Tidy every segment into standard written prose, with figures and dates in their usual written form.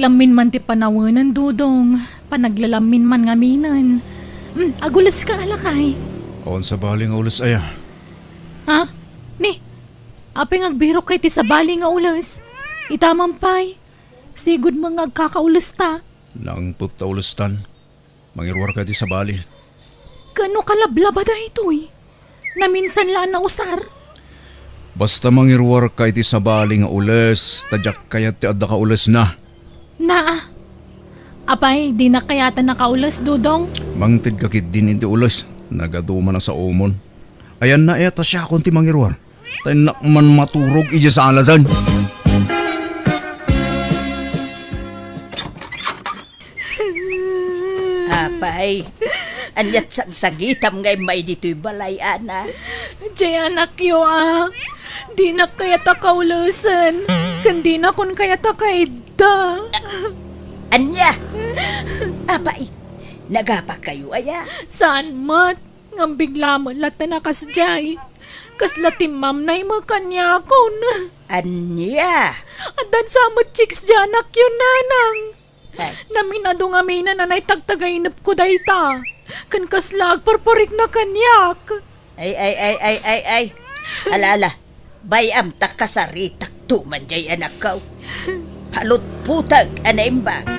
Panaglamin man ti panawanan, Dudong. Panaglalamin man ngaminan. Agulas ka alakay. Awan sa baling ulas aya. Ha? Ni, apeng agbiro kay ti sa bali nga ulas. Itamampay. Sigud mga agkakaulas ta. Nang puta ulastan. Mangirwar ka di sa bali. Kano kalablaba da ito'y? Na minsan laan na usar. Basta mangirwar ka iti sa bali nga ulas. Tadyak kayat ti adda ka ulas na. Naa. Apay, di na kayata nakaulas, Dudong. Mangtid kakit din iti ulas. Nagaduma na sa umon. Ayan na eta siya kung ti mangirwar. Tayo man maturog ija sa alasan. Apay, anyat sagitam ngay may dito'y balay, ana. Jay anak yo Di na kayata kaulasan. Kandi na kun kayata kaida. Anya, apay, nagapa kayo, aya. Saan mat? Ngam bigla mo lata na kasjay. Kasla timam na imakanya kon. Anya, Adan sa chicks janak yun nanang. ay, Naminado nga may nanay tagtagainap ko dayta. Kan kaslag parparik na kanyak. ay. Alala, bayam tak kasaritak tuman jay anak kaw. Palot putag, anaimbag.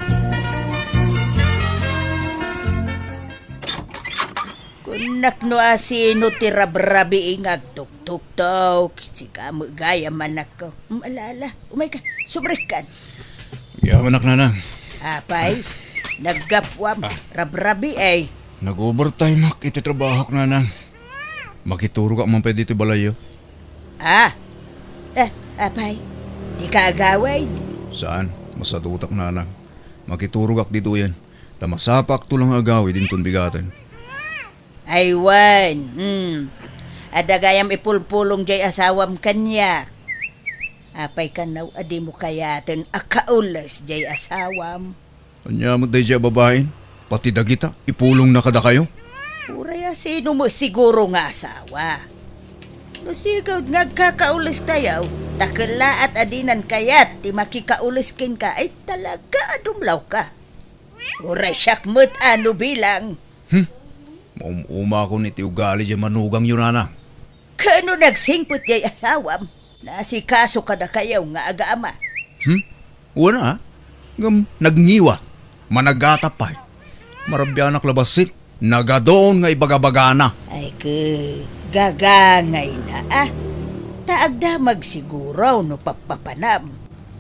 Kunak no asino ti rabrabi ingag tuk-tuk-tuk. Si kamu gaya manak ko. Alala, umay ka, subrikan. Yaman anak nanang. Apay, naggapwam, rabrabi ay. Nag-overtime ak iti trabaho nanang. Makituro ka man pwede iti balayo. Apay, di ka agaway. Saan? Masadutak nanang. Makituro ak dito yan. Tamasapak tulang agawi din kung bigatan. Aywan, adagayam ipulpulong jay asawam kanya. Apay kanaw adi mo kayaten akaulas jay asawam. Anya mo day siya babaen? Pati dagita, ipulong na kada kayo? Uraya sino mo siguro nga asawa. No sigaw nagkakaulas tayaw, takala at adinan kayat ti makikaulaskin ka ay talaga adumlaw ka. Uray syakmut ano bilang. Maumuma ko niti ugali dyan manugang yun nanang. Kano nagsingput jay asawam, nasikaso ka na kayaw nga aga-ama. Wala ha? Nagngiwa, managatapay. Marabyanak labasit, nagadoon nga ibagabagana. Ay gagangay na Taagda magsiguraw no papapanam.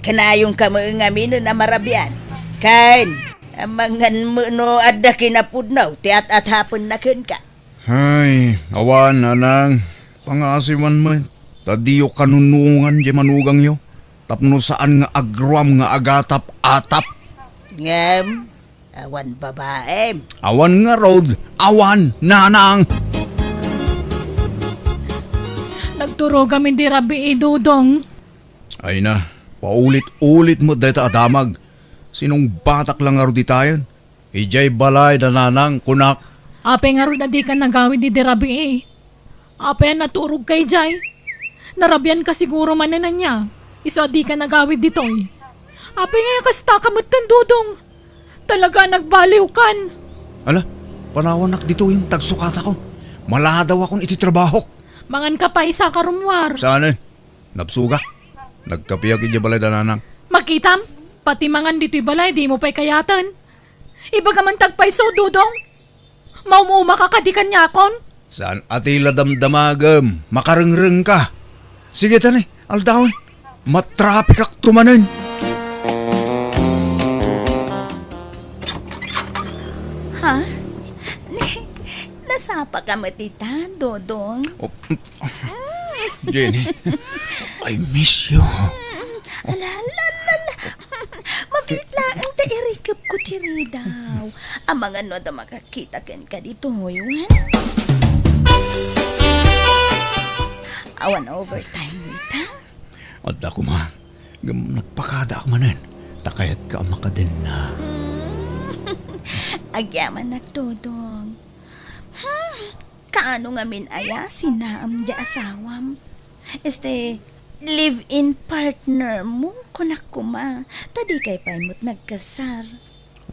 Kanayong kamangaminan na marabyan. Kain, amangan mo no adda kinapudnaw, tiat at hapon na kin ka. Ay, awan nanang. Pangasiman mo, tadiyo kanunungan di manugang yo. Tapno saan nga agruam nga agatap-atap. Ngam, awan babae. Awan nga road, awan nanang. Nagturo kami di rabi Dudong. Ay na, paulit-ulit mo dito adamag. Sinong batak lang aro di tayo? Ijay balay na nanang kunak. Ape nga ro na di ka nagawid di rabi Ape naturog kay Jay. Narabyan ka siguro man na niya. Iso di ka nagawid ditoy. Ape nga kasta kamot ng Dudong. Talaga nagbaliw kan. Ala, panawanak dito yung tagsukata ko. Maladaw akong ititrabaho. Mangan ka pa isa karumwar. Saan eh? Napsuga. Nagkapiyag ijay balay na nanang. Makitam, pati mangan dito'y balay, di mo pa'y kayatan. Ibaga man tagpaiso, Dudong. Maumuma ka kadikan nyakon. Saan atila damdamagam? Makarengreng ka. Sige tani, aldawin. Matrapik ak tumanan. Ha? Nasapa ka matita, Dodong? Oh, Jenny, I miss you. Mabitla ang tairikap ko tiri daw. Ang mga no da makakita ken ka dito, Yuan. Awan overtime mo ita. At ako ma, nagpakada ako manan. Takayat ka ang makadin na. Agyaman nagtodong. Kaano nga min aya sinaam di asawam? live-in partner mo, kunak kuma. Tadi kay paimot nagkasar.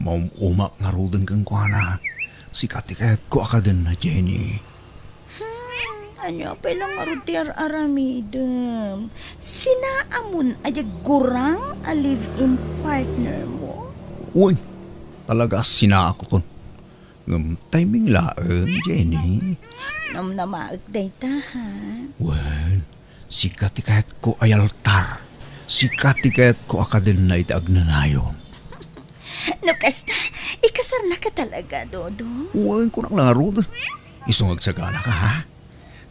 Maumuma nga rodan kang kuana. Sikat-ikat ko ka din na, Jenny. Ano pa lang arutiar aramidem. Sinaamon aja gurang a live-in partner mo. Uy, talaga sina ako ton. Timing laeng, Jenny. Namnamaag day tahan. Wen, sikat-ikat ko ay altar. Sikat-ikat ko ka din na itagnanayon. No kasta, ikasar na ka talaga, Dodong. Uwan ko lang rodan. Isungag sagana ka, ha?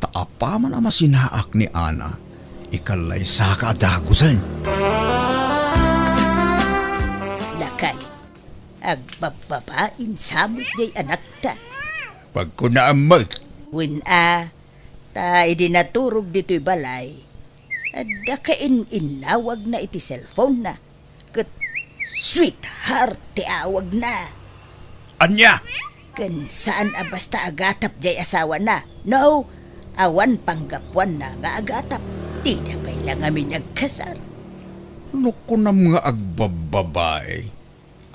Taapa man ama sinaak ni Ana, ikalay sa kaadagusan. Lakay, agbababain samot jay anak ta. Pag ko naamag, Win ta idinaturog dito'y balay. Adda ka inawag na iti cellphone na. Kat sweetheart ti awag na. anya! Kan saan basta agatap jay asawa na. No, awan panggapuan na nga agatap. Di na kailangan amin nagkasar. No ko na mga agbababae.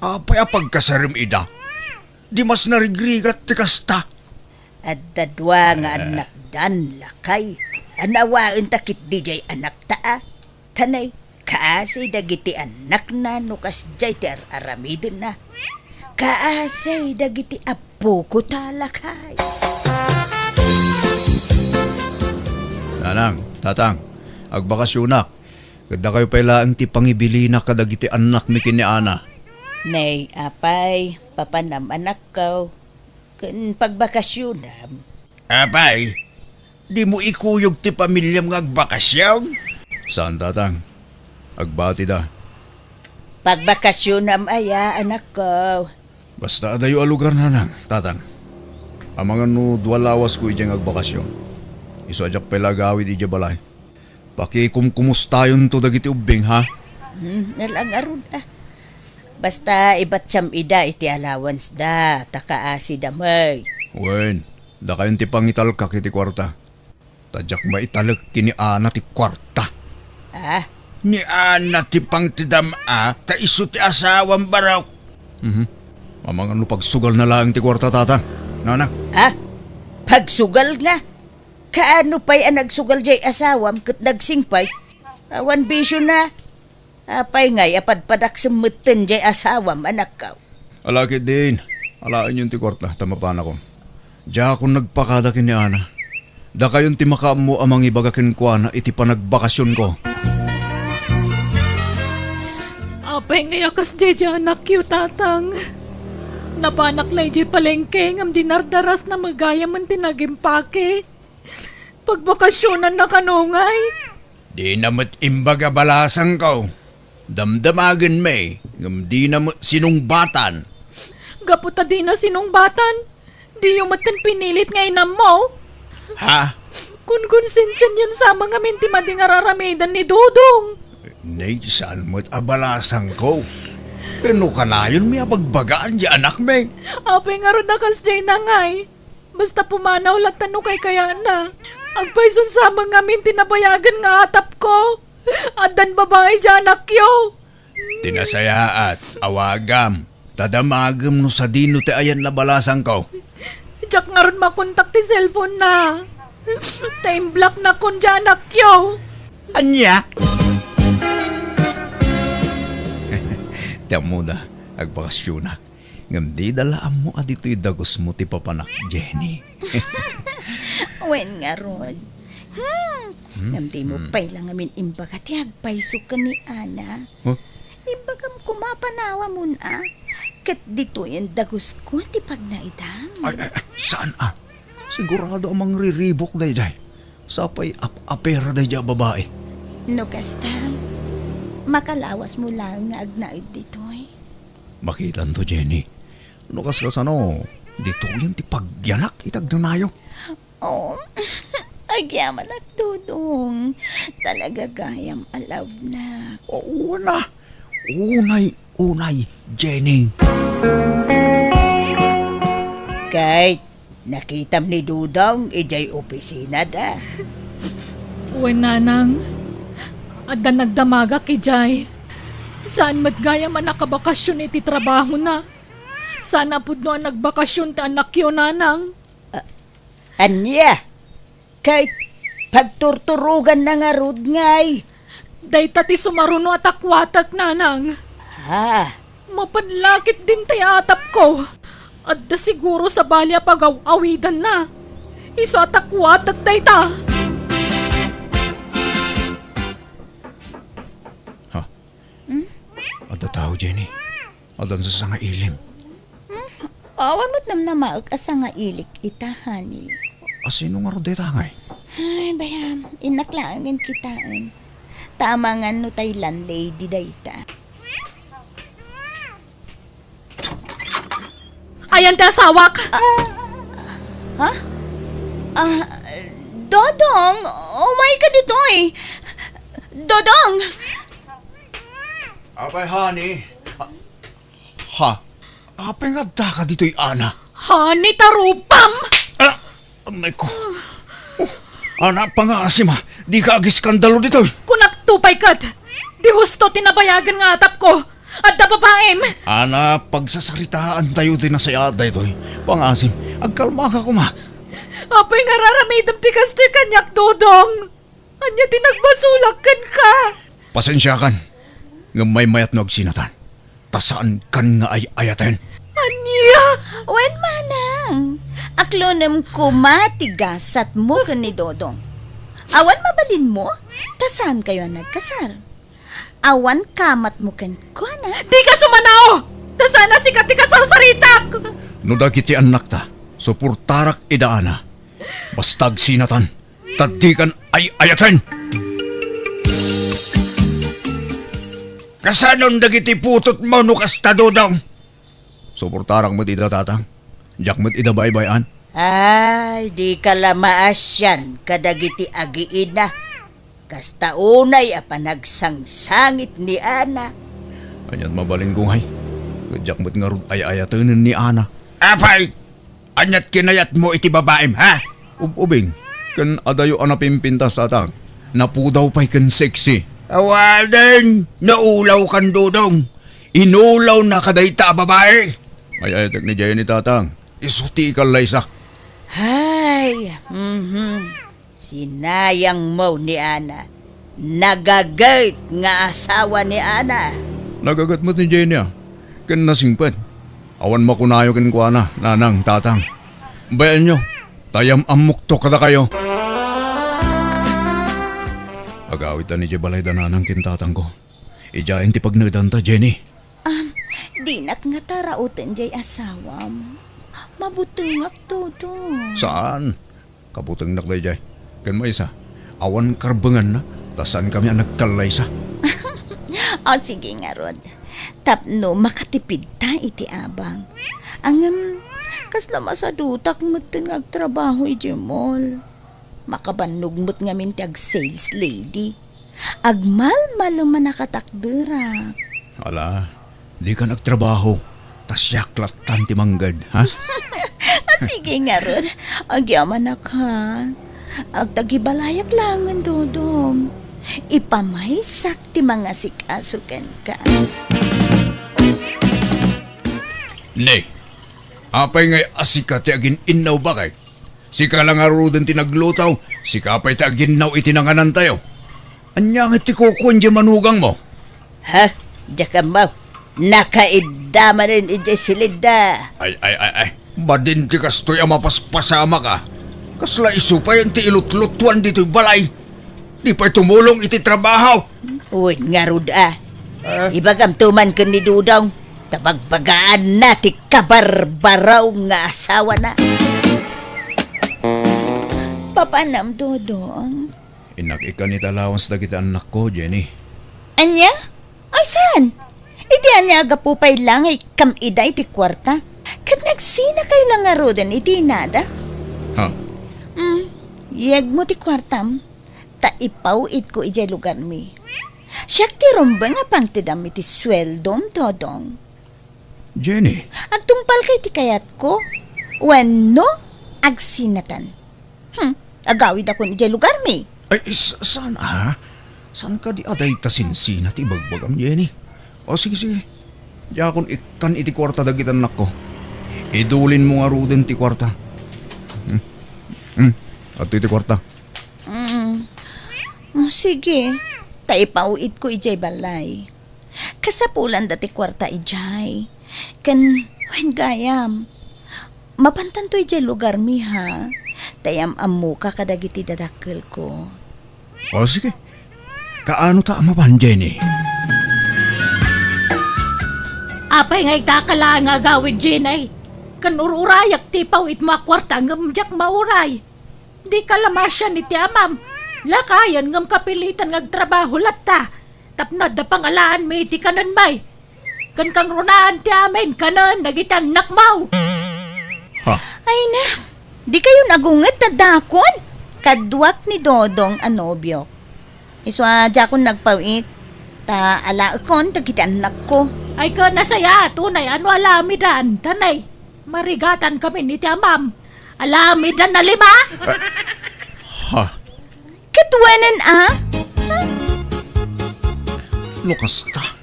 Apay apagkasarim ida. Di mas narigrigat ti kasta. At dadwa nga anak dan lakay. Anawain takit di jay anak taa. Tanay, kaasay dagiti anak na nukas jay ti aramidin na. Kaasay dagiti apo ko talakay. Nanang, tatang, agbakasyonak. Kada kayo pailaang ti pangibili na kadagiti anak mi kini Ana. Nay, apay, papanam anak ko. Kun pagbakasyonam. Apay, di mo ikuyog ti pamilyam nga agbakasyon? Saan, tatang? Agbati da. Pagbakasyonam aya anak ko. Basta adayo a lugar nanang, tatang. Amangan no duwalawas ko ijang agbakasyon. Iso ajak pelagawid ija balay. Pakikumkumustayon to dagiti ubing, ha? Nalang arun Basta ibat siyam ida iti allowance da, takaasi damay. Wen, da kayon ti pangital ka kiti kwarta. Tadyak maitalak kini Ana ti kwarta. Ni Ana ti pangtidam ta iso ti asawang baraw. Amangan no pagsugal na lang ti kwarta, tatang. Nanang. Pagsugal na? Kaano pa'y nagsugal jay asawam kat nagsingpay? Awan bisyo na. Apay ngay apadpadak sumutin jay asawam anak ka. Alakit din. Alaan yung ti kwarta, tamapana ko. Diya akong nagpakada kini Ana. Da kayon ti makaam mo amang ibagakin ko na iti panagbakasyon ko. Apay ngay akas jay anak yu tatang. Napanak lay jay palengke ngam dinardaras na magaya man tinagimpake. Pagbakasyonan na kanungay. Di namat imbaga balasang ko. Damdamagan may, ngam di namat sinungbatan. Gaputa di na sinungbatan. Di yung matan pinilit nga inam mo. Ha? Kung konsensyan yun sa mga minti mading araramidan ni Dudong. Nay, saan mo't abalasang ko? Kano ka na yun may abagbagaan di anak may? Apay nga ron na kasjay na ngay. Basta pumanaw latan no kay kaya na. Agpayson sa mga minti nabayagan nga atap ko. Adan babae dyan akyo. Tinasaya at awagam. Tadamagam no sa dino ti ayan na balasang ko. Diyak nga ron makontak ti cellphone na. Time block na kon dyan akyo. Anya? Tiyan mo na, agbakasyonak. Ngam di dalaan mo adito'y dagos mo ti papanak, Jenny. Wen nga ron. Namdi mo pa'y lang amin imbaga ti agpayso ka ni Ana. Huh? Imbagam kumapanawa mo na. Kat dito yung dagos ko ti pag naidam. Ay, saan Sigurado amang riribok day jay. Sapay apera day jay babae. No kasta, makalawas mo lang nga agnaid dito eh. Makitan to, Jenny. Ano kas ano, dito yan ti pagyanak itag na nayo. Oh, agyaman at tudong. Talaga gayam alaw na. Oo na. Unay, Jenny. Kahit nakitam ni Dudong, ijay opisina da. Uwan nanang, Adda nagdamaga kay Jay. Saan matgaya man nakabakasyon iti trabaho na. Sana pud no ang nagbakasyon ta anak yun nanang. Anya, kahit pagturturugan na nga rod ngay. Day tati sumaruno at akwatak nanang. Ha, Mapanlakit din tay atap ko. Adda siguro sa balya pag-awidan na. Iso at akwatak day ta. Ada tao, Jenny. Adan sa sanga ilim. awan mo't namnamaag asa nga ilik itahani. Asino nga rodeta ngay? Ay, bayam, inaklaangin kitaan. Tama nga no tay landlady dayta. Ayan ta sawak. Dodong! Oh my God, ito eh! Dodong! Apay, honey. Ha? Apay nga da ka dito'y ana. Hani tarupam! Amay ko. Anak pa nga asima. Di ka agiskandalo dito. Kunak tupay kat. Di husto tinabayagan nga atap ko. At da babaem. Ana, pagsasaritaan tayo din na saya dito'y. Pangasim, agkalma ka kuma. Apay nga raramidam ti kaste kanyak dodong. Anya tinagbasulakan ka. Pasensya kan. Nga may mayat no agsinatan. Tasaan kan nga ay ayaten. Anya? Wen manang, aklonem ko matigasat mo ka ni Dodong. Awan mabalin mo, tasan kayo nagkasar. Awan kamat mo kan ko na. Di ka sumanao! Ta sana si kati kasarsaritak! No dagiti anak ta, supurtarak idaana. Bastag sinatan, tadikan ay ayaten. Kasanon dagiti putot mo no kasta dodong? Supurtarak mo dito tatang. Diyak mo't idabay-bayan. Ay, di ka lamaas yan, kadagiti agiin na. Kasta unay apanagsang-sangit ni Ana. Anyat mabaling kungay. Diyak mo't nga rod ay ayatenin ni Ana. Apay, anyat kinayat mo iti babaem, ha? Ubing, kan adayo anapimpintas tatang. Napudaw pa'y kan sexy. Awalan, naulaw kan dodong. Inulaw na kadayta babae. Ay ayatek ni Jenny tatang. Isuti ka laysak. Ay, sinayang mo ni Ana. Nagagait nga asawa ni Ana. Nagagat mo ni Jenny ah. Kan nasingpet. Awan makunayo kan kuana, nanang, tatang. Bayan nyo, tayam amukto kada kayo. Agawitan ni Jebalay dananang kintatang ko. Ijain ti pagnadanta, Jenny. Di nak nga tarautan jay asawam. Mabutungak todo. Saan? Kabutang nakday jay. Kan may isa. Awan karbangan na. Tasan kami ang nagkalaysa. O sige nga Rod. Tapno makatipid ta iti abang. Ang kasla masadutak mo't nagtrabaho iti mall. Makabannog mo't nga mintiag sales lady. Agmal-malo man nakatakdera. Ala, di ka nagtrabaho. Tas yaklat tanti manggad, ha? Sige nga Rod. Agyaman na ka. Agtagibalayak langan dodong. Ipamaisak ti mga sikasukan ka. Ne, apay ngay asika ti agin innaw bakay. Sika lang arudan tinaglutaw, sika pa'y ti agin naw itinanganan tayo. Anya nga ti kukun di manugang mo. Ha? Diyan mo. Nakaidama rin ije silida. Ay. Badin ti kastoy ang mapaspasama ka. Kasla iso pa yung ti ilutlutuan dito'y balay. Di pa'y tumulong iti trabaho. Uy, nga Rod Ibagam tuman ka ni Dudong. Tabagbagaan na ti kabarbaraw nga asawa na. Papanam, Dodong. Inak-ika ni talawans na kita anak ko, Jenny. Anya? Ay, saan? Iti anya agapupay lang ay kamida iti kwarta. Kat nagsina kayo lang nga rodan iti nada. Ha? Yag mo ti kwartam. Ta ipawid ko iti lugar mi. Siyak ti rumba nga pang tidam iti sweldom, Dodong. Jenny? Agtungpal kay ti kayat ko. Wano? Agsinatan. Agawid ako ni lugar mi. Ay, saan ha? Saan ka di aday tasinsin at ibagbagam, Jenny? O sige, sige. Diya akong ikan iti kwarta dagitan anak ko. Idulin mo nga ruden ti kwarta. At iti kwarta. Sige, taipauit ko ijay balay. Kasapulan dati kwarta ijay. Kan, wen gayam. Mapantan to ijay lugar mi ha. Tayam amu ka kadagiti dadakkel ko. O sige. Kaano ta amaban, Jenny? Apay ngay takala nga gawid Jenay. Kanururayak ti pawit makwarta ngamjak mauray. Di kalamasyan ni ti amam. Lakayan ngam kapilitan ngagtrabaho latta. Tapnod da pangalaan may ti kanan may. Kan kang runaan ti amin kanan nagitan nakmaw. Ha? Ay na, di kayo nagunget na dakon. Kadwak ni Dodong anobyo. Iswa jakon nagpawit. Ta ala kon tagiti anak ko. Ay ka nasaya tunay ano alamidan. Tanay, marigatan kami ni ti amam. Alamidan na 5. Ha? Katwanan Lukas ta.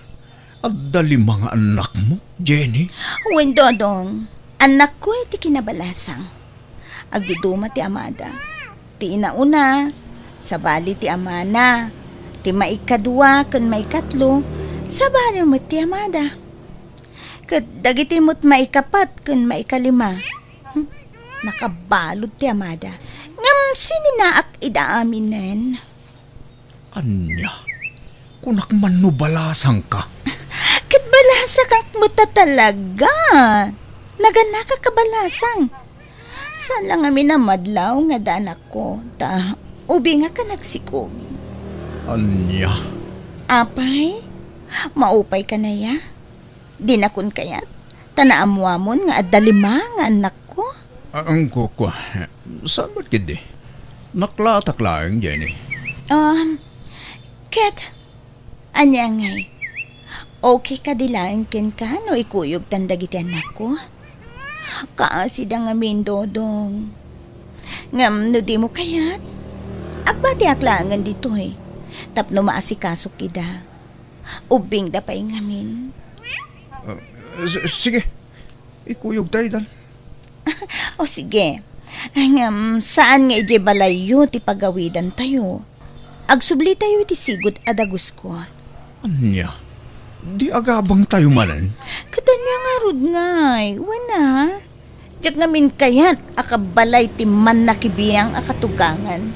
At dali mga anak mo, Jenny. Wen Dodong, anak ko iti kinabalasang. Agduduma ti amada. Ti inauna, sabali ti amana. Ti maikadwa kan maikatlo, sabali mo ti amada. Kat dagiti mo't maikapat kan maikalima. Nakabalod ti amada. Ngam sininaak idaaminen. Anya, kunak manubalasang ka. Kat balasa kang muta talaga. Naganaka kabalasang. Saan lang amin na madlaw nga danak ko. Ta, ubi nga ka nagsikog. Anya, Apay, maupay ka na ya. Di na kun kayat. Tanaamwamon nga adalima nga anak ko. ang kukwa. Saan ba't kidi? Naklatak-laang, Jenny. Kat, anya ngay. Okay ka dilaing ken ka no ikuyog tandagiti anak ko? Kaasid ang amin, Dodong. Ngam no di mo kayat? Agbati aklangan dito eh. Tapno maasikasok ida. Ubing da pa yung amin. Sige, ikuyog tayo dan. O sige. Ngam, saan nga ije balayo ti pagawidan tayo? Agsubli tayo ti sigod adagus ko. Anya, di agabang tayo manan. Katanya nga rod ngay. Wana. Diyak ngamin kayat akabalay ti man nakibiyang akatugangan.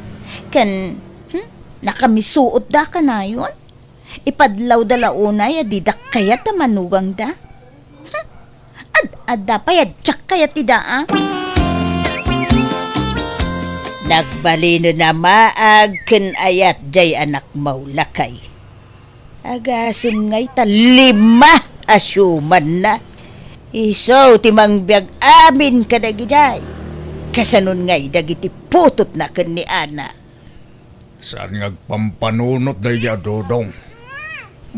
Kan, nakamisuot da ka na yun? Ipadlaw da launay adidak kayat na manugang da? Ad-ada payad tsak kayat ti da Nagbali na maag ken ayat jay anak maulakay. Agasum ngay ta 5 asyuman na. Iso timang biag amin kadagi jay. Kasanon ngay dagiti putot na ken ni Ana. Saan ngagpampanunot da ya, Dodong?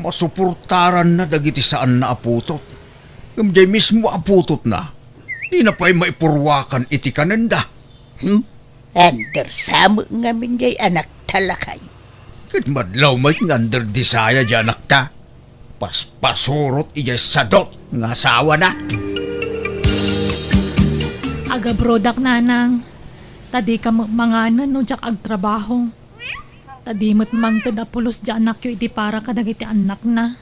Masuportaran na dagiti saan na aputot. Kamjay mismo aputot na. Di na pa'y maipurwakan iti kanenda. Andersamo nga min jay anak talakay. Kat madlaw may ngander disaya di anak ta. Paspasurot ijay sadot nga asawa na. Aga brodak nanang. Tadi ka manganan no jak agtrabaho. Tadi mo't mang tadapulos di anak yo iti para kadagiti anak na.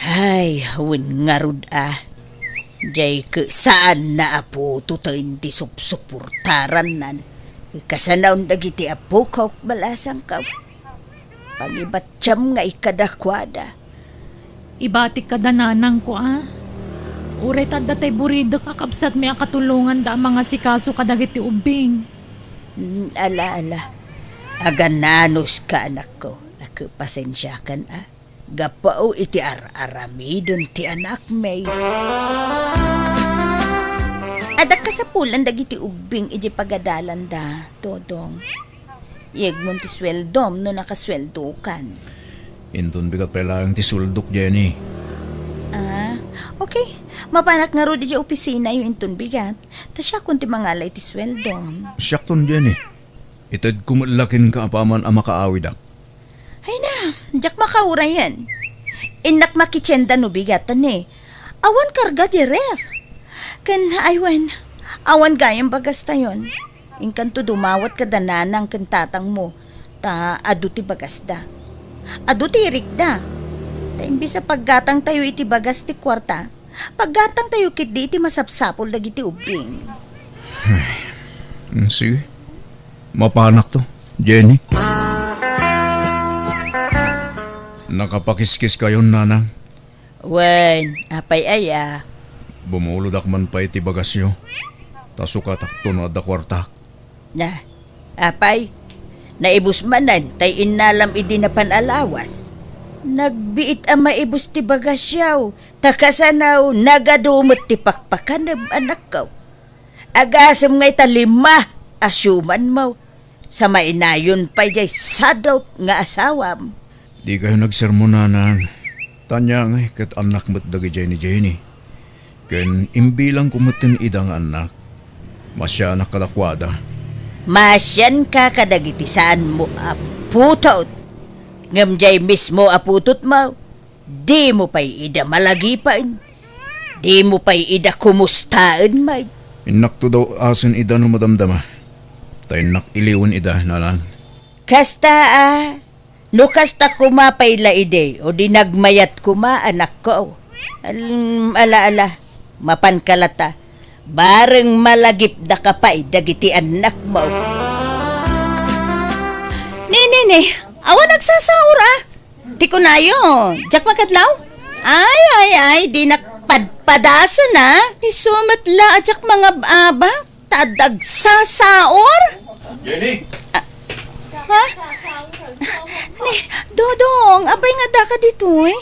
Ay, hawin nga rod Jay ke saan na apo tuto hindi supportaran nan. Kasanaw dagiti apo kaw balasang kaw. Pangibatsyam nga ikadakwada. Ibatik ka da nanang ko Ure tadda tay burido kakabsat may katulungan da mga sikaso kadagiti ubing. Ala. Agananos ka anak ko. Nakapasensya kan Gapao iti aramidon ti anak may. Adak ka sa pulan dagiti ubing iti pagadalan da, Dodong. Yegmon ti sweldom no nakasweldo kan. Intun bigat pala ang tisuldok, Jenny. Okay. Mapanak nga ro di opisina yung intun bigat. Ta siya kung ti mangalay ti sweldom. Siyakton, Jenny. Itad kumalakin ka apaman ang makaawid ak. Ay na, jak makaura yan. Inak makichenda no bigatan eh. Awan karga di ref. Kan aywan, awan gayang bagas tayon. Inkan to dumawat ka dananang kantatang mo. Ta adu ti bagas da. Adu ti irik da. Ta imbis sa paggatang tayo iti bagas ti kwarta. Paggatang tayo kit di iti masapsapol dagiti ubing. Sige. Mapanak to, Jenny. Nakapakiskis kayo, nanang. Wen, apay aya. Bumulod man pa iti bagasyo. Tasukatakto no adda kwarta. Na, apay, naibus manan, tay inalam idi na panalawas. Nagbiit ang maibus ti bagasyaw, takasanaw, nagadumot ti pakpakanam anak ko. Agasam ngay talima, asyuman mo. Sa mainayon pa jay sadot nga asawam. Di kayo nagsermon, nanang. Tanya nga kat anak mo't dagi Jenny Jenny. Ken imbilang kumatin idang anak. Masya anak kadakwada. Masyan ka kadagitisaan mo aputot. Ngam jay mismo aputot mo. Di mo pa'y ida malagipan. Di mo pa'y ida kumustaan, may. Inak to daw asin ida no madamdama. Tayo nak iliwan ida, nanang. Kasta no kasta kumapay la ide o di nagmayat kuma anak ko. Ala, mapan kalata. Bareng malagip da kapay dagiti anak mo. Ni, awan nagsasaur Di ko na yun. Jak makadlaw? Ay, di nakpadpadasa na. Isumatla jak mga abang. Tadag sasaor? Jenny! Ha? Ni, Dodong, apay nga da ka dito eh.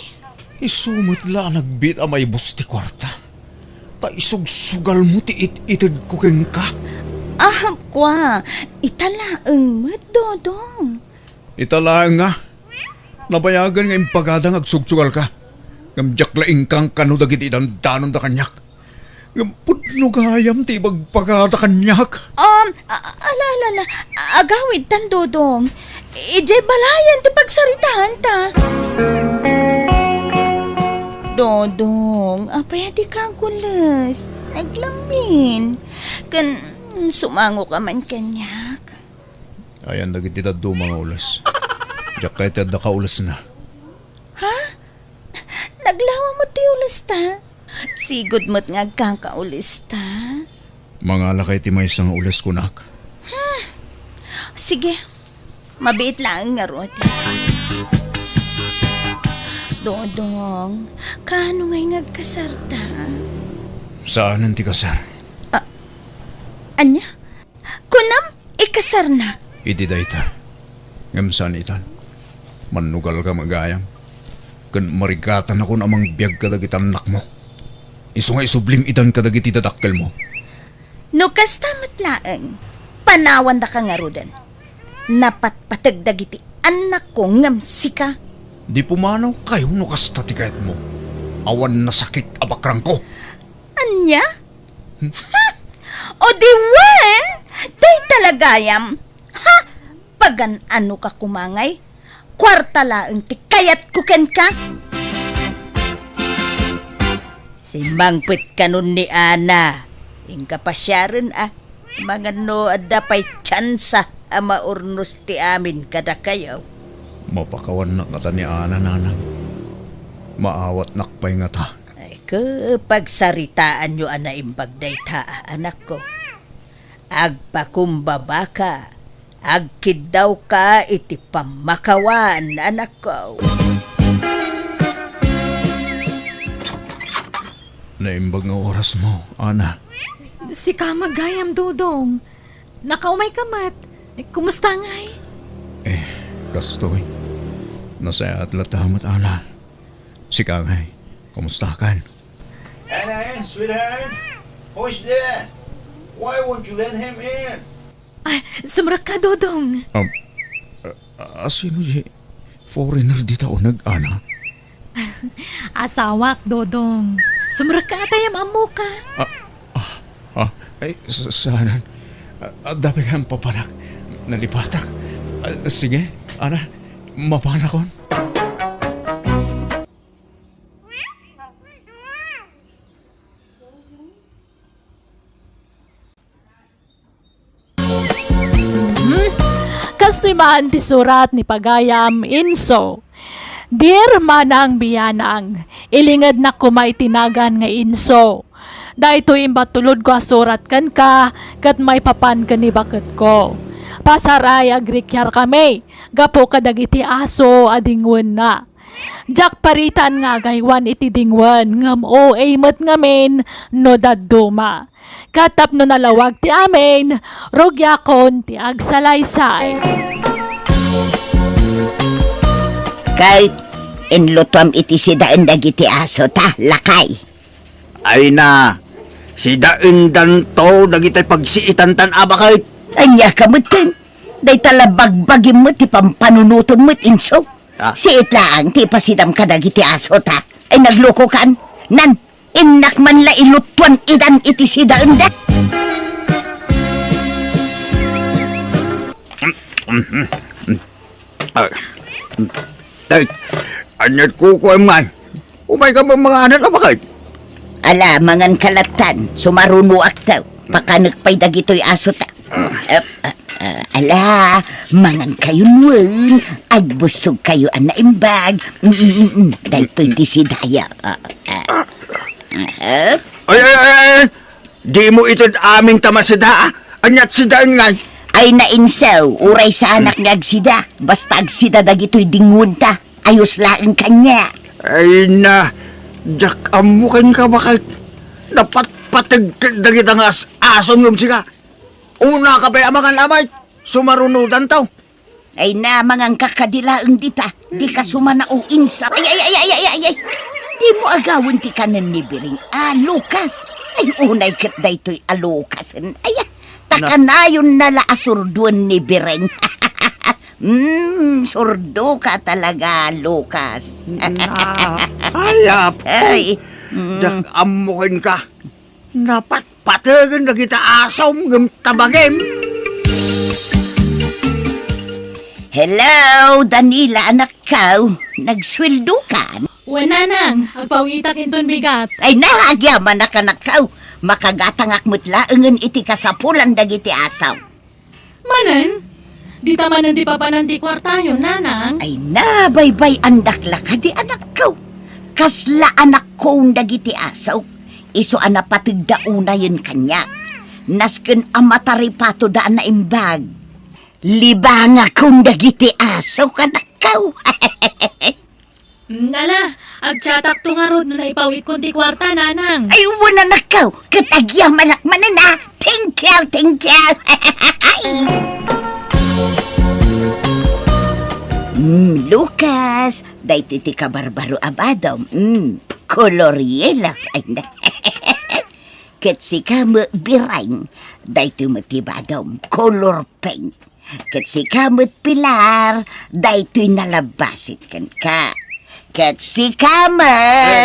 Isumot la nagbit amay busti kwarta. Ta isugsugal mo ti itid ko keng ka. Aham kwa, italaang mo, Dodong. Italaan nga. Nabayagan nga impagadang agsugsugal ka. Ngamjak laing kang kanudagit idang danon da kanyak. Ngamputno gayam ti bagpagada kanyak. Ala, agawid tan, Dodong. Ijay balayan ti pagsaritahan ta. Dodong, apay di kang kulas. Naglamin. Kan sumango ka man kanyak. Ayan dagit ita do mga ulas. Diyak kay tada ka ulas na. Naglawa mo ti ulis ta. Sigod mo't nga kang kaulis ta. Mga lakay ti may isang ulas kunak. Sige, mabiit lang nga rot. Dodong, kano ngay ngagkasarta? Saan ang ti kasar? Anya? Kunam, ikasar na. Idi dayta. Ngamsan itan. Manugal ka magayam. Kan marigatan ako namang biyag kadagit anak mo. Iso nga isublim itan kadagit itadakkel mo. No kastamat laeng, panawan da ka nga rodan. Napatpatagdag iti anak ko ngamsika. Di pumanaw kayo no kasta ti kayat mo. Awan na sakit abakrang ko. Anya? Ha? O di wen? Day talagayam. Ha? Pagan ano ka kumangay? Kwarta laeng ti kayat kuken ka? Simbangpit kanun ni Ana. Ingka pasyaran Mga no adapay tsansa ama urnos ti amin kada kayaw. Mapakawan na kata ni Ana, nanang. Maawat nakpay nga ta. Ay kapag saritaan nyo ana imbagday ta anak ko. Agpakumbaba ka. Agkid daw ka iti pamakawan anak ko. Naimbag nga oras mo, Ana. Si Kamagayam, Dodong. Nakaumay kamat. Kumusta ngay? Kastoy. Nasaya at latamat, Ana. Si Kangay, kumusta kan? Anna, sweetheart. Who is that? Why won't you let him in? Ay, sumrak ka, Dodong. Sino si foreigner dito o nag-ana? Asawak, Dodong. Sumrak ka atayam amo ka. Sana. Dapat kang papanak. Nalipatak. Sige, Ana, mapanakon. Kastimaan ti surat ni Pagayam Inso. Dear Manang Biyanang, ilingad na kumay tinagan nga Inso. Dahito imbatulod ko surat kan ka, kat may papan ka ni bakit ko. Pasaray agrikyar kami, gapo kadagiti aso adingwan na. Jak paritan nga gaywan iti dingwan, ngam o aymat ngamin no daduma. Katap no nalawag ti amin, rogyakon ti agsalaysay. Kahit inlutom iti sidaan dagiti aso ta, lakay. Ay na, si daindan to, dagitay pagsiitan tan abakay. Anya kamutin. Day talabagbagin mo ti pampanunutom mo't Inso. Ah? Si itlaang ti pasidam ka dagiti aso ta. Ay nagloko kan. Nan, inak man la ilutuan idan iti sidaan da. Ay, anyat ko man. Umay ka ba mga anak abakay? Ala, mangan kalatan, sumaruno aktaw. Pakanak pa'y dagito'y aso ta. Ala, mangan kayo nun. Agbusog kayo ang naimbag. Dahito'y disidaya. Ay, di mo itod aming tamasida. Anyat sidaan nga. Ay nainsaw, uray sa anak nga agsida. Basta agsida dagito'y dingun ta. Ayos laang kanya. Ay na, jak amukan ka bakit? Dapat patag dagit ang ason yung siga. Una ka ba amangan lamay? Sumarunudan tao. Ay na, mangang kakadilaang dita. Di ka sumanao insa. Ay. Di mo agawin ti kanan ni Biring. Lukas. Ay, unay kat daytoy alukas. Ay, takanayon nala asurduan ni Biring. Surdo ka talaga, Lukas. Ayap. Ay, Jak amukan ka. Dapat patagan na kita asom ng tabagim. hello, Danila, anak ka. Nagsweldo ka? Wenanang, agpawita kinton bigat. Ay, naagyaman na ka na ka. Makagatangak mo't laangan iti kasapulan dagiti asaw. Manan, di tamanan di papanan di kwartayo, nanang. Ay na, baybay andakla ka di anak ko. Kasla anak kong dagiti asaw. Iso anapatigda una yun kanya. Nasken amataripato daan na imbag. Libanga kong dagiti asaw kanak ko. Nala, agtsatak to nga rod no naipawit kong ti kwarta, nanang. Ay, wala na ko. Katagya manak manana. Thank you. Lucas, dahito ti kabarbaro abadom. Koloriela. Ay na. Ket si kamu birang, dahito mo ti badom. Color pink. Ket si kamu pilar, dahito'y nalabasit kan ka. Ket si kamu...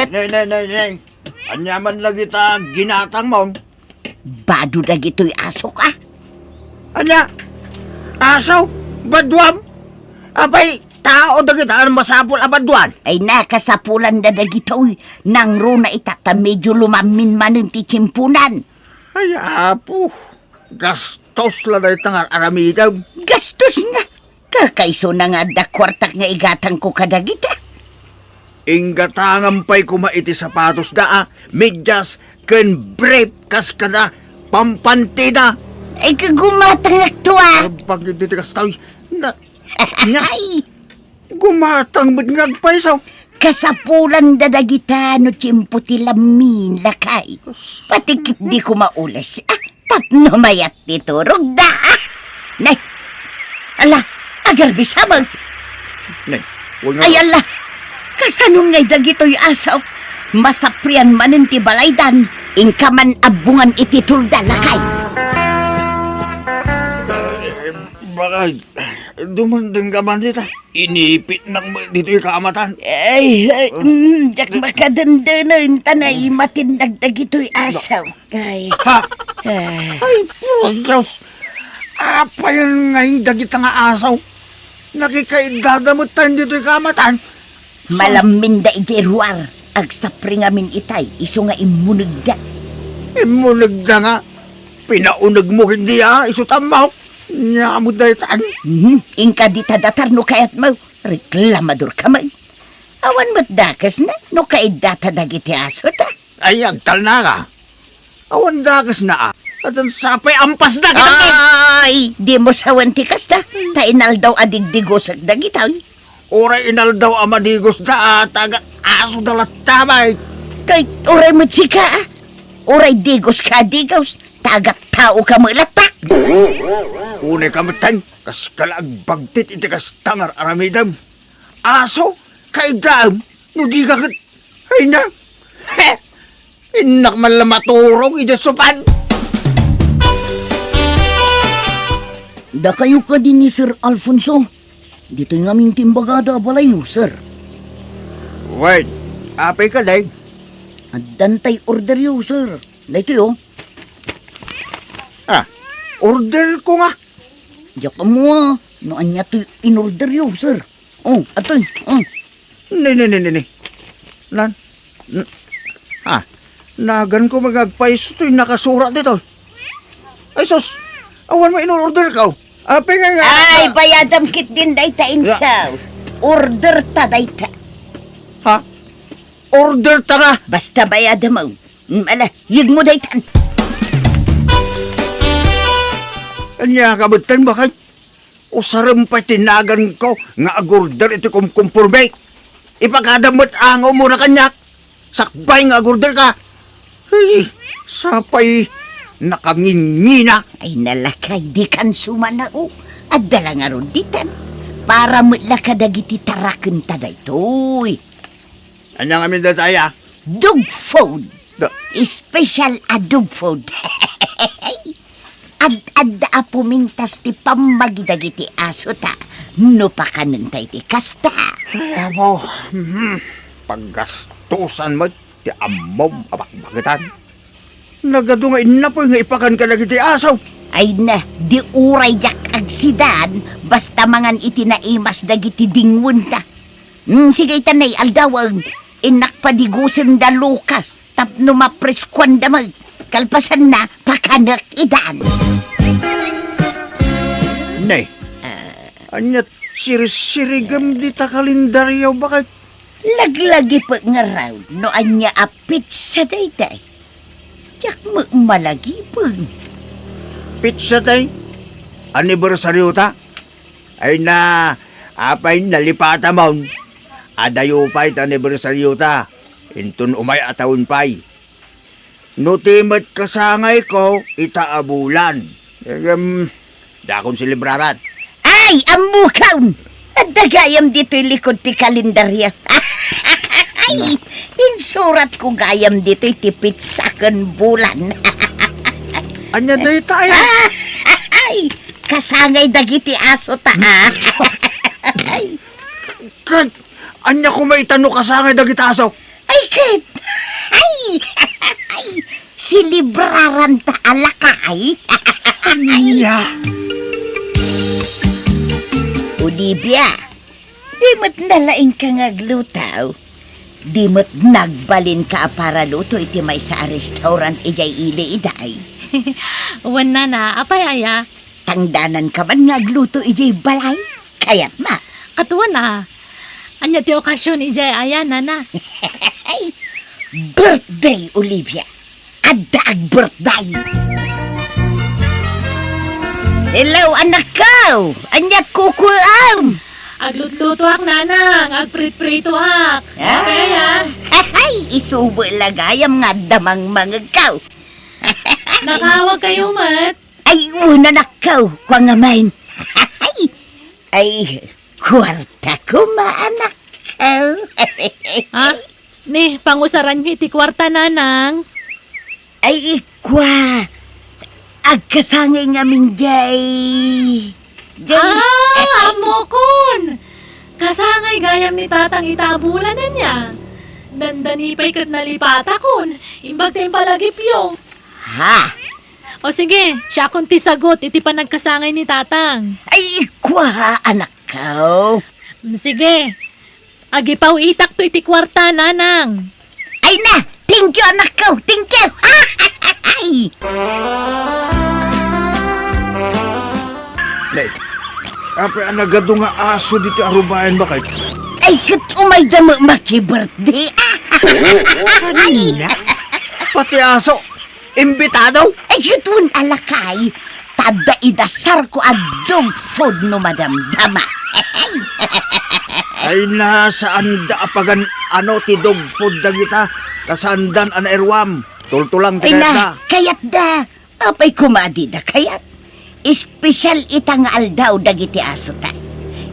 Nay. Anyaman lagi ta ginatang mo. Bado na gito'y aso ka. Anya, asaw, badwam. Abay, tao na kita ang masapol abadwan. Ay nakasapulan na dagitoy nang runa itata medyo lumamin manin ti tsimpunan. Ay, apo. Gastos lang na itangal aramidaw. Gastos nga. Kakaiso na nga da kwartak nga igatang ko kadagita. Ingatangan pa'y kumaiti sapatos daa, medyas, ken brief, kas ka na, pampantida. Ay kagumatang aktua. Pag titikas tayo, Ay, gumatang ba't ngagpaisaw? kasapulan da dagita no tsimpo ti lamin lakay. Patikit di ko maulas. Tapno mayat ti turog da. Nay, ala, agar bisamag. Nay, huwag nga. Ay ala, kasanong ngay dagito'y asaw. Masaprian manin ti balaydan. Ingkaman abungan iti tulda lakay. Baka, dumandang ka man dito. Inipit ng dito yung kaamatan. Ay, jak makadandanan tanay matindag dagito'y asaw. Ay, Ha? Ay, puro Diyos. Apa yung ngayon dagit nga asaw? Nakikaidadamot tayo dito yung kaamatan. malamin da ijeruar. Agsapri nga min itay, iso nga imunag da. Imunag na nga. Pinaunag mo hindi iso tamahok. Nyamod na itaan. Ingka di tadatar no kayat mo. Reklamador ka man. Awan mo't dakas na no kayat data dagiti aso ta. Ay, agtal na ka. Awan dagas na At ang sapay ampas na kita. Ay, di mo sawanti kas ta. Tainal daw adigdigos at dagitaw. Oray inal daw amadigos na taga aso dalat tamay. Kay oray mo't sika Oray digos ka digos. Tagat tao ka malata. Unay kamatay, kas kalagbagtit iti kas tangar aramidam. Aso, kaidam, no di ka kat... Ay na, inak man lang maturong idasupan. Da kayo ka din ni Sir Alfonso. Dito yung aming timbagada balayo, sir. Wait, apay ka day. At dantay order yo, sir. Dito yo. Order ko nga. Diyak mo no anya to in-order yo, sir. Oh, atoy. Oh. Ni. Nagan ko magagpais ito'y nakasura dito. Ay sus, awan mo in-order ka. Apay nga. Ay, bayadam kit din dayta insaw. Order ta dayta. Ha? Order ta nga. Basta bayadam mo. Ala, yig mo daytan. Anya kabutan bakit? Usaram pa tinagan ko nga agorder iti kumkumpurme. Ipakadamot angaw mo na kanyak. Sakbay nga agorder ka. Ay, sapay nakangingina. Ay nalakay di kan sumanao. At dala nga ron ditan. Para mutla kadagiti taraken ta daytoy. Anya nga min dataya? Dog food. Special dog food. Ad apumintas ti pamagidagiti aso ta. No pa kanentay ti kasta. Abo, paggastusan mo, ti amom abakbagitan. Nagadungain na po nga ipakan ka lagi ti aso. Ay na, di uray yak agsidan, basta mangan iti naimas dagiti dingun ta. Sige tanay, aldawag, inak padigusin da Lucas, tapno mapriskwanda mag, kalpasan na, pakanak idan. Nay, anyat sirisirigam di ta kalendaryo bakit? Laglagi pa nga raw, no anya apit sa dayday. Yak mo malagi pa. Pizza tay? Anibersaryo ta? Ay na, apay nalipata mo. Adayo pa'y anibersaryo ta. Intun umay atawon pa'y. Nutimat kasangay ko, itaabulan. Dakon silibraran. Ay, amukaw! At dagayam dito'y likod ti kalendarya. Ay, insurat ko gayam dito'y tipit sa kan bulan. Anya day tayo? Ay, kasangay dagiti aso ta. Ay, Kag, anya ko may tanong kasangay dagitaso. ay, kit. Ay, silibraran ta alakay. Anya? Olivia, di mo't nalaing ka ngaglutaw. Di mo't nagbalin ka para luto iti may sa restaurant ijay ili iday. Wan na, apay aya. Tangdanan ka man ngagluto ijay balay. Kaya't ma. Katuan na. Anya ti okasyon ijay aya, nana. Ay, birthday, Olivia. Adag birthday. Hello, anak ko. Anyat kukuam. Aglutluto ak, nanang. Agprit-prito ak. Apay aya. Ay, isubo lagayam nga damang mga kaw. Nakawag kayo, mat. Ay, una nakaw, kwa nga main. Ay, kwarta ko maanak ka. Ha? Ni, pangusaran nyo iti kwarta, nanang. Ay, kwa. Agkasangay ngamin jay. Amo kon! Kasangay gayam ni tatang itabulan na niya. Dandanipay kat nalipata kon. Imbag tayong palagipyo. Ha? O sige, siya kon ti sagot, iti pa nagkasangay ni tatang. Ay, kwa, anak ko. Sige, agipaw itak to iti kwarta, nanang. Ay na, thank you, anak ko. Thank you. Ay. Nay, apay ang nagado nga aso dito arubayan ba kay? Ay, kat umay damo maki-birthday. Kanina? Pati aso, imbitado? Ay, katun alakay. Tada idasar ko ang dog food no madamdama. Ay nasaan da apagan ano ti dog food dagita kasandan an erwam tultulang ti Ay kayat da. na, kayat da. Apay kumadi da kayat. Espesyal itang aldaw dagiti aso ta.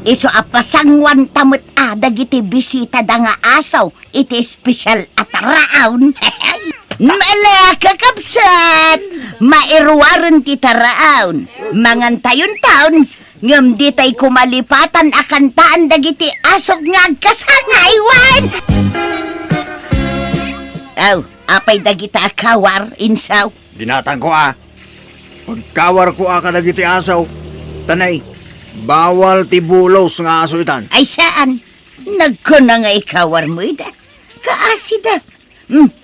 Iso apasangwan tamot dagiti bisita da nga asaw. Iti espesyal at raon. Mala kakapsat! Mairwaran ti taraon. Mangan tayon taon. Ngam di tay kumalipatan akan taan dagiti asog nga agkasangaywan. Aw, apay dagita akawar, insaw. Dinatang ko pagkawar ko ka dagiti asaw tanay bawal ti bulos nga aso itan. Ay saan? Nagko na nga ikawar mo ida. Kaasida.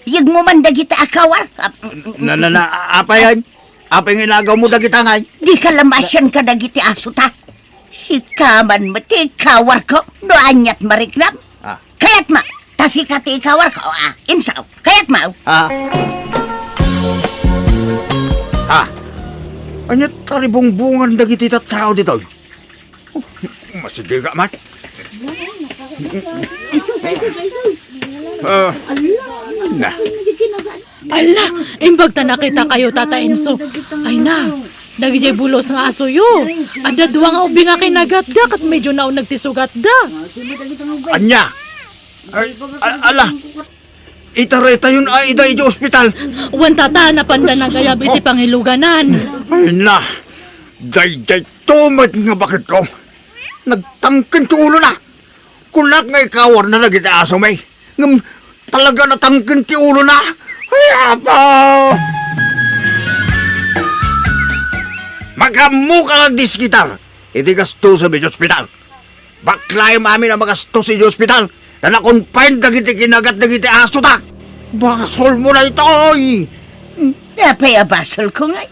Yag mo man dagita akawar. Apay yan? Apay nga inagaw mo dagita nga? Di ka lamasyan ka dagiti aso ta. Si kaman mo ti ikawar ko. No anyat mariklam. Ah. Kayat ma. Tasi ka ti ikawar ko. Insaw. Kayat ma. Anya taribong-bungan dagiti tao dito. Masidiga man. Na. Ala, imbag ta nakita kayo, Tata Enzo. Ay na, nagijay bulos nga aso yo. Ada duwa nga ubi nga kinagat da, kat medyo na nagtisugat da. Anya. Ay, ala. Itareta yun ida iti ospital. Wan tata, napanda na gayab iti pangiluganan. Ay na. Day tumat nga bakit ko. Nagtangkin ti ulo na. Kunak nga ikawar na nagiti aso may. Ngam talaga natangkin ti ulo na. Ay apaw. Magamuka nga diskitar. Iti gasto sa medyo ospital. Baklay amin ang magasto sa ospital. Na na-confine dagiti kinagat dagiti aso ta. Basol mo na ito oy. Apay abasol ko nga.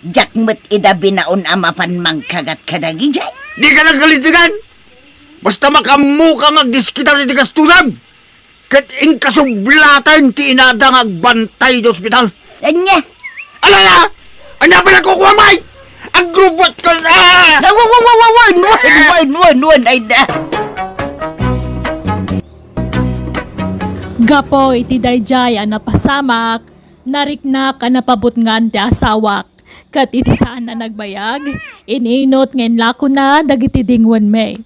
Jakmut ida binaon amapan mangkagat kadagi jay. Di ka nagkalitigan. Basta makamuka nga diskitar iti gastusan. Kat inkasublatan ti inada nga agbantay di ospital. Anya? Alala! Anya pa nakukuha may! Agrubot ka na! Wan, ay da. Gapo iti dayjay ang napasamak, nariknak ang napabot nga ti asawak. Kat iti saan na nagbayag, ininot ngayon lako na dagiti dingwan may.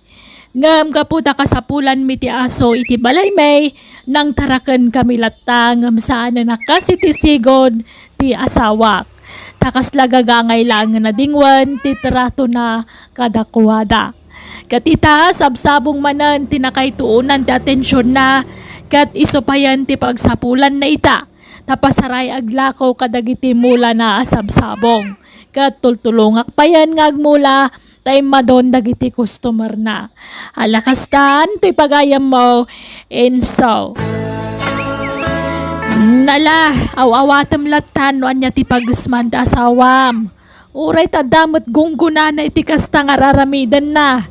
Ngam kaputa kasapulan mi ti aso iti balay may, nang taraken kami latang ngam saan na nakasitisigod ti asawak. Takas lagagangay lang na dingwan ti trato na kadakwada. Katita sabsabong manan tinakaytuunan ti atensyon na, kat isopayan ti pagsapulan na ita. Tapasaray aglakaw kadagiti mula na asabsabong. Kat tultulungak pa yan ngagmula, tay madon dagiti customer na. Alakastan, to'y pagayam mo, and so. Nala, awawatam latan no anya ti pagusman da asawam. Uray ta damot gungguna na iti kasta nga raramidan na.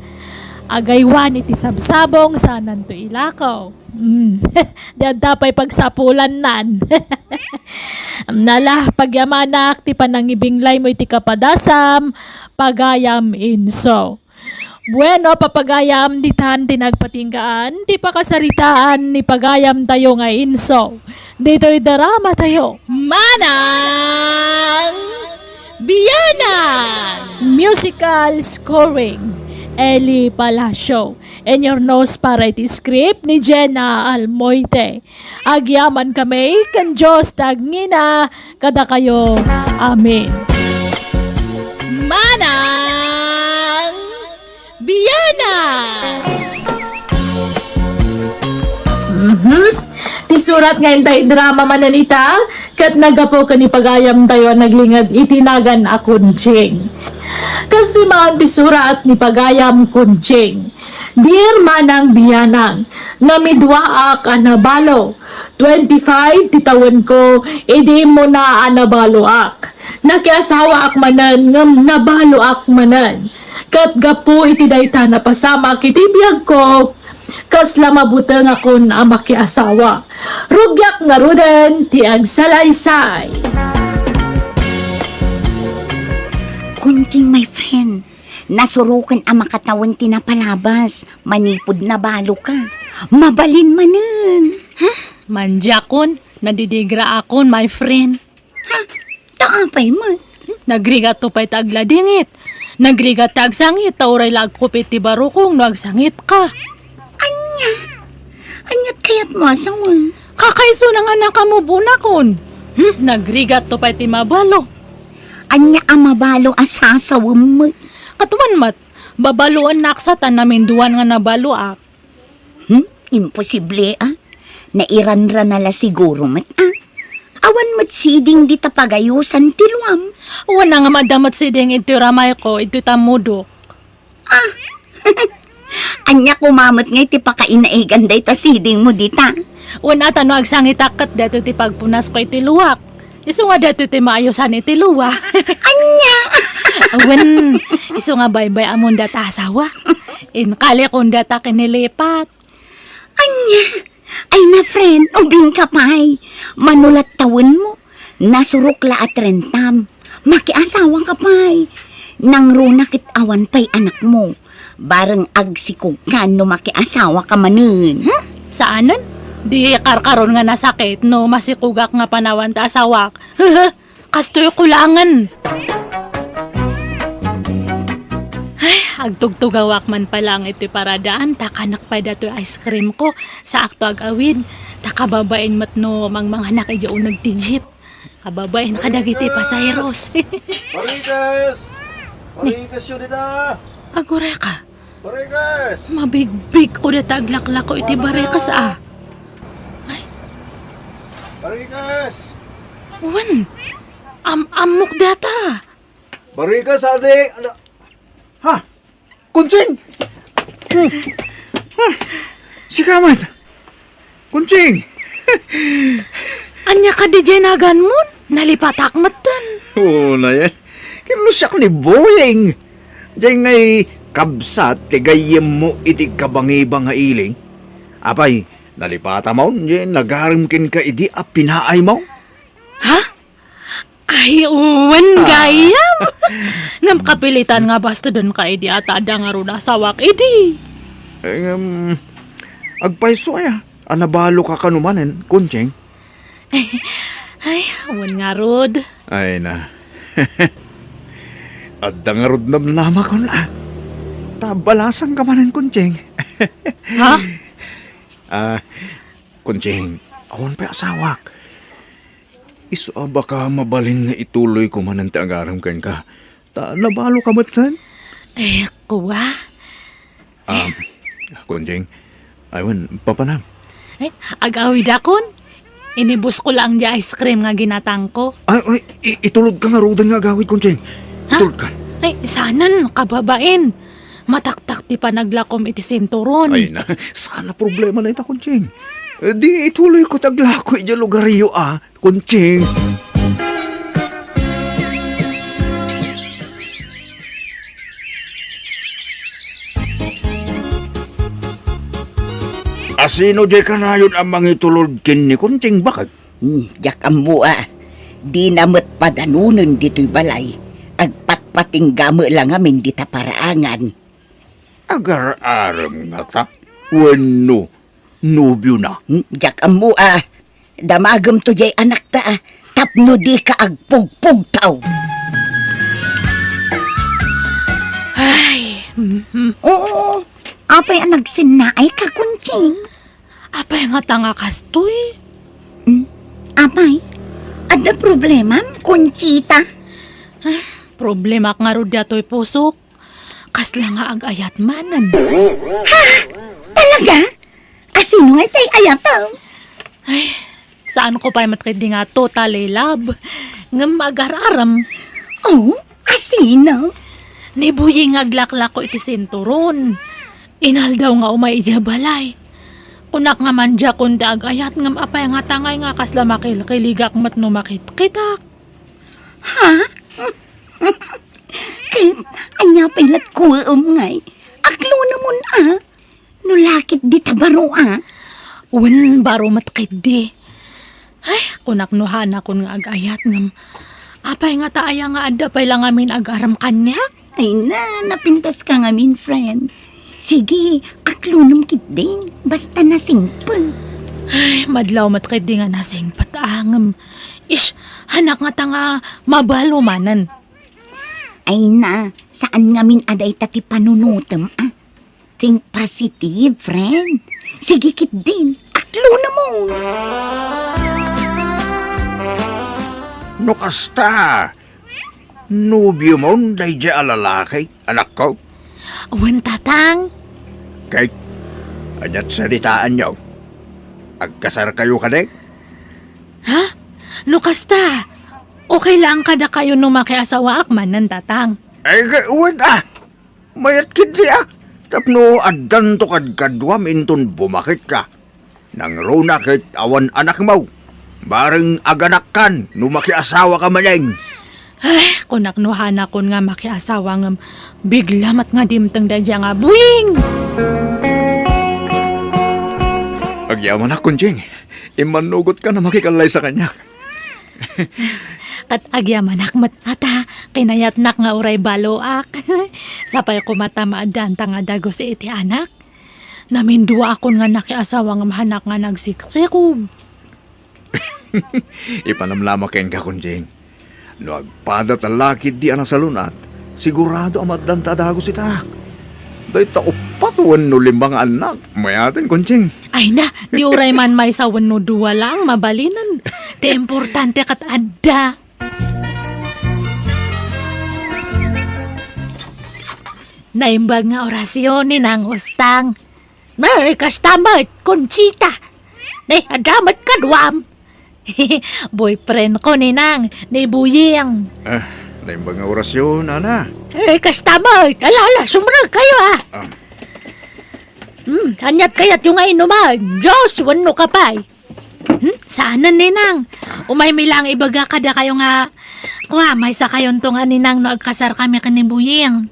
Agaywan iti sabsabong sanan to ilakaw. Dapay pagsapulan nan. Nala, pagyamanak ti panangibinglay mo iti kapadasam, pagayam inso. Bueno, papagayam di tan tinagpatinggaan, di pakasaritaan ni pagayam tayo nga inso. Dito'y darama tayo. Manang Biyanan! Musical scoring, Eli Palacio. And your nose para iti script ni Jenna Almoite. Agyaman kami, kan Diyos tagngina, kada kayo. Amen. Manang Biyanan! Tisurat ngayon tayo drama mananita, kat nagapo ka ni pagayam tayo naglingag itinagan a kunching. Kasi mga tisurat ni pagayam kunching. Dear Manang Biyanang, namidwaak anabalo. 25 titawan ko, edi mo na anabalo ak. Nakiasawa ak manan, ngam nabalo ak manan. Kat gapo iti dayta na pasama kiti biyag ko. Kasla mabuteng ako na makiasawa. Rugyak nga ruden ti agsalaysay. Kunting my friend, nasurukan ang makatawan tinapalabas. Manipod na balo ka. Mabalin manen. Manjakon, nadidigra akon, my friend. Taapay man. Nagrigat to pa'y tagladingit. Nagrigat tagsangit, tauray lagkupit ti barukong no agsangit ka. Anyat kayat mo asawan. Kakaiso na nga nakamubunakon. Nagrigat to pa'y ti mabalo. Anya ang mabalo asasawam mo. Katuman mat, babaluan naksatan namin duwan nga nabaluak. Imposible Nairanra nala siguro mat Awan mat siding di tapagayusan tiluam. Wana nga madamat si ding ito ramay ko, ito tamudok. Anya kumamat nga iti pakainaigan day ta siding mo dita. Wana tano agsangit akat dato ti pagpunas ko iti luwak. Iso nga dato ti maayosan iti luwa. Anya! Awan, iso nga baybay amon data asawa. Inkali kong data kinilipat. Anya! Ay na friend, ubing ka pa'y. Manulat tawin mo. Nasurukla at rentam. Makiasawa ka pa'y. Nang runakit awan pa'y anak mo. Barang agsikog ka no makiasawa ka manin. Saanan? Di karkaron nga nasakit no masikugak nga panawan ta asawak. Kastoy kulangan. Ay, agtugtugawak man palang ito paradaan, takanak pa dato ice cream ko sa akto agawid. Takababain mat no mga nakidyaon nagtijip. Kababain kadagiti pasayros. Marites! Marites yun dita! Agure ka. Marites! Mabigbig ko na taglaklak ko iti barekas Marites! Wan, amok data. Marites, ate! Ha? Kunsing! Si Kamat! Kunsing! Anya ka di jenagan mo? Nalipatak matan. Oo na yan. Kinulusyak ni Boying. Diyan ngay kabsat, tigayem mo iti kabangibang nga iling. Apay, nalipata mo, diyan nagarimkin ka iti pinaay mo. Ha? Ay, uwan gayam. Ngam kapilitan nga basta doon ka idi at ada nga ron asawak idi. Agpaiso ya. Anabalo ka kanumanen, Kunsing. Ay, uwan nga rod. Ay na. Adda nga rod namnama ko na. Tabalasan ka manen, Kunsing. Ha? Kunsing, awan pa asawak. Iso baka mabalin nga ituloy ko man ang tagaram kan ka. Nabalo ka matan? Eh, kuwa. Kunsing, aywan, papanam. Ay, agawid akon. Inibus ko lang di ice cream nga ginatang ko. Ay, itulog ka nga rodan nga gawid, Kunsing. Itulog ka. Ay, sanan, kababain. Mataktak ti pa naglakom iti sinturon. Ay na, sana problema na ita, Kunsing. Di ituloy ko taglako iti lugaryo, Kunsing. Asino di ka na yun ang mga itulod kin ni Kunsing bakit? Yak ang mua. Di namat padanunan dito'y balay. Agpatpating gamo lang amin dita paraangan. Agar-aram nga ta. Wano, nobyo na. Yak ang mua. Damagam to jay anak ta. Tapno di ka agpugpug tao. Ay, Oo. Apay ang nagsinaay ka, Kunsing. apay nga tanga kastoy. Apay, ada problema, Kunchita? Problema nga ro dato'y pusok. Kasla nga ag-ayat manan. Talaga? Asino nga tay ayataw? Ay, saan ko pa'y matkidi nga totally love. Nga mag-araram. Oh, asino? Nibuyi nga aglaklak ko iti sinturon. Inal daw nga umay ija balay. Kunak nga man dya kundi ag-ayat ngam apay nga tangay nga kasla makilkiligak mat no makit-kitak. Bakit? Anya pilat ko ngay. Aklo naman Nulakit di tabaro Wen baro matkid di. Ay, kunaknuhan ako nga agayat ngam. Apay nga taaya nga adda pay lang amin agaram kanya. Ay na, napintas ka nga min, friend. Sige, aklo nam kit din. Basta na simple. Ay, madlaw matkid di nga nasing patangam. Ish, hanak nga tanga mabalumanan. Ay na, saan nga min aday tati panunutem Think positive, friend. Sige kit din. Aklo na mo. No kasta. Nobyo mo, day dya alalaki, anak ko. Wen tatang. Kay, anyat salitaan nyo. Agkasar kayo kadek? Ha? No kasta. Okay lang kada kayo no makiasawa akman ng tatang. Ay, gawin mayat kid di Tapno addan to kadkadwam inton bumakit ka. Nang runa kit awan anak mo. Bareng aganak kan, numakiasawa ka maling. Ay, kunaknuhan ako nga makiasawa ng biglamat nga dimtang dadya nga buwing. Agyaman akong Jing. Imanugot ka na makikalay sa kanya. Kat agyaman akmat ata, kinayatnak nga uray baloak. Sapay ko mata maadan nga dago si iti anak. Namindua akon nga nakiasawa ng mahanak nga nagsiksikob. Ipanamlama kain ka kung Jing. No agpada talakid di anak salunat, sigurado amat dantadago si tak. Day taupatuan no limbang anak, mayatin kung Jing. Ay na, di uray man may sawan no duwa lang, mabalinan. Te importante kat adda. Naimbag nga orasyon ni nang ustang. Merry kastamat, Conchita. Nay, adamat kadwam. Boyfriend ko ni nang, ni Buying. Naimbang nga orasyon, ana. Merry kastamat, alala, sumrag kayo anyat kayat yung nga inuman. Diyos, wano ka pa'y. Saanan ni nang? Umay milang ibaga kada kayo nga. May sa kayon to nga ni nang no agkasar kami kanibuying.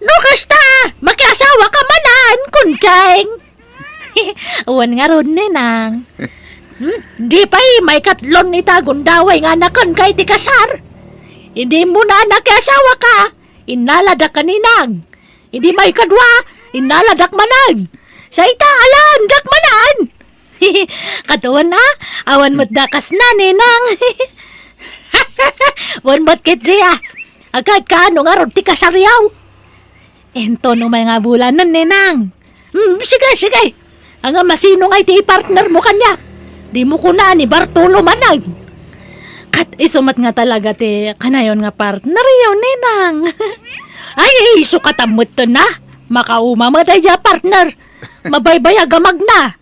No kasta! Makiasawa ka manan, kuncheng! Uwan nga ron ni nang. Di pa'y may katlon ni tagundaway nga nakan kay ti kasar. Hindi mo na nakiasawa ka. Inaladak ka ni nang. Hindi may kadwa. Inaladak manan. Sa itaalan, dak manan. Katuan na, awan mo't dakas na, ninang. Wan mo't kitri agad ka, ano nga ron, ti kasaryaw. Ento no may nga bulanan, ninang. Sige. Ang masino nga iti partner mo kanya. Di mo kuna ni Bartolo manan. Kat isumat nga talaga ti kanayon nga partner yun, ninang. Ay, sukatamot to na. Makauma madaya partner. Mabaybayag amag na.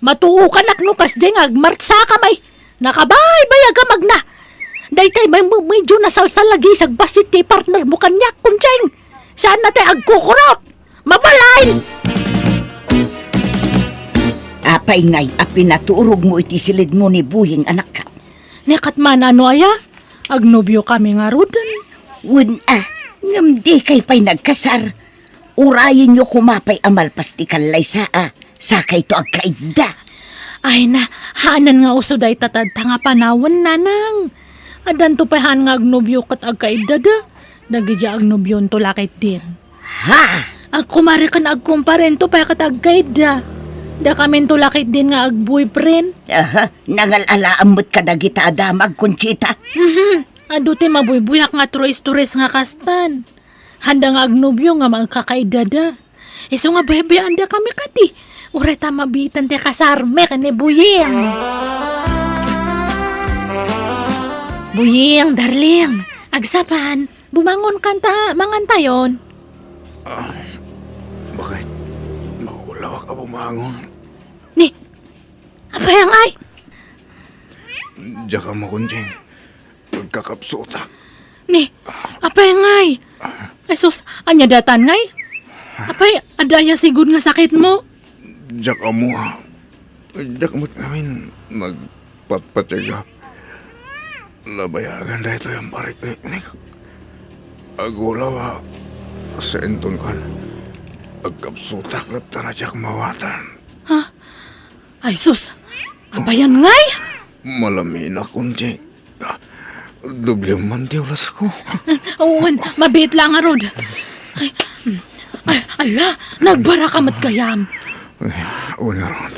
Matuo ka naknukas ding agmartsa kamay. Nakabaybayag amag na. Daytay may medyo nasalsal lagi sagbasit ti partner mo kanyak kuncheng. Saan na tayo agkukurot? Mabalay! Apay ngay, apinaturog mo iti silid mo ni Buying anak ka. Nekat man ano aya? Agnobyo kami nga rudan. Wun ngamdi kay pa'y nagkasar. Urayin nyo kumapay amal pastikalay sakay to agkaigda. Ay na, hanan nga uso day tatad nga panawan nanang. Adan to pahan nga agnobyo kat agkaidada. Nagidya agnobyon to lakit din. Ha? Agkumari ka na agkumparen to pa kat agkaida. Da kami to lakit din nga agboyfriend. Nangalalaamot ka dagita adamag, Conchita. Ado ti mabuybuyak nga turis-turis nga kastan. Handa nga agnobyo nga magkakaidada. Iso nga bebe anda kami kati. Ureta mabitan ti kasarme kani Buying. Buying, darling. Agsapan, bumangon kanta, mangantayon. Bakit? Maulaw ka bumangon. Ni, apayang ay? Diyan ka mo kung Jing. Pagkakapsutak. Ni, apayang ay? Ay sus, anya datan ngay? Apay, adaya sigud nga sakit mo? Diyan ka mo Diyan ka mo kami magpatpatyagap. Labayagan dahil ito yung parit. Agulaw sa entong kan. Agkapsutak na tanadyak mawatan. Ay sus, abayan ngay! Malami na kunjing. Doble man di ulas ko. Owen, mabit lang arod. Ay, ala, nagbara ka mat gayam. Una ron.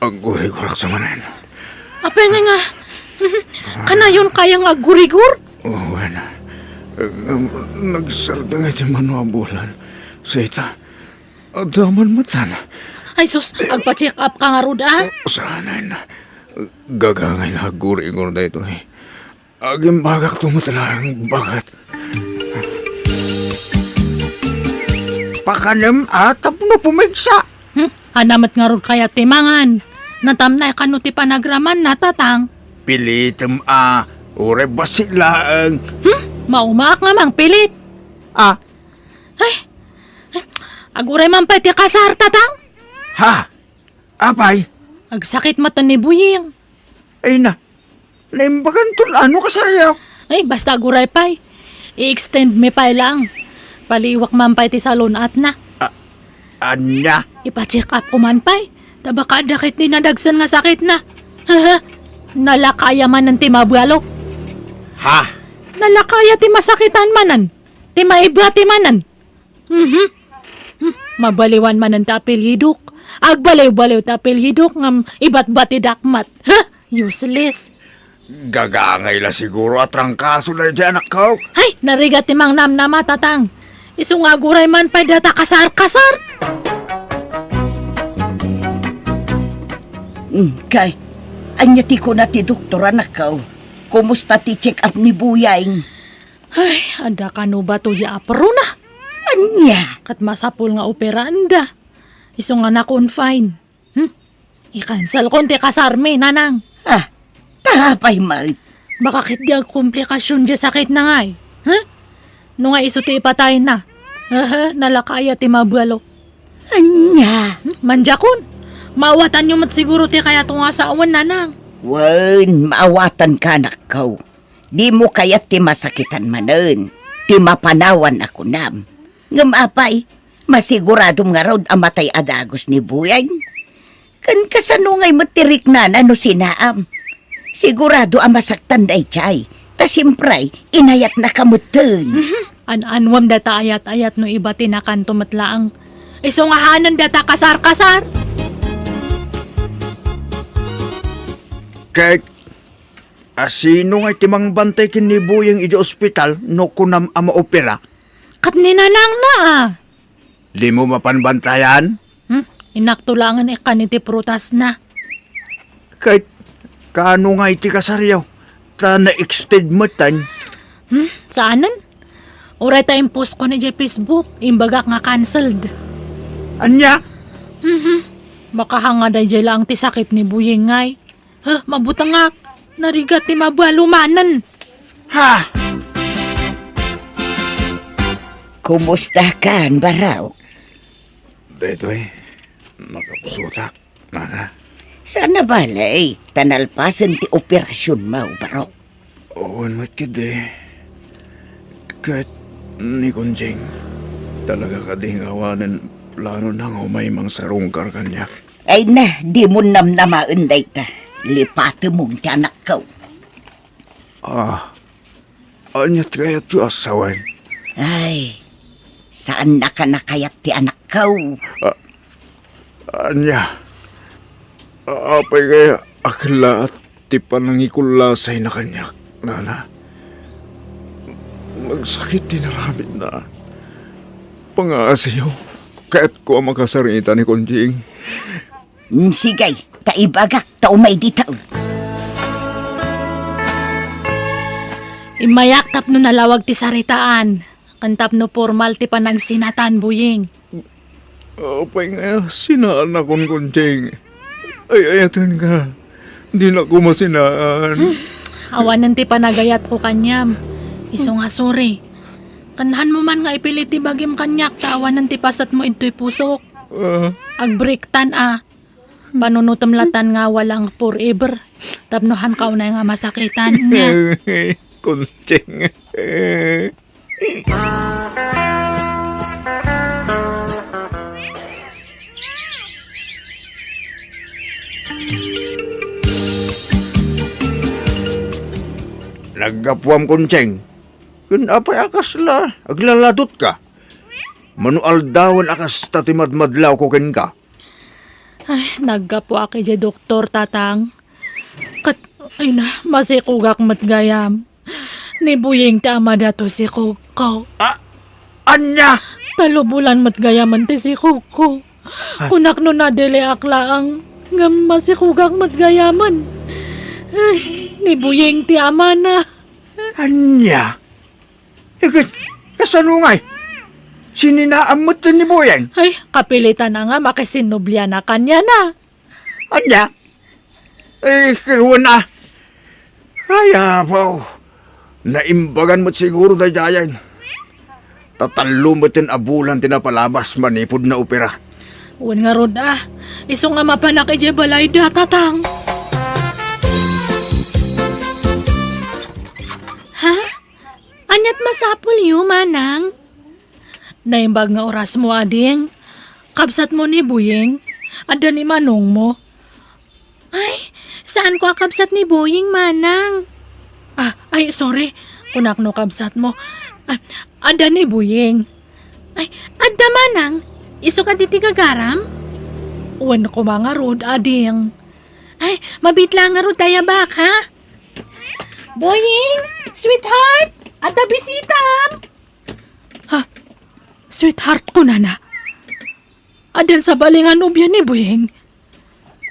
Agulay-gurak sa manin. Apay nga. Kanayon kayang agurigur? Owen. Nagsarda nga di manuabulan. Sa ita, adaman matan. Ay sus, agpa-check up ka nga rod ah. Sanay na. Gagangay na guri-gur na ito eh. Aging bagak tumutalang bagat. Pakanem atap no pumigsa. Hanamat nga rod kaya timangan. Natamnay kanuti panagraman natatang. Pilitem ure basilaeng. Maumaak nga mang pilit. Aguray man pa ti kasar tatang. Ha? Apay? Agsakit mata ni Buying. Ay na. Naimbagan tulano ka sayaw. Ay, basta aguray pa'y. I-extend me pa'y lang. Paliwak man pa'y ti salon at na. Anya? Ipa-check up ko man pa'y. Tabaka dakit ni nadagsan nga sakit na. Nalakaya man ng timabualo. Ha? Nalakaya ti masakitan manan. Ti maibra ti manan. Mabaliwan man ang tapil hiduk. Agbaliw-baliw tapil hiduk ngam ibat-bat ti dakmat. Useless. Gagangay la siguro at rangkaso na dyan ako. Ay, narigat ti mang namnama tatang. Isungaguray man pa data kasar-kasar. Kay, anya ti ko na ti doktora na ka. Kumusta ti check up ni Buyay? Ay, ada ka no ba to di apro na? Anya? Kat masapul nga opera anda. Iso nga na-confine. I-cancel konti kasarme, nanang. Tapay mait. Baka kit di ang komplikasyon di sakit na ngay. No nga iso ti ipatay na. Nalakaya ti mabualo. Anya? Manjakon. Maawatan nyo mat siguro ti kaya tunga sa awan, nanang. Wen, maawatan ka na ka. Di mo kaya ti masakitan manen. Ti mapanawan ako nam. Ngam apay, masiguradong nga raw amatay adagos ni Buyay. Kan kasanungay matirik na no sinaam. Sigurado ang masaktan day chay. Ta simpray, inayat na kamuteng. An-anwam data ayat-ayat no iba tinakan tumatlaang. Iso nga hanan data kasar-kasar. Kek, asino nga timang bantay kinibuyang iti ospital no kunam ama opera? Kat ninanang na ah. Di mo mapanbantayan? Inaktulangan kaniti prutas na. Kahit kano nga iti kasaryaw, ta na-extend mo tan. Saanan? Uray ta post ko na di Facebook, imbagak nga cancelled. Anya? Makahanga day lang ti sakit ni Buying ngay. Mabutang nga, narigat ti mabalumanan. Ha? Kumusta ka, baraw? Detoy, nakapsutak. Mana? Sana balay, tanalpasan ti operasyon mo, baraw. Owen matkid eh. Kahit ni Kunjing, talaga ka ding awanan plano nang umaymang sarungkar kanya. Ay na, di mo namnamaan day ta. Lipate mong ti anak ka. Anyat kayat yu asawan. Ay, saan na ka nakayat ti anak ka? Anya, apay kaya akla at ti panangikulasay na kanya, nana. Magsakit din namin na. Pangaasiyo, kaya't ko ang makasarita ni Kunjing. Sigay, taibagak, taumay ditaw. Imayak tap no nalawag ti saritaan. Kantap no formal ti panagsinatan, Buying. Apay nga, sinaan akong Kunjing. Ay, ayatan ka. Di na ko masinaan. Awanan ti panagayat ko kanyam. Iso nga sorry. Kanahan mo man nga ipilit ti bagim kanyak, tawanan ti pasat mo into'y pusok. Agbreaktan Panunutam latan nga walang forever. Tapnohan ka na nga masakitan niya. Kunjing. Naggapuam kuncheng. Kun apay akas la, aglaladot ka. Manual dawan akas tatimadmadlaw ko ken ka. Ay, naggapo aki di doktor tatang. Ay na, masikugak matgayam. Ni buying ti ama dato si Kuko. Anya! Talubulan matgayaman ti si Kuko. Kunak no na dili aklaang ngam masikugak matgayaman. Ay, ni buying ti ama na. Anya? Ikit, kasanungay. Sininaamot ni Boyeng. Ay, kapilitan na nga makisinublia na kanya na. Anya? Kiruan na. Kaya po. Naimbagan mo't siguro na jayan. Tatalumutin abulan tinapalabas manipod na opera. Uwan nga rod iso nga mapanak ije balay da tatang. Ha? Anyat masapul yu manang? Naimbag nga oras mo ading. Kapsat mo ni Buying. Ada ni manong mo. Ay, saan ko kapsat ni Buying manang? Ay, sorry. Kunak no kapsat mo. Ada ni Buying. Ay, ada manang. Iso ka titigagaram? Uwan ko mga rod, ading. Ay, mabitla nga rod tayo bak, ha? Buying! Sweetheart! Ada bisitam! Ha? Sweetheart ko na. Adan sa balingan ubyan ni Buying.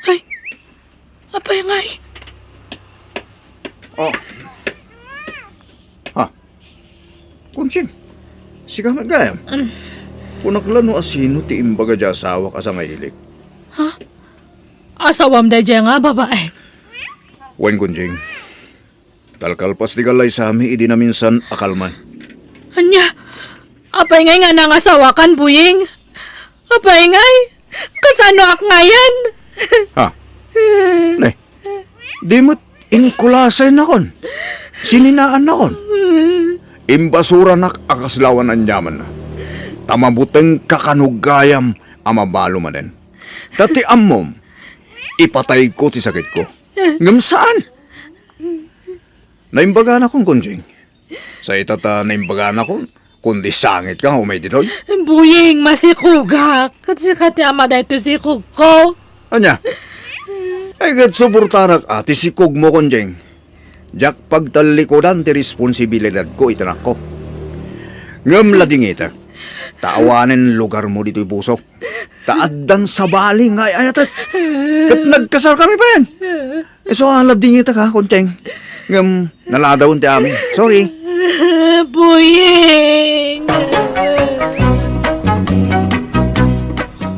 Ay, apay ngay. Oh. Ha? Kunsing, sika magayam. Punaklan no asino ti imbaga dya asawa ka sa ngahilik. Asawam da dyan nga, babae. Wen kunjing, talkalpas ti galay sa amin, idi na minsan akalman. Anya, apay ngay nga nang asawa kan, Buying. Apay ngay, kasano ak ngayan? Ha? Ne, di mo't inkulasay na kon. Sininaan na kon. Imbasura nak akaslawan ang yaman na. Tamabuteng kakanugayam amabalo manen. Tati ammom, ipatay ko ti sakit ko. Ngam saan? Naimbaga na kong kunjing. Sa itata naimbaga na kong, kundi sangit ka umay ditoy. Buying, masikugak. Kasi kati ama da ito si Kuko. Anya? Ay gat suportarak ati si kug mo kunjing. Jak pagtalikodan ti responsibilidad ko itanak ko. Ngam lading itak. Taawanin lugar mo dito'y pusok. Taaddan sa baling ngay ayatat. Kat nagkasal kami pa yan. So lading itak ha kunjing. Ngam naladawon ti amin. Sorry. Buying!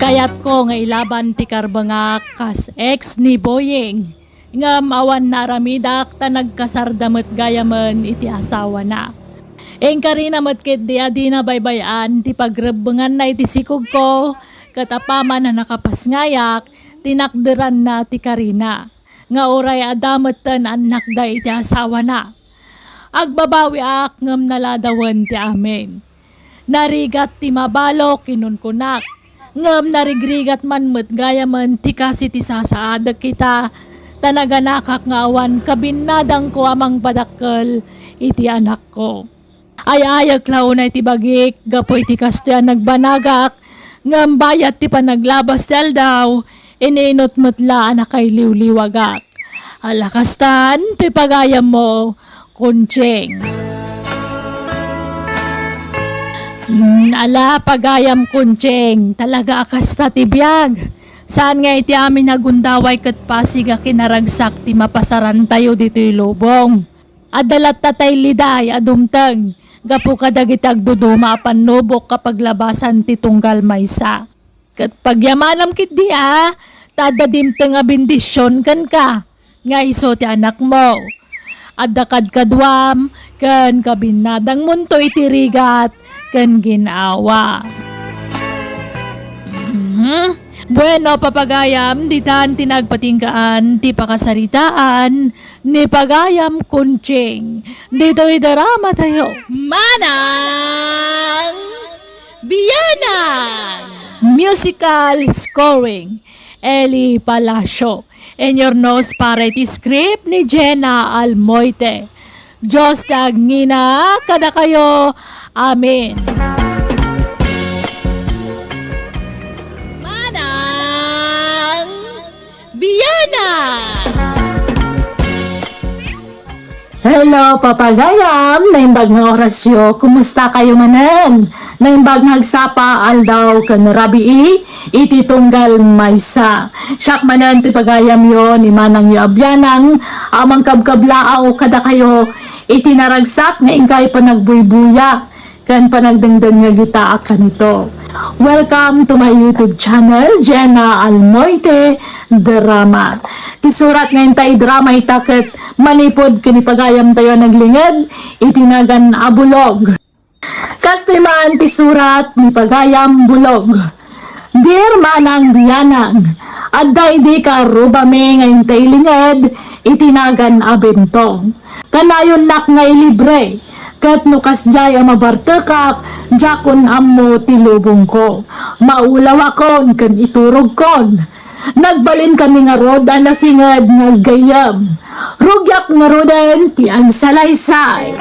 Kayat ko nga ilaban ti karbanga kas ex ni Boying. Nga mawan naramidak ta nagkasardamet gayaman iti asawa na. Engka rin namat kit di adi na baybayan ti pagrebengan na iti sikog ko. Katapaman na nakapasngayak, tinakderan na ti Karina. Nga oray adamet tan anak da iti asawa na. Agbabawi ak ngam naladawan ti amin. Narigat ti mabalok kinunkunak. Ngam narigrigat man met gayaman ti kasi ti sasaadag kita. Tanaganakak nga awan kabinadang ko amang padakkel iti anak ko. Ay ayak lao na iti bagik, gapoy ti kastyan nagbanagak, ngam bayat ti panaglabas tel daw, ininot mutla anak kay liwliwagak. Alakastan, ti pagayam mo, kunching. Ala, pagayam kunching, talaga akasta ti biyag. Saan nga iti amin nagundaway kat pasiga kinaragsak ti mapasaran tayo dito'y lubong. Adalat tatay liday adumtag, gapu kadagitag duduma panubok kapag labasan ti tunggal maysa. Kat pagyamanam kit di tadadimteng a bendisyon kan ka, nga iso ti anak mo. Adakad kadwam, kan kabinadang munto itirigat, kan ginawa. Bueno, papagayam, ditan tinagpatingkaan, ti pakasaritaan, ni pagayam kunching. Dito'y darama tayo. Mana! Musical scoring, Eli Palacio. And your nose parody script ni Jenna Almoite. Diyos tagngina, kada kayo. Amen. Manang Biyana! Hello, papagayam! Naimbag nga orasyo, kumusta kayo manen? Naimbag nga hagsapa, aldaw kan rabii, iti tunggal maysa. Siyak manen, ti pagayam yo, ni manang yo abyanang, amang kabkablaaw kada kayo, iti naragsak nga ingkay panagbuy-buya, kan panagdangdang nga gita kanito. Welcome to my YouTube channel, Jenna Almoite Drama. Tisurat ngayon tayo drama itakit, manipod kinipagayam tayo naglingad, itinagan abulog. Kastiman tisurat ni pagayam bulog. Dear manang biyanang, adday di ka rubame ngayon tayo lingad, itinagan abentong. Kanayon nak ngay libre, kat nukas jay ang mabartekak, jakon ammo tilubong ko. Maulaw akon, kan iturog kon. Nagbalin kami nga rod, anasingad nga gayam. Rugyak nga roden, ti ang salaysay.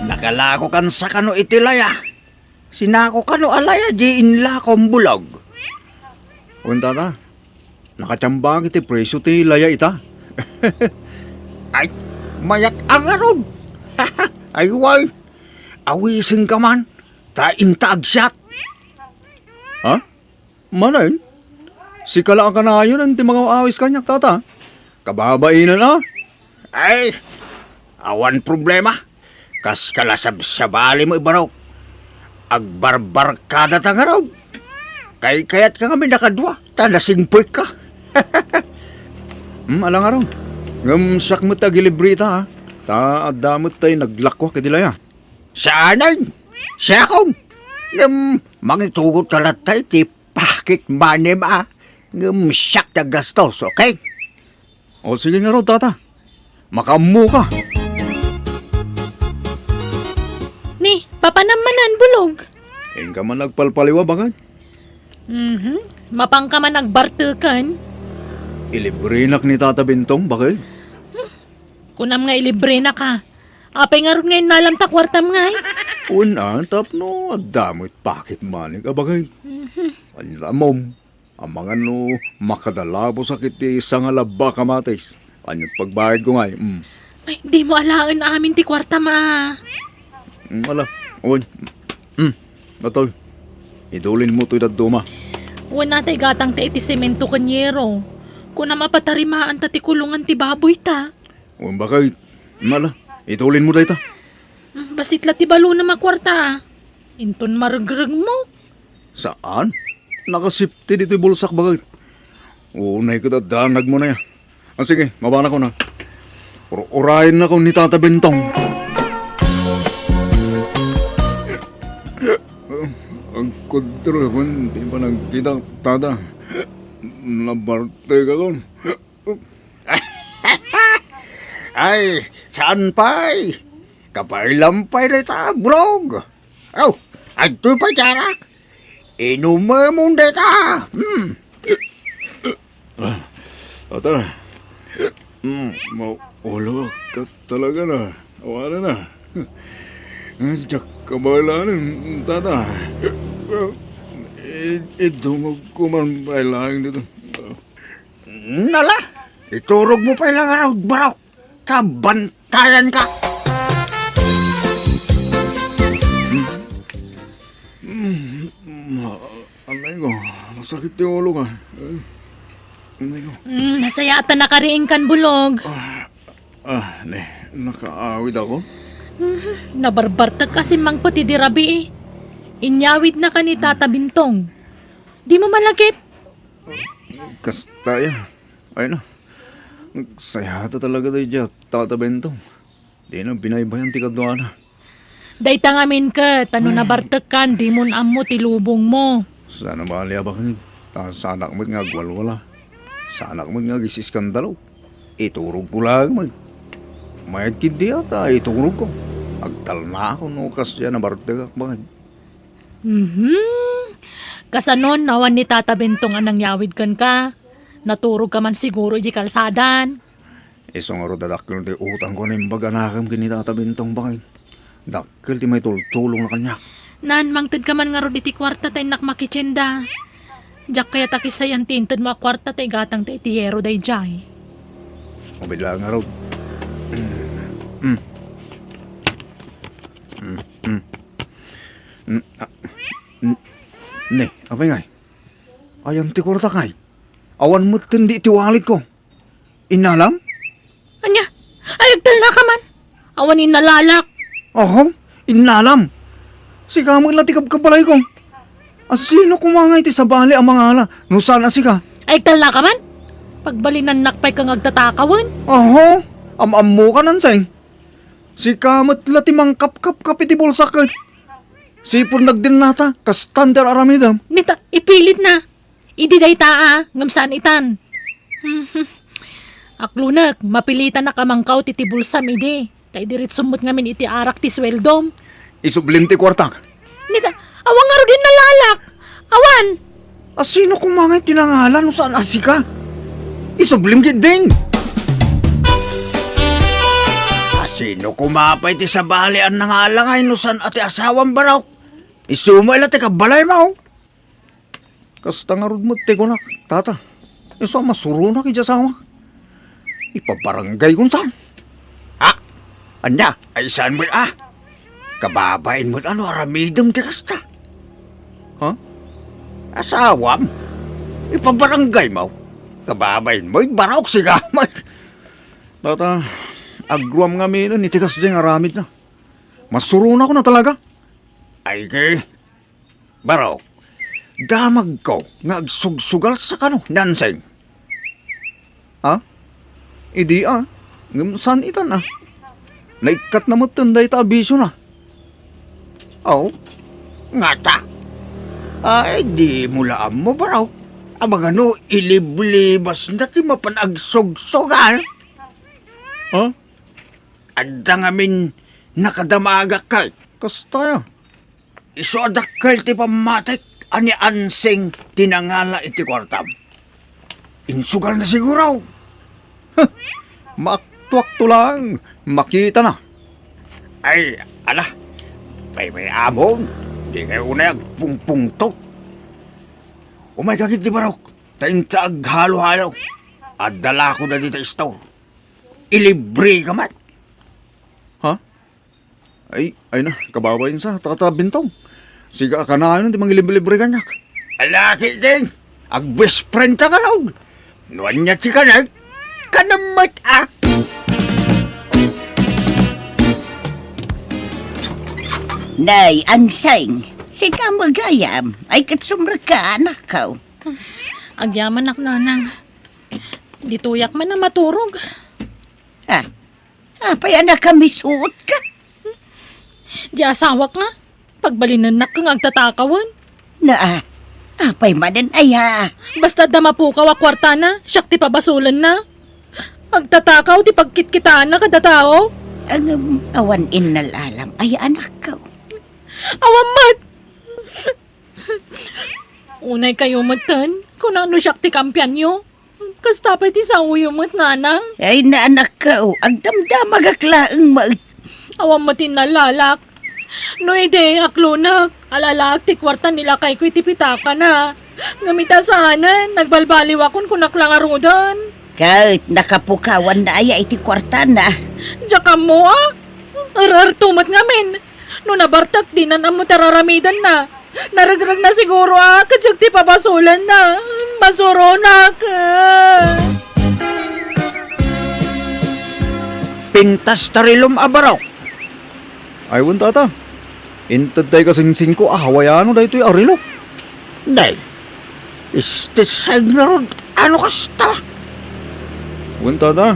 Nakalako kan sa kano itilaya. Sinako kano alaya di inla kong bulog. Unta na, nakachambang iti preso ti laya ita. Ay, mayak ang aron. Ay, way. Awisin ka man. Ta intaagsat. Ha? Manayin? Si kala ang kanayon ang ti mga awis kanyak tata. Kababainan na. Ay, awan problema. Kas kalasab sa bali mo ibaraw. Agbarbar ka na tangaraw. Kayat ka kami nakadwa. Tanasingpoy ka. Alang araw. Ngamsak mo tagilibrita ha. Ta adamot tayo naglakwa kadilaya. Saanay? Siya akong? Mangitugot ka latay ti pakit manim ah. Siyak na gastos, okay? O sige nga ro, tata. Makamu ka. Ni, papanamanan bulog. Ka man nagpalpaliwa bagay. Mapang ka man nagbartukan. Ilibrinak ni Tata Bintong, bagay. Kunam nga ilibre na ka. Apay nga ron ngayon nalam ta kwartam nga eh. Una, tapno, adamot pakit manik, bagay. Alamom, ang mga no, makadalabo sakit ti isang alaba kamatis. Anyot pagbayad ko nga eh. Ay, di mo alaan amin ti kwartam ah. Ala, uwan. Natol, idulin mo to'y daduma. Uwan natay gatang ta iti semento kanyero. Kuna mapatarimaan ta ti kulungan ti baboy ta. Uwan bakit? Mala, idulin mo dahi ta. Basit la ti balo na makwarta. Inton marugrug mo. Saan? Nakasipti dito'y bulsak bagay. Unay ka dadanag mo na yan. Sige, mabana ko na. Urahin na ko ni Tata Bentong. Ang kudro, di ba nagkita, Tata? Nabarte ka kon. Ay, saan pa'y? Kapay lampay na ta, blog. Oh, agto pa jarak. Inume mong data. Tata, maulo ka talaga na. Awala na. Diyak kabalanan, Tata. Idungog ko man bailang dito. Nala, iturog mo pa ilang araw, barok. Kabantayan ka. Anay ko, masakit yung ulo ka. Anay ko. Masaya ata nakariing kan bulog. Nakaawid ako. Nabarbartag kasi mang pati di rabi eh. Inyawid na ka ni Tata Bintong. Di mo malagip. Kastaya. Ay na. Sayata talaga tayo dyan, Tata Bentong. Di na binaybayan ti kadwana. Dayta ngamin ka, tano na bartag kan, di mo amo tilubong mo. Sana mahalya ba kanid? Sa anak mo nga gwalwala. Sa anak mo nga gisiskandalo. Iturog ko lang mag. Mayad kid di ata, iturog ko. Agtal na ako no kasya na bartag akbangad. Kasanon nawan ni Tata Bentong anang yawid kan ka. Naturog ka man siguro di kalsadan. Isong aro dadakil di utang ko na yung baga nakam kinitatabintong bakay. Dakil di may tulong na kanya. Nan, mangtid ka man nga ro iti kwarta tay nakmakitsenda. Diyak kaya takisayan tinted mga kwarta tay gatang tay tiyero day jay. Mabila nga ro. Ne, apa ngay? Ayang ti kurta kay. Awan mo tindi tiwalit ko. Inalam? Anya, ayagtal na ka man. Awanin nalalak. Oh, inalam. Si ka mo ilatikab ka balay ko. Asino kumangay ti sa bali ang mga ala. No sana si ka? Ayagtal na ka man. Pagbalinan nakpay kang agtatakawan. Oho, am-ammo ka nansay. Si kamat lati mang kap-kap-kap iti bulsakit. Sipon nagdin nata, kastander aramidam. Nita, ipilit na. Idi day taa, ngamsaan itan. Aklunak, mapilitan na kamangkaw titi bulsam idi. Tay dirit sumot ngamin iti arak ti sweldom. Isublim ti kwartak. Nita, awang nga ro din nalalak. Awan! Asino kumangay tinangalan no saan asika? Isublim gid din. Asino kumapay ti sa bali ang nangalangay no saan ati asawang baraw? Isumay la ti kabalay mo. Kasta nga rod mo ti ko na, tata. Isa masuro na kidya sawa. Ipabarangay kung saan. Ah, anya, ay saan mo kababain mo ano aramidam ti kasta. Ha? Asawam? Ipabarangay mo. Kababain mo, barok si gamay. Tata, agruam nga minon, itikas din aramid na. Masuro na ko na talaga. Ay kay, barok, damag ko nga agsugsugal sa kano, nanseng. Ha? Idi saan itan Naikat na mo tunday ta abisyo na. Oh, nga ta. Ay, di mulaan mo barok. Abang ano, iliblibas na ti mapanagsugsugsugal. Ha? Adda ngamin nakadamaga kay. Kasta iso adakal ti pamatik ani ansing tinangala iti kwartam. Insugal na siguro. Huh, maaktuak to lang. Makita na. Ay, ala. May amon. Di kayo unay agpungpung to. Umay kakit di barok. Taing taag halo-halo. Adala ko na dito store. Ilibre ka man. Ha? Ay na, kababayin sa tatabintong. Siga ka na yun, di mga libre-libre kanyak. Alaki din, ag-best friend ka lang. Nuwan niya si kanag, kanamat Nay, anseng. Sige magayam. Ay katsumra ka, anak ka. Agyaman nak nanang. Dituyak man na maturog. Ha? Apay anak kami suot ka? Di asawak nga. Pagbalinan nak kang agtatakawan. Na, apay manan aya. Basta damapukaw a kwarta na, siyak ti pabasulan na. Agtatakaw ti pagkitkitaan na kada tao. Ang awan inalalam ay anak ka. Awamat! Unay kayo matan, kung ano siyak ti kampiyan nyo. Kastapay ti sa uyo mo't nanang. Ay na anak ka, agdamdam agaklaang maut. Awamatin na lalak. No ide, aklunak. Alalak ti kwarta nila kay ko itipitaka na. Ngamita sana, nagbalbaliw akon kunak lang arudan. Kahit nakapukawan na aya iti kwarta na. Diyak mo Arartumat ngamin. No nabartak di na mo tararamidan na. Naragrag na siguro kadyak ti pabasulan na. Masuronak. Pintas tarilom abaraw. Aywan tata. Intad tayo kasing ko hawayano dahi ito'y arilo. Nay, istisag nga ron. Ano kasta? Aywan tata.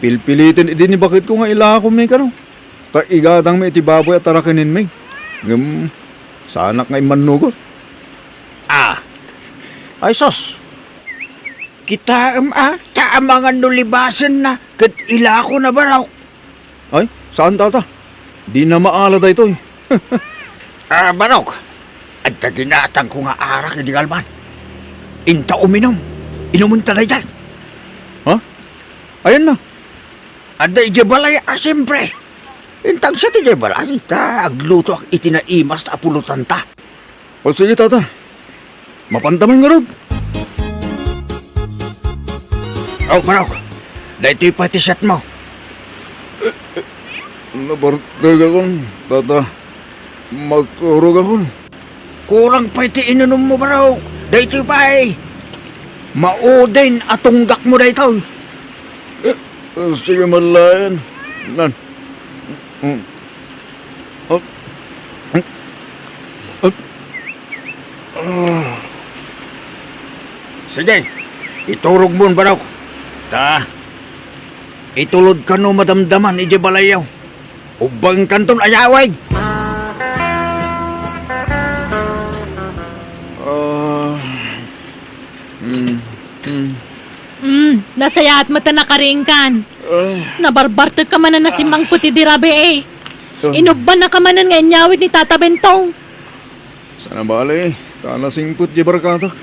Pilpilitin idin ni bakit ko nga ilako may kano. Kaigadang may itibaboy at tarakanin may. Sanak nga imanugot. Ay sos. Kita ta mga nulibasan na. Kat ilako na baraw. Ay, saan tata? Di na maala da ito Manok, at ginatang ko nga arak ni Galman. Inta uminom. Inumunta na dyan. Ha? Ayan na. At da ijebalay, siyempre. Intag siya ti ijebalay. Agluto ang itinaimas sa apulutan ta. O sige, tata. Mapantaman nga rod. Manok, da ito'y pati shot mo. Nabartag akong, tata. Magturog akong. Kurang pa iti inunom mo, Manok. Da ito'y pa'y. Maudin atunggak mo da ito. Sige, malayan. Nan. Sige, iturog mo, Manok. Itulod ka no madamdaman, ijebalayaw. Ubang kanton ayaway. Nasaya at mata nakaringkan. Nabarbartag ka man na nasimang puti di rabi eh. Inugban na ka man nga inyawid ni Tata Bentong. Sana bali. Kana singput di barkatak.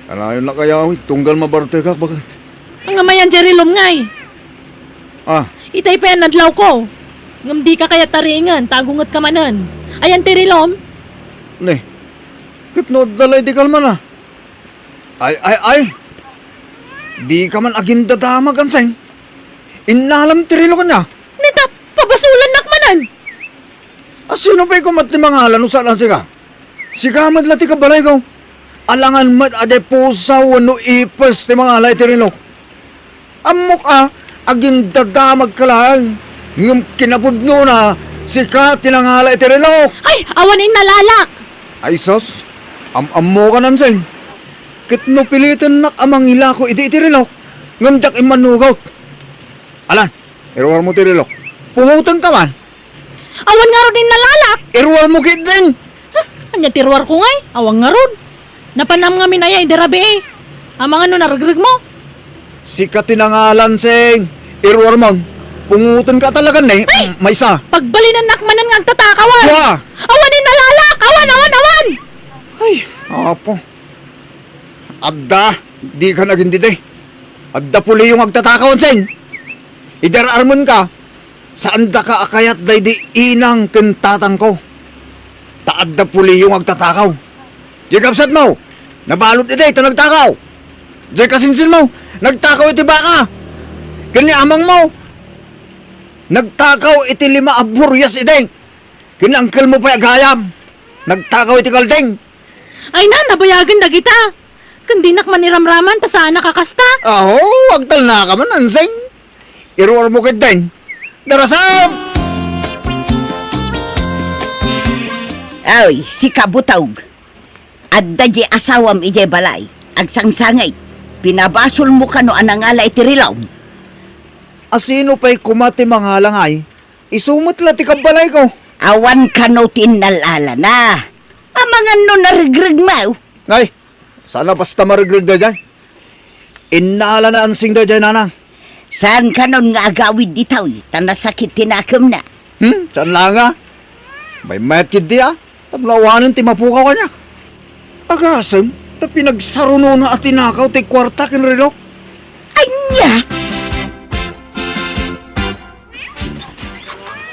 Kanayon na kayawit. Tunggal mabarte ka. Bakit? Ang amayan Jerilom ngay. Itay pa yan nadlaw ko. Ngam di ka kaya taringan, tagungot ka manan. Ayan Tirilom. Ne. Kitnod dalay di kalman na. Ay. Di ka man aging dadama ganseng. Inalam tirilo ka niya. Nita, pabasulan nakmanan. Sino pa'y kumat ni mga halan sa lang siga? Siga madlati ka balay ko. Alangan mat ade pusa wano ipes ni mga halay tirilo. Amok aging dadamag kalahan. Ngum kinapudno na sika tinang halay tirilo. Ay, awanin nalalak. Ay sos, ammo ka nanseng. Kitno pilitin nak amang ila ko iti-itirilo. Ngamdak imanugaw. Alan, iruwar mo tirilo. Pumutang ka man. Awan nga ron din nalalak. Iruwar mo kit din. Anya tiruar ko ngay, awang nga ron. Napanam nga minaya, idarabi eh. Amang ano naragrag mo? Sikat tinangalan, seng. Iruwar mo. Pungutan ka talaga, ne. May isa. Pagbalinan nakmanan nga ang tatakawan. Wa! Awanin nalalak! Awan! Ay, apo. Adda, di ka naging dide. Adda puli yung agtatakawan, seng. Idararmon ka. Saan da ka akayat day di inang kentatang ko. Taadda puli yung agtatakaw. Di kapsat mo. Nabalot ide, ito nagtakaw. Di kasinsin mo. Nagtakaw iti baka. Kani amang mo. Nagtakaw iti 5 aburyas ide. Kani angkel mo pa agayam. Nagtakaw iti kaldeng. Ay na, nabayagan na kita. Kundi nakman niramraman, ta saan nakakasta. Agtal na ka man, anseng. Iruwar mo kit din. Darasam! Ay, si kabutawg. Adda di asawam ije balay. Agsangsangay. Pinabasol mo ka no anangala itirilaw. Asino pa'y kumati mga halangay? Isumot la ti kabalay ko. Awan ka no tinalala na. Amangan no narigrag mo. Ay, sana basta marigrig da dyan. Inala na ansing da dyan, nanang. Saan ka nun nga agawid ditaw? Tanasakit tinakam na. Saan lang nga? May matkid di Tablawanan ti mapukaw ka niya. Agasam, ta pinagsaruno na at tinakaw ti kwarta kinrelo. Anya!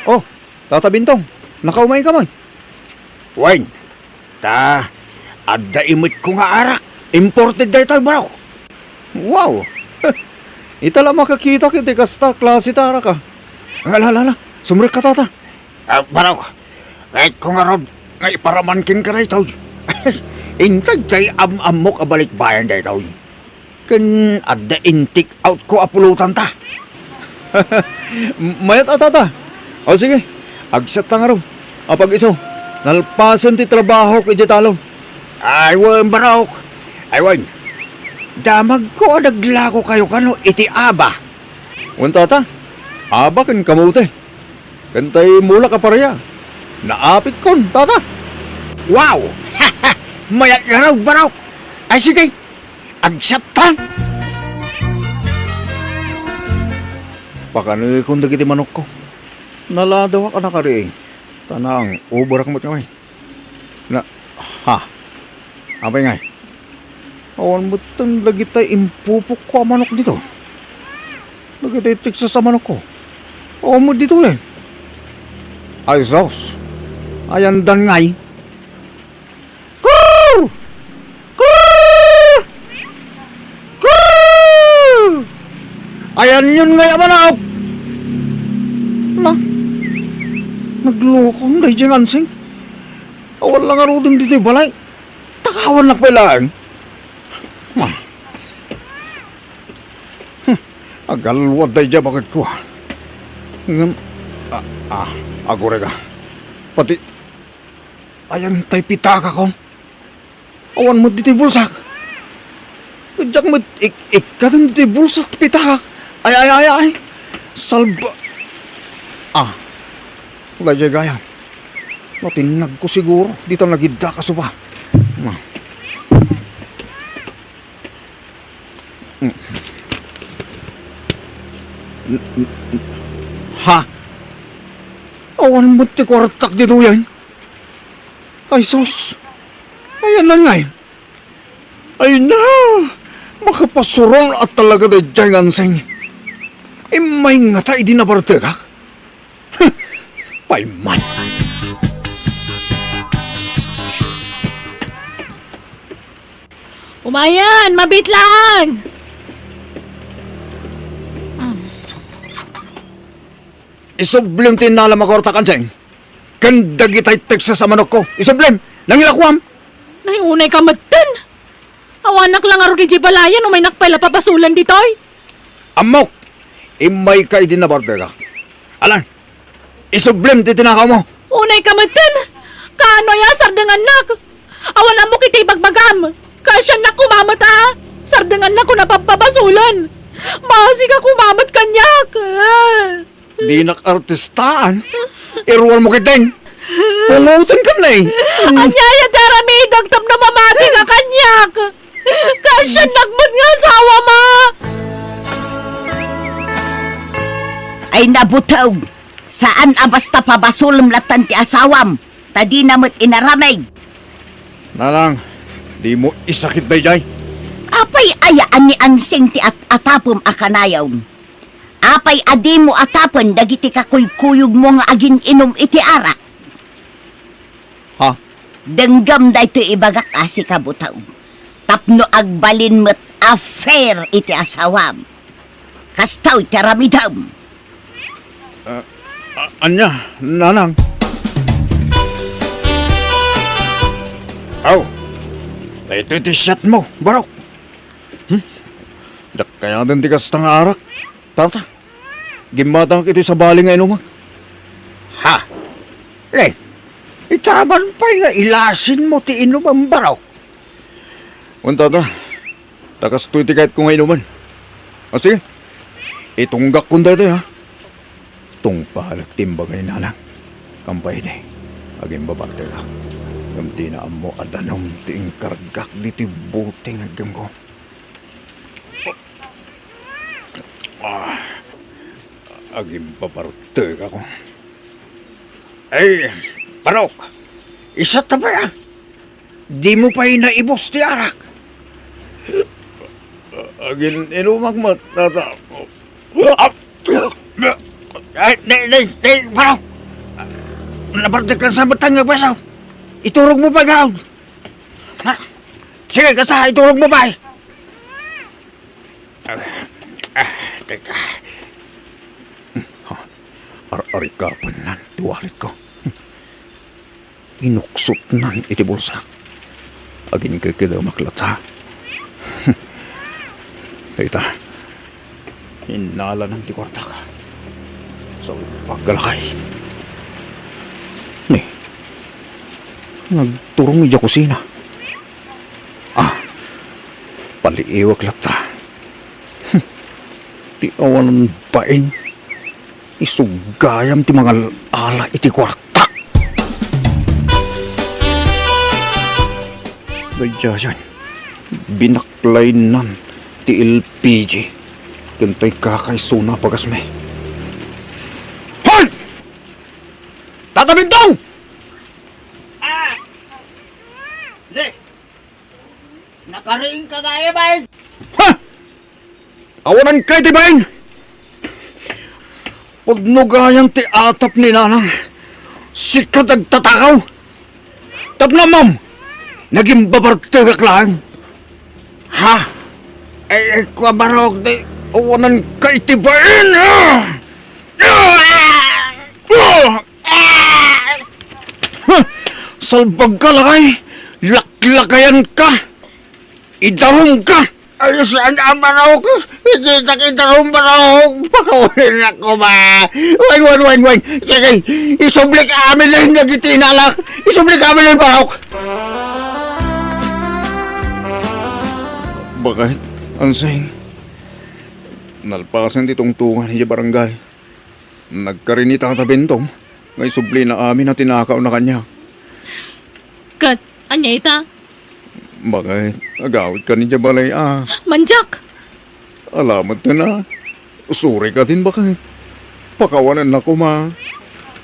Oh, Tata Bintong, nakaumay ka man. Wine, adda imit ko nga arak. Imported da ito, bro. Wow! Itala makakita kiti kasta klase tara ka. Alala, sumrik ka tata. Bro, kahit ko nga ron, nga iparamankin ka na ito. Intag kay amok abalik bayan da ito. Kan adda intik out ko apulutan ta. Mayat tata. O sige, agsat na nga raw. Apag iso, nalpasan ti trabaho kay talon. Aywan, bro. Aywan. Damag ko naglako kayo kano iti aba. Wan tata, abakan kamote. Kantay mula ka paraya. Naapit kon, tata. Wow! Mayak nga raw, bro. Ay sige, agsat ta. Pakanoy kung dagiti manok ko. Naladawa ka na kari. Tanang, ubarak mo niya. Na, ha? Apay ngay? Awan mo itong lagi tayo impupok ko ang manok dito. Lagi tayo tiksa sa manok ko. Awan mo dito yan. Ay, Sos. Ayan dan ngay. Koo! Koo! Koo! Ayan yun ngay ang manok. Na, naglokong dahi dyan ansing. Awan lang arudin dito yung balay. Takawan na lang. Agalwad dahi dyan bakit ko. Ngam, agore ka. Pati, ayan tay pitaka ko. Awan mo dito yung bulsak. Diyak mo, ikatan dito yung bulsak, pitaka. Ay. Salba. Wala dyan gaya. Matinag ko siguro. Dito nagidda ka suba. Ha? Awan mo ti kwartak dito yan. Ay, sos. Ayan na nga eh. Ay na. Makapasurol at talaga na dyan anseng. May nga tayo di nabartagak. Paiman. Umayan, mabit lang! Isublim tinala makorta kanseng. Kandagi tayo teksa sa manok ko. Isublim! Nangilakwam! Nay, unay ka matan! Awanak lang aro di Jibalayan o may nakpala papasulan ditoy. Amok! Imay ka idinabartagak. Alan! Isublim ti tinakaw mo! Unay ka matan! Kaano ya, sardangan nak! Awan mo kitay bagbagam! Kasya na kumamata! Sardangan na ko napapapasulan! Masi ka kumamat kanyak! Di nak-artistaan. Iruan mo kiteng. Pungutin ka na eh. Anyaya darami, dagtam na mamati ka kanyak! Kasya nagmad nga asawa ma! Ay nabutaw. Saan basta pabasulam latan ti asawam? Tadi namot inaramay. Nalang, di mo isakit na jay. Apay ayaan ni ansing ti atapom akanayaw. Apay adi mo atapon dagiti kakuy-kuyog mo nga agin inom iti ara. Ha? Denggam da ito ibagak asi kabutaw. Tapno agbalin mo't affair iti asawam. Kastaw iti ramidam. Anya, nanang. Aw, ito iti shot mo, barok. Dak kaya din ti kastang arak. Tata, gimatang iti sa bali nga inumag. Ha? Itaman pa nga ilasin mo ti inuman barok. Unta ta, takas tuiti kahit ko nga inuman. O sige, itunggak kunda ito ha. Tung pahalag timbagan ni nanang. Kampay iti, aging babarte ka. Yung tinaan mo adanom ting kargak diti buting agam ko. Aging paparte ka ko. Ay, Parok, isa ta ba ya? Di mo pa inaibos ti arak. Aging inumag mo, tata. Ay, Parok. Naparte ka sa batang nga basaw. Iturog mo pa gawd. Ha? Sige, kasa, iturog mo ba? Teka. Ar-ari ka pa nan, tuwalit ko. Inuksot nan iti bulsak. Agin ka kita maklata. Tita, hinala ng ti kwarta ka. Sa paggalakay. Ni, nagturong iya kusina. Paliiwag lata. Ti awan bain. Isugayam ti mga ala iti kwarta. Dayjayan, binaklay nan ti LPG. Gantay kakay suna pagasme. Hoy! Tatabintong! Karing ka gaya ba? Ha! Awanan kay tibayin! Pagnugayan ti atap ni nanang, si kadagtatakaw. Tapna ma'am, naging babartagak lang. Ha? Kwa barok di, awanan kay tibayin! Salbag ka lakay, laklakayan ka, idarong ka. Ay, saan ang manok? Hindi nakitarong manok. Pakawalan ako ba? Wan. Sige, isublik amin lang nagitinalak. Isublik amin lang manok. Bakit? Ansay? Nalpasan ti tungtungan niya barangay. Nagkarinita ta bentong. Ngay subli na amin na tinakaw na kanya. Kat, anya ita? Bakit? Agawit ka niya balay Manjak! Alamat ka na. Usuri ka din bakit? Pakawanan na ko ma.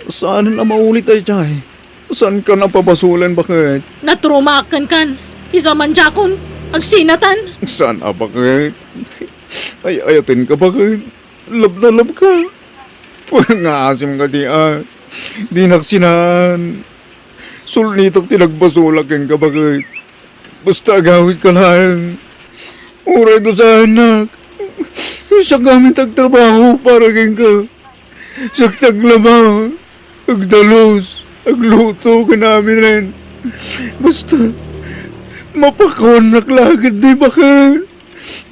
Saan na maulit ay chay? Saan ka napabasulan bakit? Natrumakan kan. Isa manjakon. Agsinatan. Saan bakit? Ay ayatin ka bakit? Lab na lab ka. Pangasim ka di Di naksinan. Sulnitok tinagbasulakin ka bakit? Basta agawit ka lang. Uray do sa anak. Sa gamit ang trabaho para king ka. Saktag lamang. Agdalos. Agluto ka namin rin. Basta mapakonak lagad di bakit?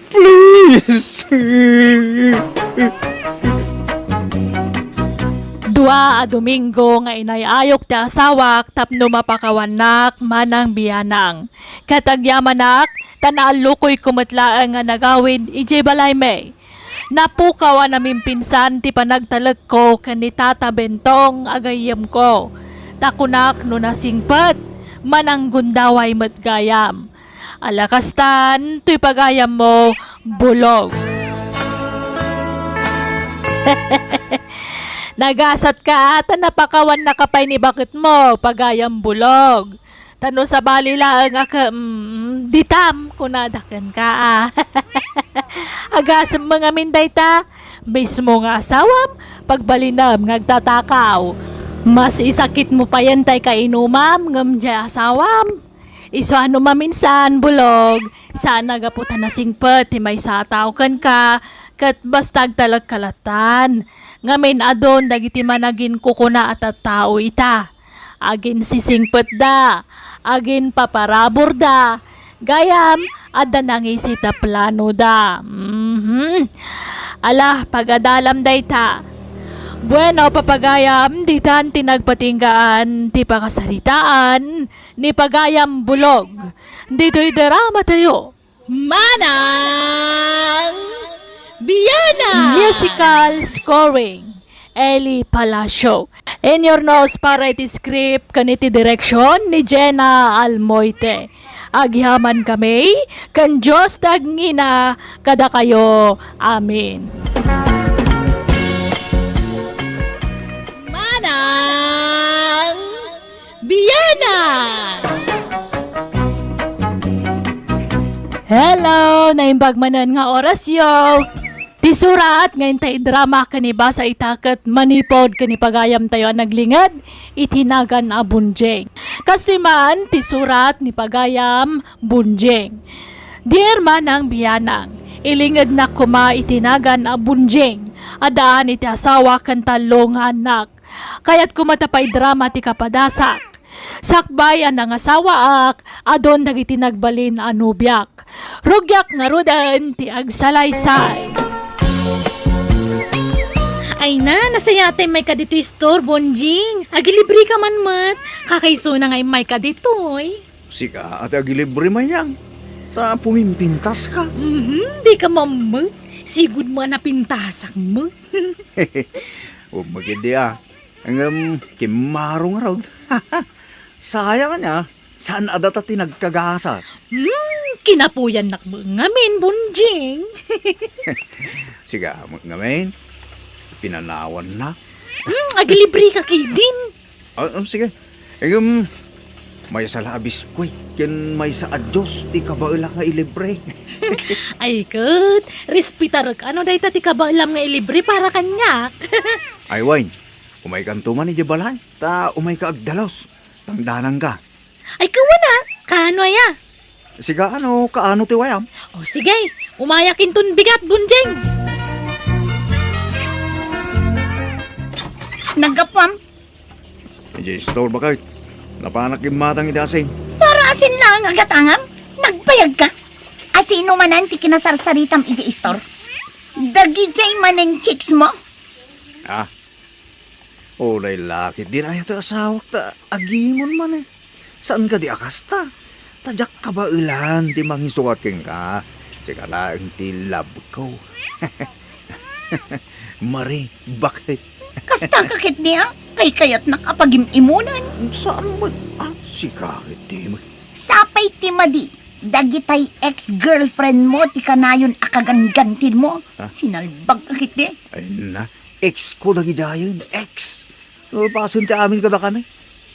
Please. Dua a Domingo nga inayayok ti asawak tapno mapakawanak manang biyanang. Katagyamanak, tanaalukoy kumatlaan nga nagawid ije balay may. Napukaw namin pinsan ti panagtalag ko kani Tata Bentong agayam ko. Takunak no nasingpat, manang gundaway matgayam. Alakastan, tuy pagayam mo, bulog. Nagasat ka at napakawan na kapay ni bakit mo, pagayam bulog. Tano sa balila nga ka, ditam, kunadakan ka Agasam mga minday ta, mismo nga asawam, pagbalinam ngagtatakaw. Mas isakit mo pa yan tay kainumam, ngamdya asawam. Iso ano maminsan, bulog, saan nagaputan na singpet, may sataw kan ka, kat bastag talag kalatan. Ngamin adon, dagiti managin kukuna at tao ita. Agin sisingpet da, agin paparabor da, gayam, ada nangisita plano da. Alah, pagadalam da ita. Bueno, papagayam, di tan tinagpatinggaan, ti pakasaritaan, ni pagayam bulog. Dito'y drama tayo. Manang Biyana! Musical scoring, Eli Palacio. In your nose para iti script, kaniti direksyon ni Jenna Almoite. Agyaman kami, kan Diyos tagngina, kada kayo. Amin. Manang Biyana! Hello! Naimbagmanan nga oras yo! Tisurat ngayon tayo drama kaniba sa itakat manipod kanipagayam tayo naglingad itinagan a bunjeng. Kastiman tisurat ni pagayam bunjeng. Dear Manang Biyanang, ilingad na kuma itinagan a bunjeng. Adaan iti asawa kan talong anak. Kaya't kumatapay drama ti kapadasak. Sakbay ang asawa ak, adon dagiti nagbalin anubyak. Rugyak nga rudan ti agsalaysay. Ay na, nasayate may ka dito store, Bonjing. Agilibre ka man mat. Kakaiso na ngay may ka dito, eh. Sika at agilibre man yang. Ta pumimpintas ka. Di ka mamut. Sigud mo na pintasak mo. Huwag magindi Ang kimarong raw. Sayang niya. Saan adata tinagkagasa? Kinapuyan nak mo ngamin, Bonjing. Siga, ngamin. Pinanawan na. Agilibre ka kay din. Sige. May sa biskwit, yan may sa adyos, di ka ba nga ilibre? Ay, kud. Respitar ka. Ano dahi ti ka ba alam nga ilibre para kanya? Ay, Wayne, umay kantuman ni Jabalan, ta umay ka agdalos, tangdanan ka. Ay, kawa na. Kaano aya? Siga kaano ti wayam? O sige, umayakin tun bigat, Bunjing. Nagapam, Medyo store ba kayo? Napanak yung matang idasin. para asin lang ang agatangam. Nagbayag ka. Asino man ang ti kinasarsaritam igi-store. Dagijay man ang chicks mo. Ah, ulay lakit din ayaw ta asawak ta agimon man eh. Saan ka di akasta? Tadyak ka ba ilan di mangisukatin ka? Sika lang ti love ko. Mari, bakit? Kasta kakit niya, kay kayat nakapag-imunan. Saan mo? Ah, sikakit di mo. Sapay ti madi, dagitay ex-girlfriend mo, ti kanayon akagangantin mo. Sinalbag kakit di. Ay na, ex ko dagi dayon, ex. Pasun ti amin kada kami.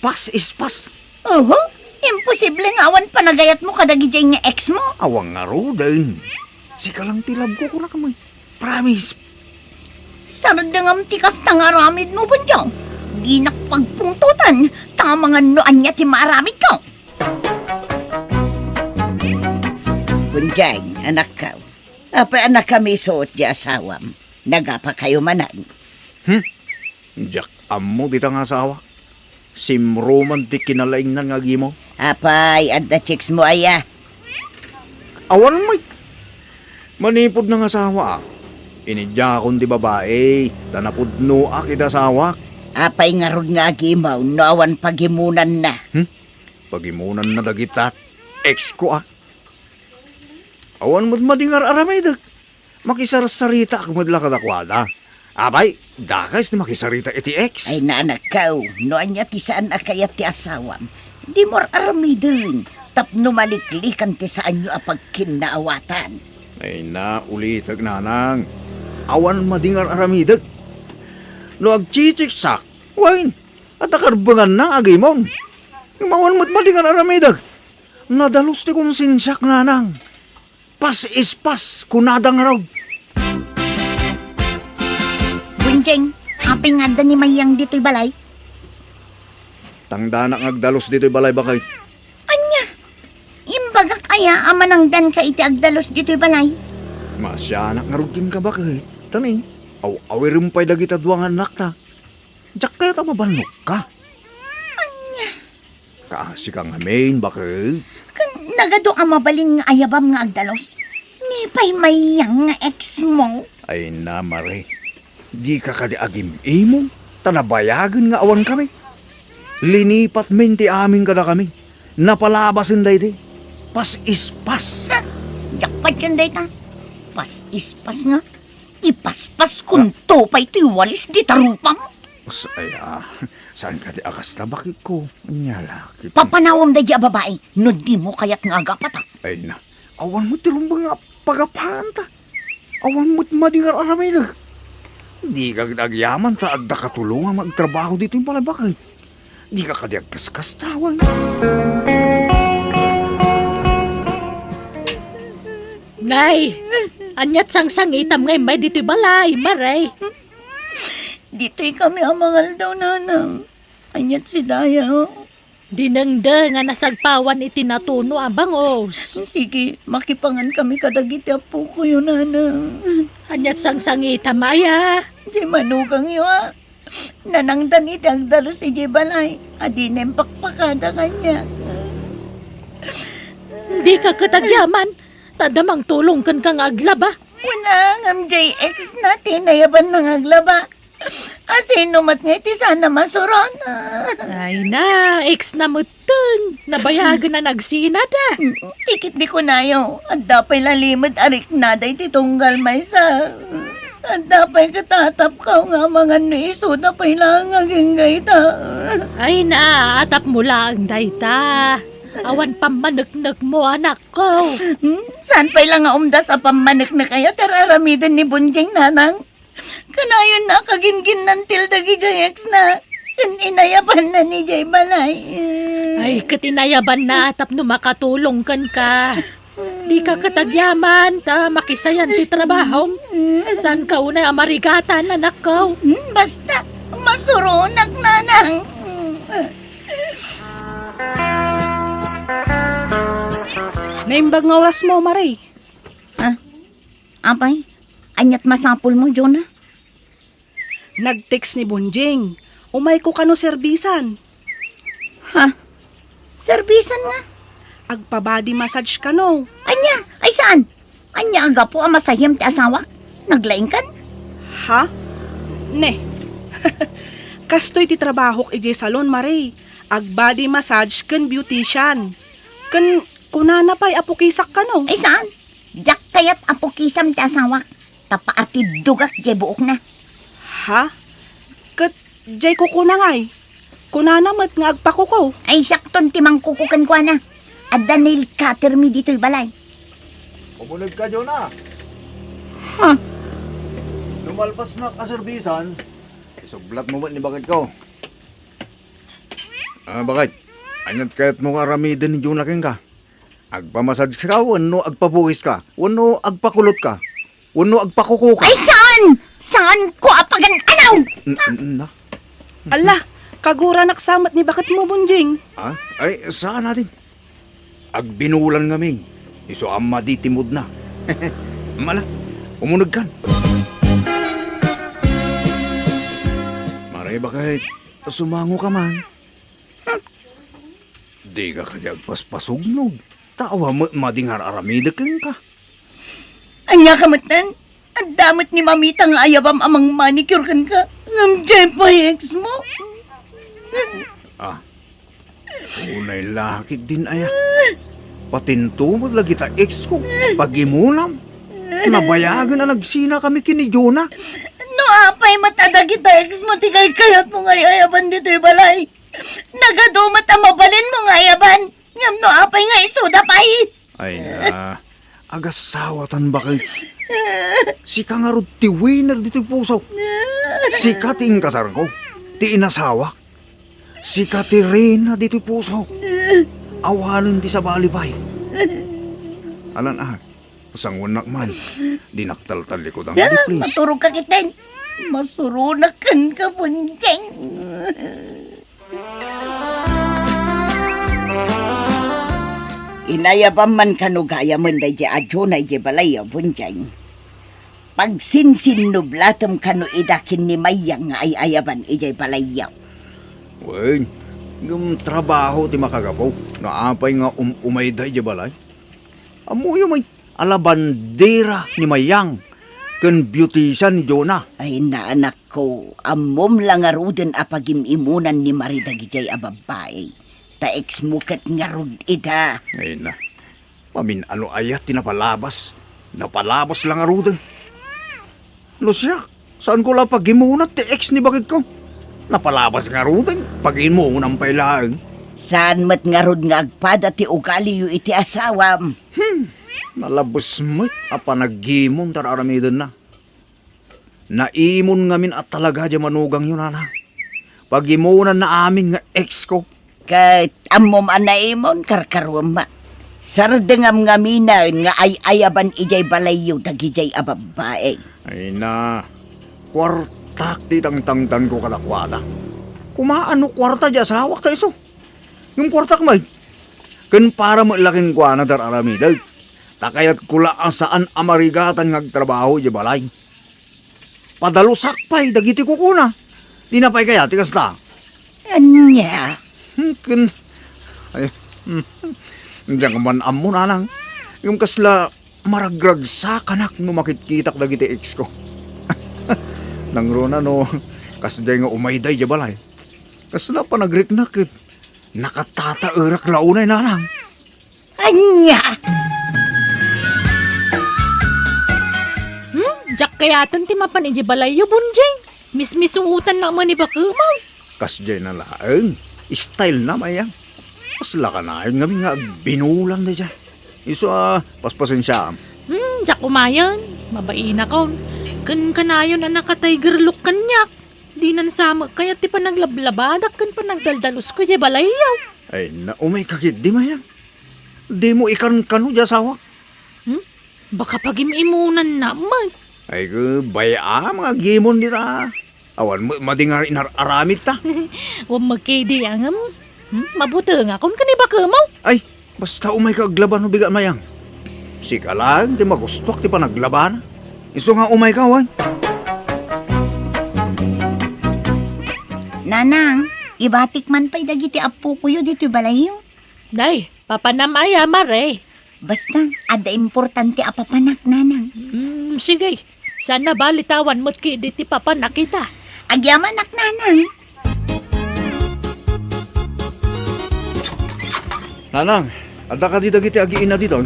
Pas is pas. Oho, imposible nga awan panagayat mo kadagijay nga ex mo. Awang nga ro din. Sika lang ti love ko kuna kamay. Promise. Sardangam ti kas tangaramid mo bunjang. Di nakpagpungtutan, tanga mga noan niya ti maaramid ko. Bunjang, anak ka. Apa anak kami suot di asawam. Nagapa kayo manan. Jak amo di nga asawa. Simromantik kinalaing nan nga gimo. Apay, at the chicks mo aya. Awan mo. Manipod ng asawa. Inidya akong di babae. Tanapudno akit asawa. Apay nga rod nga agimaw, nawan pagimunan na. Pagimunan na dagitat. Ex ko ah. Awan mo't madingar aramay dag. Makisarsarita kung madla kadakwada. Abay, dakas na makisarita iti ex. Ay na anak ka, noan niya ti saan akayat ti asawam. Di mo aramidin. Tapno maliklikan ti saan nyo apagkinaawatan. Ay na, ulitag nanang. Awan madingar aramidag. No agchichiksak, wain, at akarbangan na agimon. Yung awan mo't madingar aramidag. Nadalos ti konsensyak nanang. Pas is pas, kunadang raw. Bunjeng, apay nga da ni Mayang dito'y balay. Tangda na agdalos dito'y balay bakay. Anya, imbaga kaya amanang dan ka iti agdalos dito'y balay. Masyanak nga rugin ka bakit? Tani, aw-awirin pa'y dagita duwangan nakta. Diyak kaya ta mabanok ka. Anya, Kaasi ka nga main bakit? kan nagado ang mabalin nga ayabam nga agdalos. Nipay Mayang nga ex mo. Ay na, Mare. Di ka kadi agim imong. Tanabayagan nga awan kami. Linipat menti amin kada kami. Napalabasin day di. Pas is pas. Ha, jakpat yan day ta. Pas is pas nga. Ipaspas kung topay ti walis di tarupang. Saya, saan ka di akas na bakit ko? Nyalaki. Papanawam day di a babae. No di mo kayat nga agapata. Ay na, awan mo tirumbang nga pagapahan ta. Awan mo't madingar aramay na. Di ka agyaman ta adda katulungan magtrabaho dito yung palabakay. Di ka kadiag kaskas tawan. Nay, anyat sang itam ngay may dito'y balay, maray. Dito'y kami amangal daw nanang. Anyat si Daya. Dinengde nga nasagpawan iti natuno ang bangos. Sige, makipangan kami kadagiti apo ko yun nanang. Anyat sang itam maya. Di manugang yo ha. Nanangdan iti agdalo si Jibalay. Adi nempakpakada kanya. Di ka katagyaman. Tadamang tulong kan kang aglaba. Wala ngam JX natin nayaban ng aglaba. Asino mat nga iti sana masuron. Ay na, ex na mutun. Nabayagan na nagsinada. Tikit di ko nayo. At dapay lalimod arik naday ti tunggal may sa. At dapay katatap ka nga mga niso na pailangaging gayta. Ay na, atap mo lang dayta. Awan pamanagnag mo anak ko. Saan pa'y lang nga umda sa pamanik na kaya tararamidin ni Bunjing nanang? Kanayon na kagingin ng tilda gi JX na. Inayapan na ni Jay Balay. Ay, katinayaban na tap no makatulong kan ka. Di ka katagyaman, ta makisayan ti trabaho. San ka unay amarigatan, anak ko? Basta, masurunak, nanang. Naimbag nga oras mo, Maray. Apay, anyat masapul mo, Jonah. Nag-text ni Bonjing. Umay ko kano serbisan. Servisan nga. Agpa-body massage kano. Anya, ay saan? Anya aga po ang masayim ti asawa. Naglaing kan? Ha? Ne. Kastoy ti trabaho iti salon, Maray. Ag-body massage kan beautician. Kan kunana pa'y apukisak kano. Ay saan? Jak kayat apo kisam ti asawa. Tapaati dugak jay buok na. Ha? Kat jay kukuna ngay. Kunana mat nga agpakuko. Ay sakton ti mangkukukan kwa na. Adda nail cutter mi dito'y balay. Pumulag ka, Jonah. Lumalpas na kaserbisan, isublat mo ba ni bakit ko? Bakit? Anyat kahit mo karamidan ni Jonah king ka. Agpamasad ka, wano agpabuhis ka, wano agpakulot ka, wano agpakuko ka. Ay saan? Saan ko apagan anaw? Na? Ala, kagura naksamat ni bakit mo, Bonjing? Ay, saan natin? Agbinulan kami. Iso amma di timod na. Mala, umunag kan. Maray bakit sumango ka man? Di ka kaya agpaspasugnog. Tawa mo madingar aramida kang ka. Anya kamatan? Ang damit ni mamita nga ayabam amang manicure kan ka. Ngamjay pa ex mo. Unay lakit din aya. Patintumod lagi ta ex ko. Pagimunam. Nabayagan na nagsina kami kini Jonah. No apay matadag kita ex mo tigay kayat mo nga ayaban dito'y balay. Nagadumat ang mabalin mo nga ayaban. Ngam no apay nga isuda pay. Ay na, agasawatan ba kayo? Si kangarod ti winner dito puso. Si kating kasar ko, ti inasawa. Si Katerina dito puso. Awanan ti sa balibay. Alan sangunak man, dinaktal-tal likod ang di please. Maturog ka kitin. Masurunakan ka bunjeng. Inayabam man kanugaya man da di adyo na di balaya bunjeng. Pag sinsinublatam kanu idakin ni Mayang nga ay ayaban ijay balayaw. Wen, gum trabaho ti makagapo. Naapay nga umayday di balay. Amuyo may alabandera ni Mayang. Ken beautician ni Jonah. Ay naanak ko, amom lang aruden apagimimunan ni Marida gijay ababae. Taex mukat nga rud ida. Ay na, mamin ano ayat tinapalabas. Napalabas lang arudan. Lusya, saan ko lang pagimunat ti ex ni bakit ko? Napalabas nga arudan, pagimunang pailaang. Saan mat nga rud nga agpada ti ugali yu iti asawam. Nalabos mo't apanagimong tararamidan na. Naimon ngamin at talaga di manugang yun, ana. Pagimunan na amin nga ex ko. Kat amom anaimon karkarwam ma. Sardengam nga minan nga ay ayaban ijay balayo dagijay ababae. Ay na, kwartak ti tangtangtan ko kalakwada. Kumaano kwarta di asawak tayo so. Yung kwartak may, kan para mo laking kwa na tararamidan. Takayat kula ang saan amarigatan ngagtrabaho di balay. Padalusak pa'y dagiti ko kuna. Di na pa'y kaya tikas ta. Anya? Ken ay hindi ka man amo nanang. Yung kasla maragrag sa kanak no makitkitak dagiti ex ko. Nang rona no kasday nga umayday di balay. Kasla pa nagriknakit. Nakatata-erak launay nanang. Anya? Jak kayatan ti mapan iji balayo, Bonjing. Mismisuutan na man ni Bakumaw. Kasday na laeng. Style na mayang. Kasla ka na yun nga binulan na dyan. Iso paspasin siya. Jak umayan. Mabaina ka. Kan kanayon na naka-tiger look kanyak. Di nan sama kaya ti pa naglablabadak kan pa nagdaldalos ko di balayaw. Ay, naumay kakit, di mayang. Di mo ikan kanu jasawa. Baka pag-imunan naman. Ay, baya mga gimon nita. Awan mo, madingar inararamit ta. Huwag magkidi ang mabuti nga kung kaniba ka mo. Ay, basta umay ka aglaban no bigat mayang. Sika lang, di magustok, di pa naglaban. Iso nga umay ka, wan. Nanang, ibatik man pa'y dagiti apo kuyo dito balayo. Day, papanamaya mare. Basta, ada importante apapanak, nanang. Sige, sana balitawan mo't ki di ti papa nakita. Agyaman nak, nanang. Nanang, ada ka di dagiti agiina dito.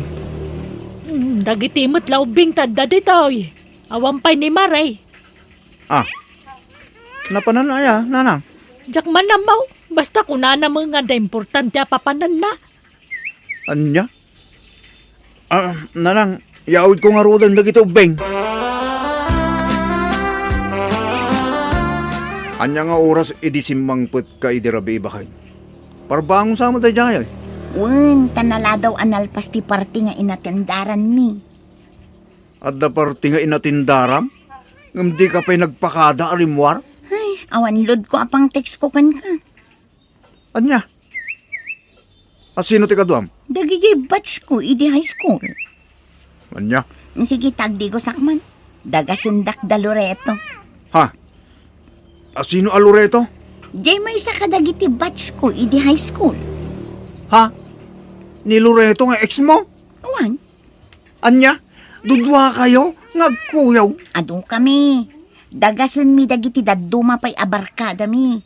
Dagiti mo't laubing tadda ditoy. Awampay ni mare. Ah, napananaya, nanang. Jak manamaw, basta kunana mo nga da importante papanan na. Anya? Nanang, yaud ko nga rodan dagiti ubeng. Anya nga oras idisimmang put ka idirabi ibakay. Parbangon sa mo tayo jaya. Wen, tanala daw analpas ti party nga inatendaran mi. At da parti nga inatindaram. Ngam di ka pa'y nagpakada arimwar. Ay, awan lod ko apang text ko kan ka. Anya? At sino ti kaduam? Dagigay batch ko, idi high school. Anya? Sige, tagdi ko sakman. Dagasindak da Loreto. Ha? At sino alureto? Jay may isa kadagiti batch ko, idi high school. Ha? Ni Loreto nga ex mo? Awan, Anya? Dudwa kayo? Ngagkuyaw? ado kami. Dagasan mi dagiti daduma pa'y abarkada mi.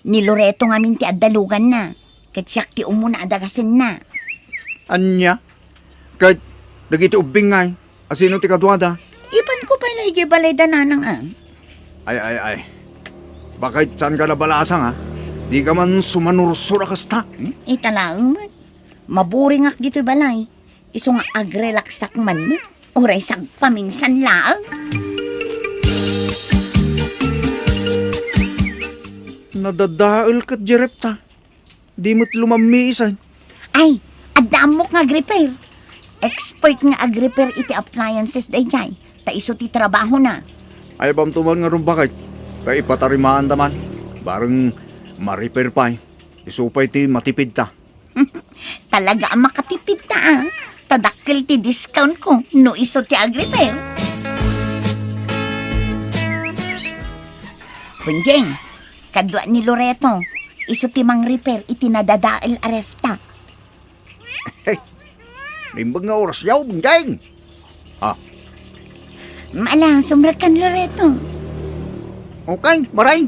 Ni Loreto nga min ti addalugan na. Katsyak ti umuna adagasin na. Anya? Kahit dagiti ubing ngay. Asino ti kadwada? Ipan ko pa'y naigibalay da nanang ang. Ay. Bakit saan ka nabalasang ha? Di ka man sumanursura kasta. Italaang man. Maburing ak dito balay. Iso nga agrelaksak man mo. Oray sag paminsan laang. Nadadaal kat jerepta. Di mo't lumamiisan. Ay, adamok nga agrepair. Expert nga agrepair iti appliances day jay. Ta iso ti trabaho na. Ay bam tuman nga rin bakit? Kaya ipatarimaan taman. Barang ma-repair pa. Isupay ti matipid ta. Talaga ang makatipid ta ah. Tadakil ti discount ko no iso ti agrepair. Punjeng, kadwa ni Loreto. Iso ti mang repair iti nadadael arefta. Limbag nga oras yaw, bunjeng. Maala, sumrakan Loreto. Okay, maray.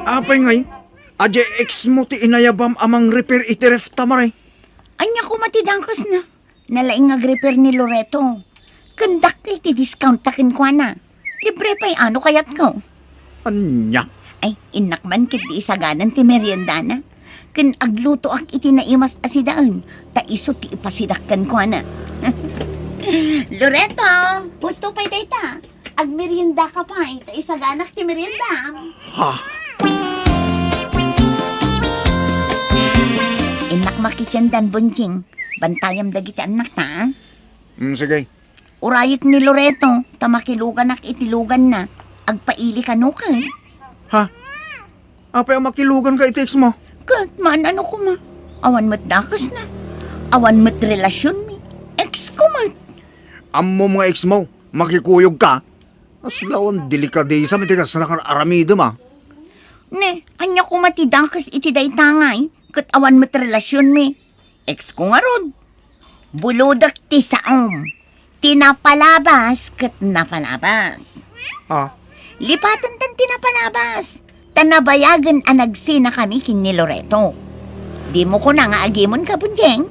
Apay ngay, adya ex mo ti inayabam amang repair itiref tamaray. Anya ko matidangkas na. Nalaing agrepair ni Loreto. Kandakil ti discount takin ko na. Libre pa'y ano kayat ko. Anya? Ay, inakman kit di isaganan ti merienda na. Ken agluto ak iti naimas asidaan. Ta iso ti ipasidakkan ko na. Loreto, pusto pa'y dayta. Ag merienda ka pa, ta isaganak ti merienda. Ha? Inak makichendan bunjing. Bantayam dagiti anak ta. Sige. Urayik ni Loreto, tamakilugan ak itilugan na. Agpaili kanukan. Ha? Apay ang makilugan ka iti ex mo? Kat, man ano ko ma. Awan mat dakas na. Awan mat relasyon mi. Ex ko mat. Ammo mga ex mo, makikuyog ka. Aslawan delikadesa matigas na nakararamido ma. Ne, anya ko matidakas iti day tangay. Kat awan mat relasyon mi. Ex ko nga rod. Buludak ti saom. Tinapalabas kat napalabas. Ha? Lipatan tan tinapalabas. Tanabayagan anagsi na kami kin ni Loreto. Di mo ko na nga agimon ka, Bunjeng.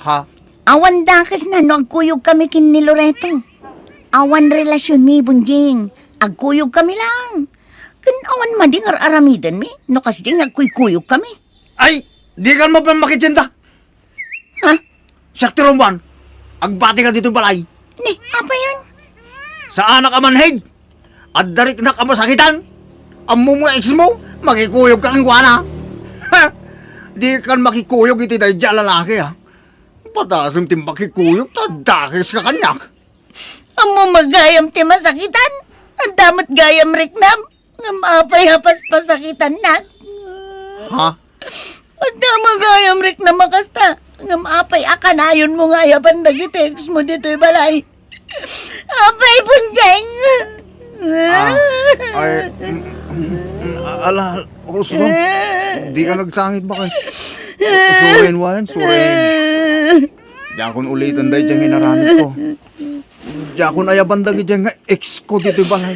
Ha? Awan dakas na no agkuyog kami kin ni Loreto. Awan relasyon mi, Bunjeng. Agkuyog kami lang. Kan awan madingar aramidan mi. No kasi ding agkuykuyog kami. Ay! Di ka mo pa makitsinta! Ha? Sakti Roman! Agbati ka dito balay! Ne, apa yan? Sa anak ka manhid! At darik na ka masakitan! Ammo mga ex mo! Makikuyog ka kang wana. Ha? Di kan makikuyog iti dahi dyan lalaki ha. Patasim tim makikuyog, tadakis ka kanyak. Amo magayam ti masakitan. Ang damot gayam riknam. Nga maapay hapas pasakitan na. Ha? Ang damot gayam riknam makasta. Nga maapay akanayon mo nga yapan nagitext mo dito'y balay. Apay punjeng. Ay, ala, Rosro, di ka nagsangit ba kay? Surin, Wan, surin. Diyan kun ulitan dahi dyan hinaramit ko. Diyan kun ayaban dahi dyan nga ex ko dito balay.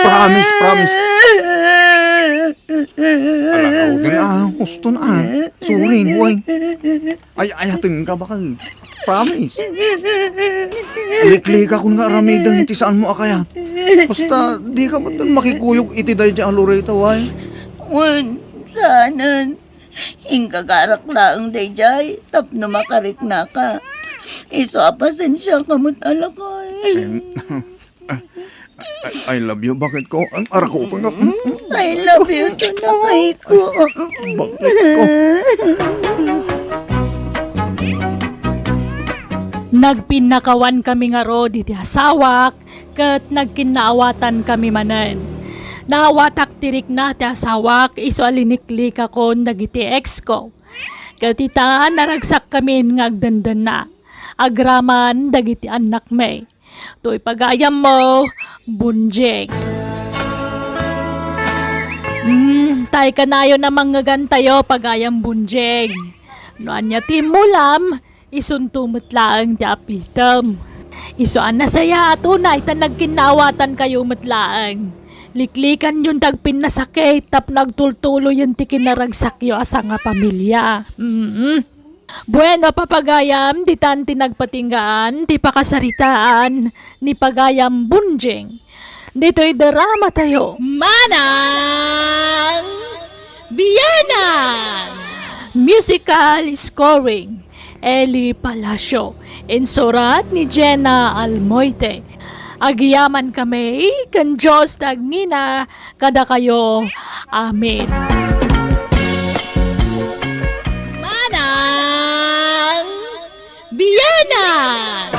Promise, promise. Ala, ako din gusto na Surin, Wan. Ay, ayatin ka ba kay? Promise. Likli ka kung nga aramidang iti saan mo akaya. Basta di ka ba makikuyog iti dahi dyan alureta, Wan. Wan, sanan. Ingkagarak laang dayjay, tapno makarik na ka. Iso apasensya ka mo't alakay. I love you. Bakit ko? Ang ara ko pa nga. I love you to na kay ko. Bakit ko? Nagpinakawan kami nga ro diti asawak, kat nagkinaawatan kami manen. Nawatak tirik na ti asawak, iso aliniklik ako dagiti ex ko. Katita naragsak kami ngagdandan na. Agraman dagiti anak may. To'y pagayam mo, bunjeng. Tay kanayo na mangagantayo pagayam bunjeng. Noan niya timulam, isuntumot laang ti apitam. Isuan na saya ato na itan nagkinawatan kayo matlaang. Liklikan yung tagpin na sakit tap nagtultulo yung tikinaragsakyo asa nga pamilya. Bueno papagayam, di tan tinagpatinggaan, di pakasaritaan, ni pagayam bunjeng. Dito'y drama tayo. Manang Biyanang! Musical scoring, Eli Palacio. Insurat ni Jenna Almoite. Agiyaman kami, kan Diyos tagnina, kada kayo. Amen. Manang Biyanang!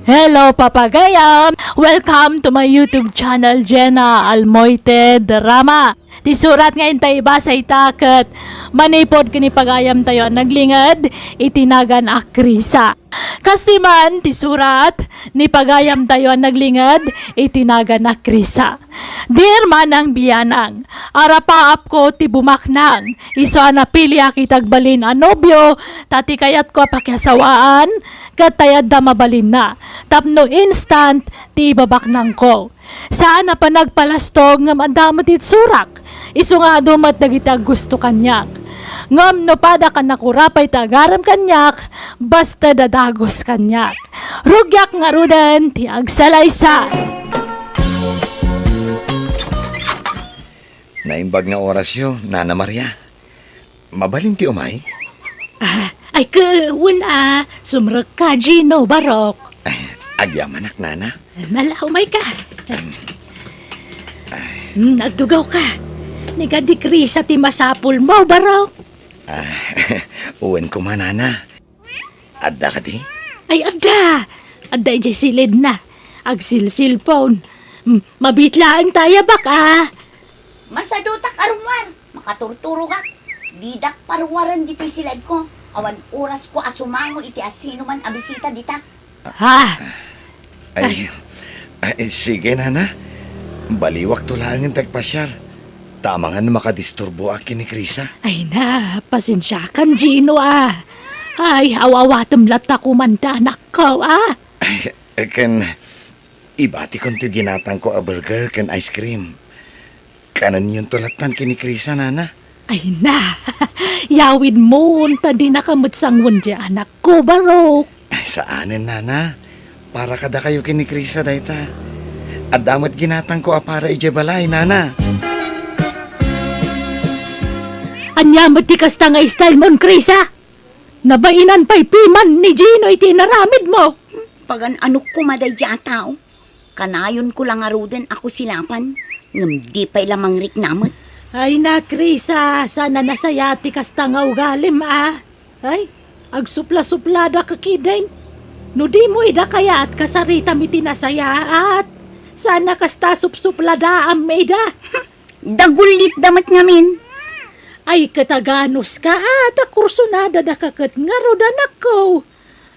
Hello, Papagayam! Welcome to my YouTube channel, Jenna Almoite Drama. Tisurat ngayon tayo ba sa itakat, manipod kini pagayam tayo naglingad, itinagan akrisa. Kastiman, tisurat, ni pagayam tayo naglingad, itinagan akrisa. Dear Manang Biyanang, arapaap ko ti bumaknang, iso anapili akitagbalin anobyo, tati kayat ko pakiasawaan, katayad da mabalin na, tapno instant ti babaknang ko. Saan na pa nagpalastog ng andamot it surak, iso nga dumat dagitag gusto kanyak. Ngam no pada ka nakurapay tagaram kanyak, basta dadagos kanyak. Rugyak nga rudan ti agsalaysay. Naimbag na orasyo, Nana Maria. Mabalin ti umay? Ay wala, sumrag ka Gino Barok. Agyamanak, Nana. Malahumay ka. Nagdugaw ka. Nigadikri sa ti masapul mo, Barok. Uwan ko man, Nana. Adda ka di? Ay, adda. Adda ijay silid na. Agsil-silpon. Mabitlaan tayo baka. Masadutak arumwar, makaturturo ka. Didak parwaran dito'y silad ko. Awan oras ko asumango iti asino man abisita dita. Ha? Ay, sige, Nana. Baliwak to lang ang tagpasyar. Tama nga na makadisturbo akin ni Krisa. Ay na, pasensya kan Gino ah. Ay, awawatam lata kumanda anak ko ah. Ay, ibati kong to ginatang ko a burger kan ice cream. Kanan yung tulatan kini Krisa, Nana. Ay na, yawid mo, tadi nakamot sang wundi anak ko, Barok. Ay, saanin, Nana? Para kada kayo kini Krisa, dayta. At damat ginatang ko para ijebalay, Nana. Anyamot ti kasta nga style mon, Krisa. Nabainan pa'y piman ni Gino iti naramid mo. Pagan anok ko maday dyan tao. Kanayon ko lang aruden ako silapan. Ngam di pa ilamang riknamot. Ay na, Krisa, sana nasayati kas tangaw galim Ay, agsupla-suplada ka kidain. No di mo ida kaya at kasarita mi tinasayaat. Sana kasta suplada am ida. Dagulit damat ngamin. Ay kataganos ka at kursunada da kakat nga rodan ako.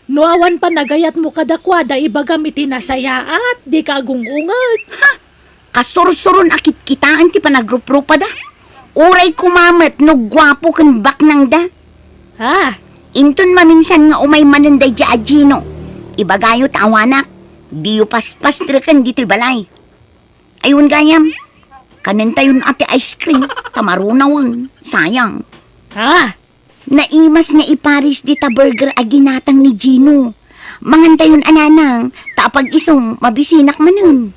Nuawan pa nagayat mo kadakwada ibaga mi tinasayaat. Di ka agungungat. Kasursurun akit kitaan ti panagrup-rupa da. Uray kumamat no gwapo kan baknang da. Inton maminsan nga umay mananday di ajino. Ibagayot awanak. Diyo paspas trekan dito'y balay. Ayun ganyam. Kanentayon ate ice cream. Tamarunawan. Sayang. Naimas nga iparis dita burger aginatang ni Gino. Mangantayon ananang. Tapag isong mabisinak manun.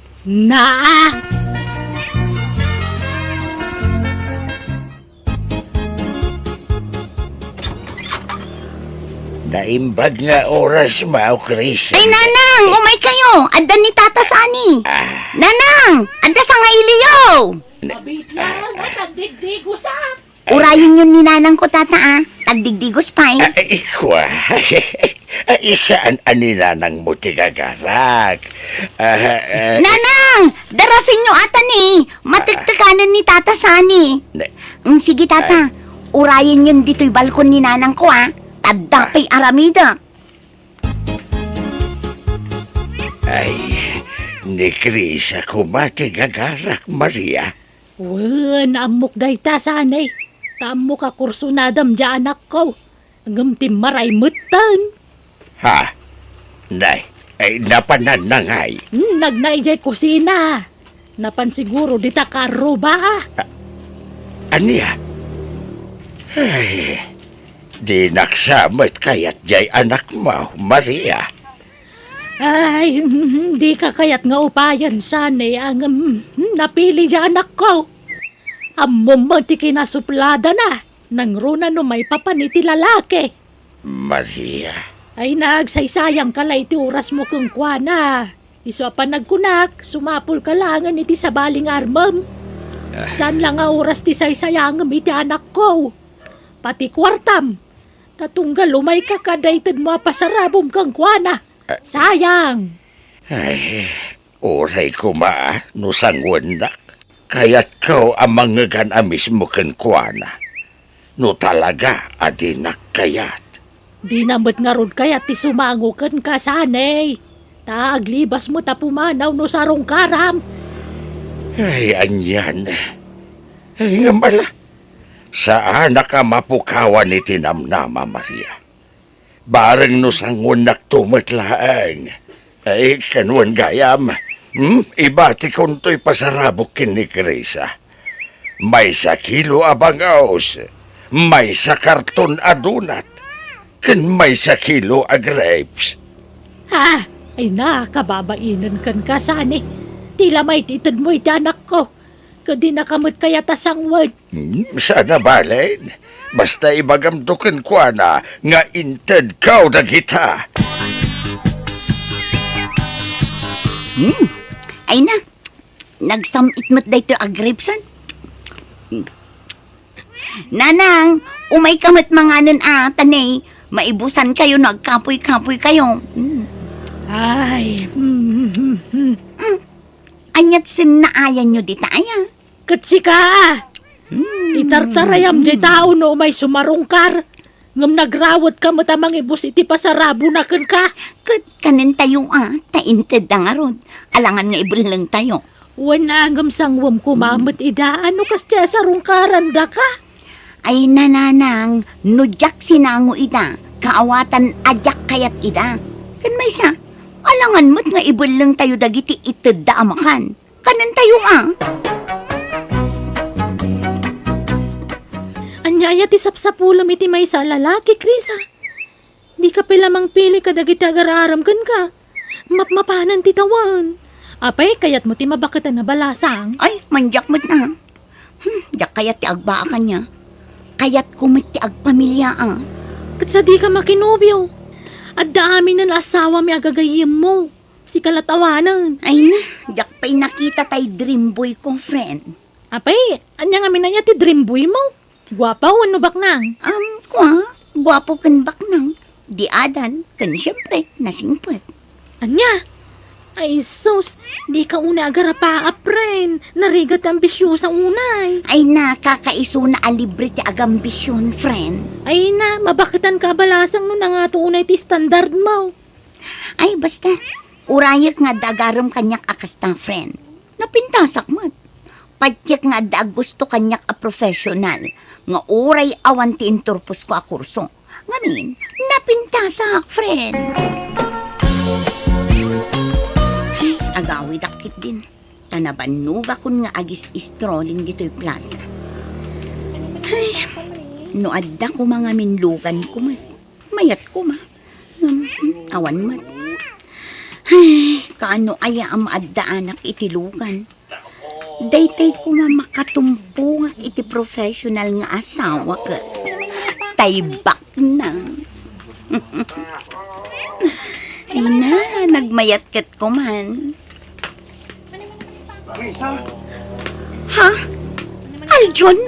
Naimbag nga oras mao, Chris. Ay, nanang! Umay kayo! Adda ni Tata Sani! Nanang! Adda sa nga iliyo! Mabit lang at nagdigdigos Urayin yun ni nanang ko, Tata, Tagdigdigos pa eh. Ikwa. Isaan aninanang mo tigagarak. Nanang! Darasin nyo ata ni! Matigtakanan ni Tata Sani. Sige, Tata. Urayin yun dito'y balkon ni nanang ko, Tadda pa'y aramida. Ay, ni Chris ako matigagarak, Maria. Naamok day ta sanay. Taamok ka kursunadam dya anak ko. Hanggang timaray mutan. Ha? Nay, ay napanan na ngay. Nagnay jay kusina. Napan siguro di ta karo ba? Aniya? Ay, di naksamit kaya't jay anak mo, Maria. Ay, di ka kayat nga upayan sanay ang napili dya anak ko. Amom mo ti kinasuplada na. Nang runa no may papaniti lalaki. Maria. Ay nagsaysayang kalay ti oras mo kung kuana. Iso pa nagkunak, sumapul ka langan iti sa baling armam. Saan lang nga oras ti saysayangam iti anak ko? Pati kwartam. Tatunggal umay ka kadaytad mo pasarabom kang kuana. Sayang. Ay, oray ko no sangwan na. Kaya't kau amang ngagan amis mo kan kuana. No talaga, adinak kayat. Di namot nga rod kayat ti sumango kan kasanay. Taaglibas mo ta pumanaw no sarong karam. Ay, anyan. Ay, nga mala. Saan ka mapukawan ni Tinamnama, Maria? Bareng no sangon naktumatlaang. Ay, kanuan gayam. Ibati konto'y pasarabok kin ni Krisa. May sa kilo abangaos. May sa karton adunat. Kan may sa kilo a grapes. Ay kababainan kan kasani. Tila may titad mo iti anak ko. Kadi nakamot kaya tasang word. Sana balen. Basta ibagamdukan ko na nga inted kaw dagita. Ay na, nagsamit mo't dayto agripsan. Nanang, umay kamat manganon tanay, maibusan kayo, nagkapoy-kapoy kayo. Ay, Anyat sinaayan nyo di tayo. katsi ka. Itartarayam di tao no may sumarungkar. Ngam nagrawat ka mo tamang ibus iti pasarabo na kan ka. Kud kanin tayo tainted na nga ron. Alangan nga ibulang tayo. Wana ngam sangwam kumamot ida. Ano kas tiya sarungkaran da ka? Ay nananang, nudyak sinango ida. Kaawatan adyak kayat ida. Kan may sa, alangan mo't nga ibulang tayo dagiti ited da amakan. Kanin tayo Anyaya ti sapsapulam iti may sa lalaki, Krisa. Di ka pilamang pili ka dagiti agararam kan ka. Mapmapanan ti tawan. Apay, kayat mo ti mabakatan na balasang. Ay, manjak mo't na. Jak kayat ti agbaakan niya. Kayat kumit ti agpamilya Kat sa di ka makinobyo. At daamin na asawa mi agagayim mo. Si kalatawanan. Ay na, jak pa'y nakita tay dream boy kong friend. Apay, anya nga minanya ti dream boy mo. Gwapa, ano baknang? Gwapo kan baknang. Di adan, kan syempre, nasingpot. Anya? Ay sus, di ka una agarapa apren. Narigat ambisyo sa unay. Ay na, kakaiso na alibre ti agambisyon, friend. Ay na, mabakitan ka balasang no na nga to unay ti standard mo. Ay, basta, urayak nga dagaram kanyak akasta, friend. Napintasak mat. Padyak nga da gusto kanyak a professional. Nga uray awan ti inturpos ko a kurso. Ngamin, napintasak, friend. Ay, agawi dakit din. Tanabanuga kun nga agis strolling dito'y plaza. Ay, no adda ko mga minlugan ko mat. Mayat ko ma. Awan mat. Ay, kaano aya ang maadda anak itilugan. Daytay ko makatumpo nga iti professional nga asawa ka. Taybak na. Ay na, nagmayat kat ko man. Ha? Aljon?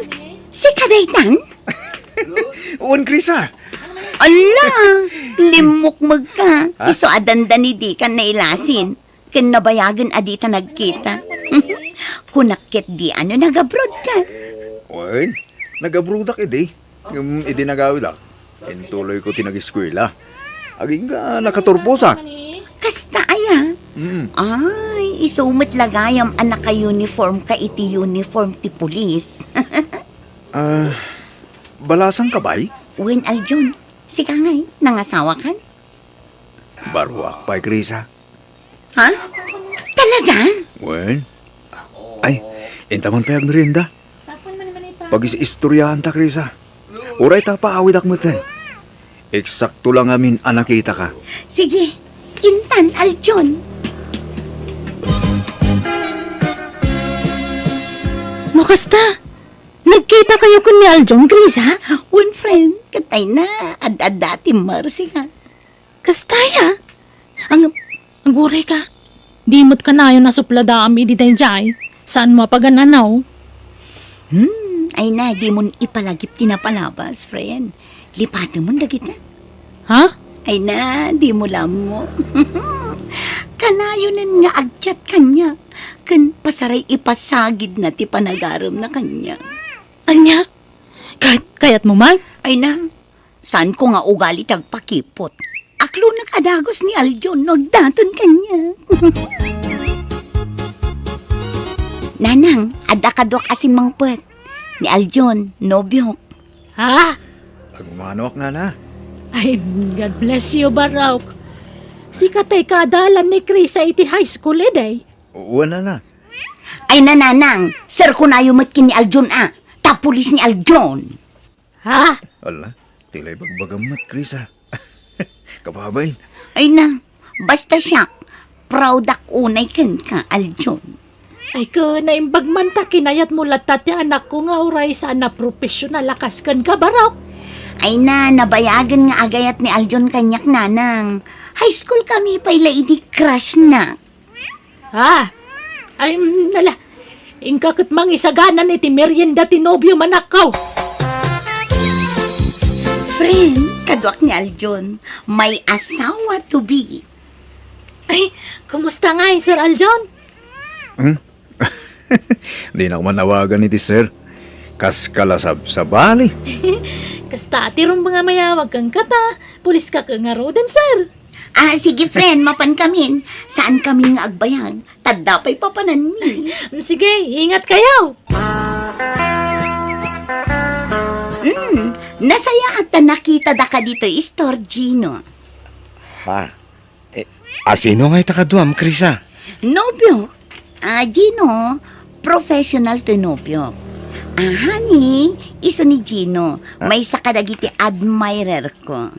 Si Kadaytan? Uwan, Krisa. Ala, limok magka. Iso adandan ni di kan nailasin. Kan nabayagan adita nagkita. Kunakit di ano nag-abroad ka. Uwan, nag-abrudak edi. Yung edi nagawid Intuloy ko tinag-eskwela. Aging ka nakaturposak. Kasta aya. Mm. Ay, isumit lagayam anak ka uniform ka iti uniform ti pulis. Balasang kabay? Wen Aljon, si kangay, nangasawa kan? Barwak pa, Krisa. Ha? Talaga? Uwan. Ay, intaman pa yung merienda. Pag-istoryahan ta, Krisa. Uray ta paawid akmutan. Eksakto lang amin anakita ka. Sige, intan Aljon. No kasta, nagkita kayo kun ni Aljon, Chris, ha? One friend, katay na, ad-adati Marcy ka. Kastaya? Ang uray ka. Di mo't ka na yun nasuplada kami di tayo jay. Saan mo pagananaw? Ay na, di mo ipalagip tinapalabas, friend. Lipatan mo dagit na. Ha? Ay na, di mo lam mo. Kanayonan nga agchat kanya. Kan pasaray ipasagid na ti panagaram na kanya. Anya? Kayat mo mag? Ay na, saan ko nga ugali tagpakipot? Aklo nakadagos ni Aljon, nagdaton kanya. Nanang, adakadwak asin mangpet. Ni Aljon, nobyok. Ha? Agmanok na. Ay, God bless you, Barok. Si katay kadalan ni Chris sa iti high school, day. Uwan na. Ay nananang, sir ko na yumatkin ni Aljon tapulis ni Aljon. Ha? Ala, tilay bagbagamat, Krisa. Kababain. Ay na, basta siya, proud ako unay kan ka, Aljon. Ay ka naimbagman ta kinayat mo latat ya anak ko nga uray sa na professional lakas kan ka, Barok. Ay na, nabayagan nga agayat ni Aljon kanyak nanang. High school kami pa'y lady crush na. Ha? Ay, nala. Ingkakot mang isaganan iti merienda tinobyo manakaw. Friend, kadwak ni Aljon, may asawa to be. Ay, kumusta nga Sir Aljon? Di na ako manawagan ni sir. Kas kalasab sa bali. Kasta atirong mga mayawag kang kata, pulis ka ka nga roden, sir. Sige friend, mapan kamin. Saan kami nga agbayag? Tadapay papanan mi. Sige, ingat kayo. Nasaya at nakita da ka dito, Gino. Ha? Asino nga'y takaduam, Krisa? Nobyo. Gino, professional to nobyo. Honey, iso ni Gino. May sakadagiti admirer ko.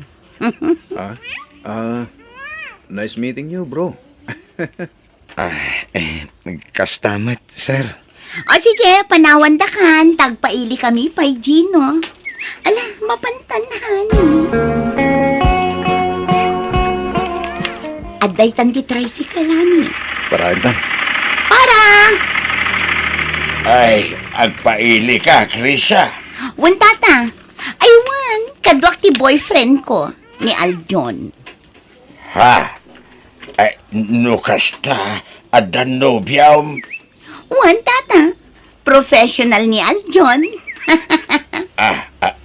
Nice meeting you, bro. Kastamat, sir. O sige, panawan da kan. Tagpaili kami pa'y Gino. Ala, mapantan, honey. aday tan di tricycle, ani. Para ito. Para! Ay, agpaili ka, Krisa. Wan tata, ay wan, kadwak ti boyfriend ko, ni Aljon. Ha? Ay, nukasta, adan nobyam. Wan tata, professional ni Aljon.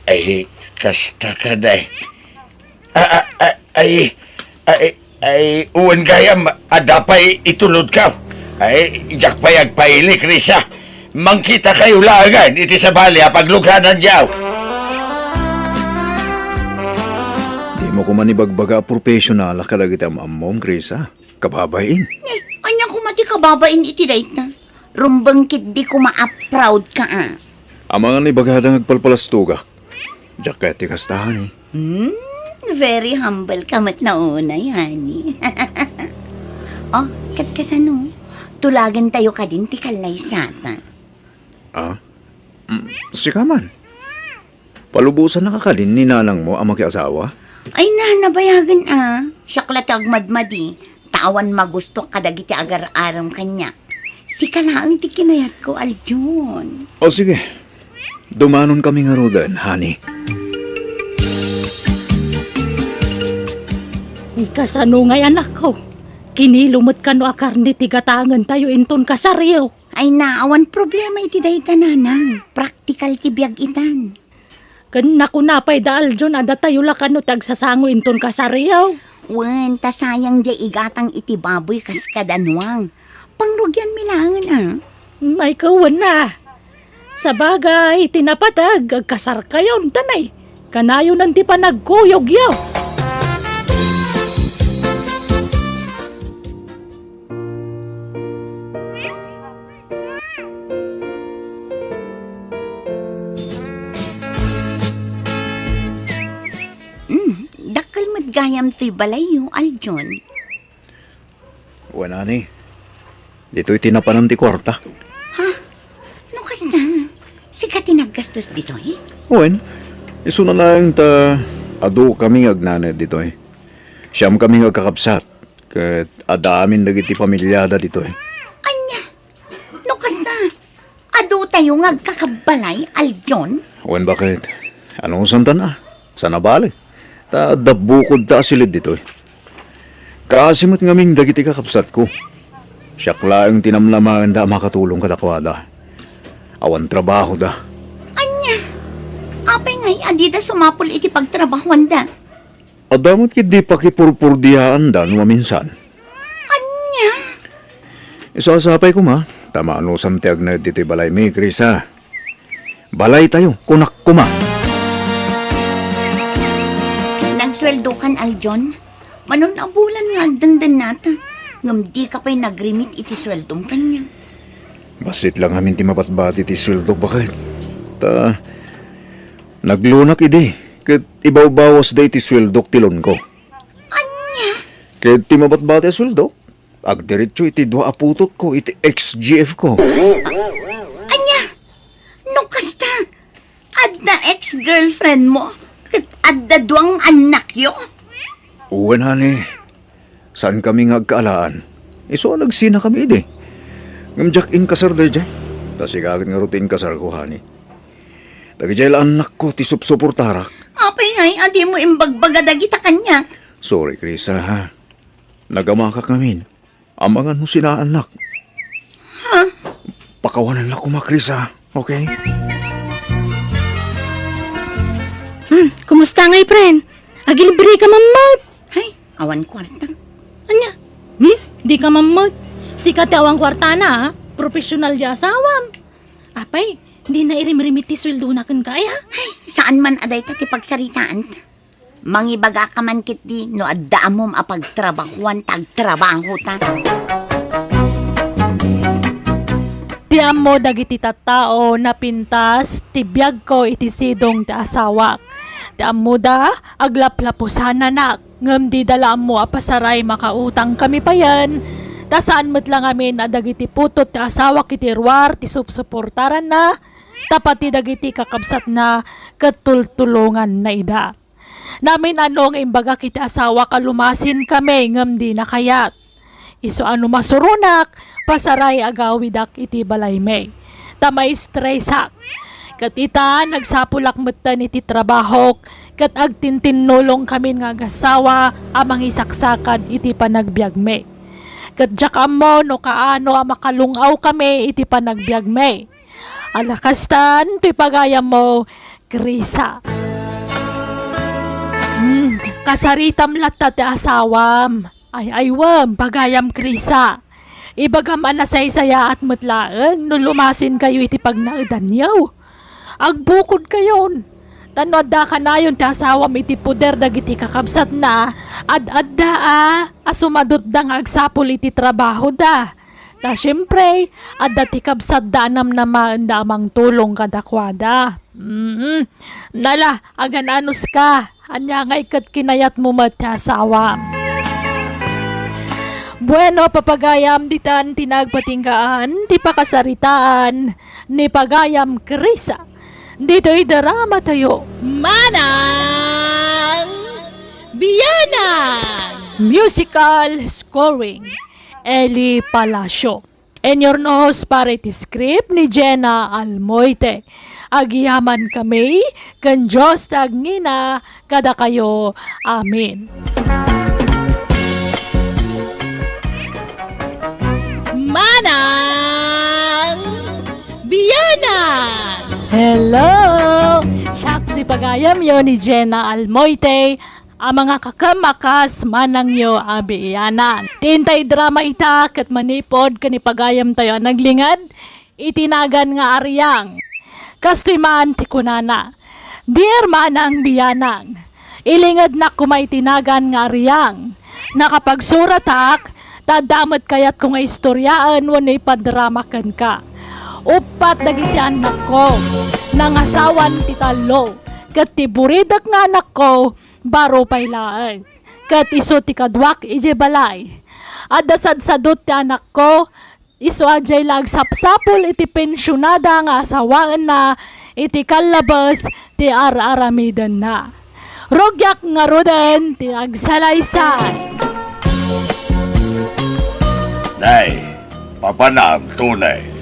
Ay, kasta ka day. Uwan gayam, adapay itulod ka. Ay, jak pay agpaili, Krisa. Mangkita kayo lagan, iti sa bali, paglughanan yaw. Di mo ko manibagbaga professional kadagit ang amom, Krisa. Kababain. Anya ko mati kababain iti dayt na. Rumbangkit di ko ma-proud ka Ang mga nibagadang agpalpalastugak. Diyak kaya ti kastahan eh. Very humble ka mat na unay, honey. Oh, katkasano? Tulagan tayo ka din ti kalay sata. Sika man. Palubusan na ka din ni nanang mo ang makiasawa? Ay nabayagan Siyaklatag madmadi. Tawan magusto kadagiti agar-aram kanya. Si kalaang ti kinayat ko, Aljon. O sige. Dumanon kami nga rodan, honey. Ikasano ngay anak ko. Kinilumot ka no akarni tigatangan tayo inton kasaryo. Ay naawan problema iti dayta nanang. Praktikal ti biyag itan. Kan naku napay da Aljon ada tayo lakano tagsasango inton kasaryo. Wen, tasayang di igatang iti baboy kas kadanwang. Pangrugyan milangan May kawan na. Sa bagay, tinapatag, agkasar kayo, tanay. Kanayo nanti pa nagkuyog yaw. Dakal madgayam to'y balayo, Aljon. Wala ni. Dito'y tinapanan ti kwarta. Nukas na. Sika tinaggastos dito Wen, iso na lang ta ado kami agnanad dito eh. Siyam kami agkakapsat. Kat adamin dagiti pamilyada dito eh. Anya, nukas na. Ado tayo ngagkakabalay, Aljon. Wen, bakit? Anong santa na? Sana bali? Ta dabukod ta asilid dito eh. Kaasimot ngaming dagiti kakapsat ko. Siyak laang tinamlamaan da makatulong kadakwada. Awan trabaho da. Anya, apay ngay adida sumapol iti pagtrabahuan da. Adamot kit di pakipurpurdiyaan da nwa minsan. Anya, Isasapay ko ma. Tamano samtiag na diti balay mi, Krisa. Balay tayo, kunak kuma. nagsweldo kan, Aljon. Manon na bulan nga agdandan nata. Ngam di ka pa'y nagrimit iti sweldong kanya. Basit lang amin ti mapatbati ti sweldo bakit. Ta, naglunak ide. Kat ibaw-bawas da iti sweldok tilon ko. Anya? Kat ti mapatbati sweldo, agdiretso iti dua aputot ko, iti ex-GF ko. Anya? No kasta? Adda ex-girlfriend mo? Kat adda duang anak yo? Uwan, honey. Saan kami nga agkaalaan? Iso nagsina kami ide. Ngamjak in kasar da dyan. Tas ikagin nga rutin kasar ko, honey. Dagijay anak ko, ti supsuportarak. Apay ngay, adi mo imbagbaga kita kanya. Sorry, Krisa, ha? Nagamakak namin. Amangan mo sina anak. Ha? Pakawanan lang ko, Krisa. Okay? Kumusta ngay, friend? Agilibre ka mamag. Hay, awan kwarta. Anya? Di ka mamag. Sikat awang kwarta na, ha? Profesional di asawam. Apay, di na irim-rimit ti sweldo na kan kaya. Hay, saan man aday ta ti pagsaritaan ta? Mangibaga ka man kit di, no adda mom apagtrabahuan tagtrabaho ta. Di mo dagiti tattao na pintas, tibiyag ko iti sidong ti asawak. Di mo da, aglaplapusan na ngam di dala mo apasaray makautang kami pa yan. Ta saan mo't lang amin na dagiti putot ti asawak iti ruwar, ti supsuportaran na, tapati dagiti kakabsat na katultulungan na ida. Namin anong imbaga kita asawa kalumasin kami ngam di na kayat. Iso ano masurunak, pasaray agawidak iti balay may. Tamay stressak. Kat ita nagsapulak matan iti trabahok, kat agtintinulong kami nga gasawa amang isaksakan iti panagbiag me. Kat jakam mo no kaano makalungaw kami iti panagbiag me. Alakastan, ti pagayam mo, Krisa. Kasaritam latta ti asawam. Ay aywam, pagayam Krisa. Ibagam anasay-saya at mutlaeng no lumasin kayo iti pagnaudan yaw. Agbukod kayon. Tanod da ka na yun ti asawam iti puder dagiti kakabsat na ad-adda asumadot da nga agsapol iti trabaho da. Ta syempre, adda ti kabsat da naman da amang tulong kadakwada. Nala, agan anus ka. Anya nga ikat kinayat mo mat ti asawam. Bueno, papagayam ditan tinagpatinggaan, ti pakasaritaan, ni pagayam Krisa. Dito'y darama tayo. Manang Biyanang! Musical scoring, Eli Palacio. And your host para iti script ni Jenna Almoite. Agiyaman kami, kan Diyos tagngina, kada kayo. Amin. Manang Biyanang! Hello! Siyak di pagayam yo ni Jenna Almoite, ang mga kakamakas manang yo abiyanan. Tintay drama ita kat manipod kani pagayam tayo naglingad, itinagan nga aryang. Kastoy man ti kunana. Dear manang biyanang, ilingad na kumay tinagan nga aryang. Nakapagsuratak, tadamot kayat kung istoryaan wanay padramakan ka. Upat dagiti anak ko, nangasawan ti talo, kat tiburidak nga anak ko, baro pailaan, kat iso ti kadwak ije balay. Adasad sadot ti anak ko, iso ajay lagsapsapol iti pensyonada nga asawaan na, iti kalabas ti ar-aramidan na. Rogyak nga roden ti agsalaysay. Nay, papanam tunay.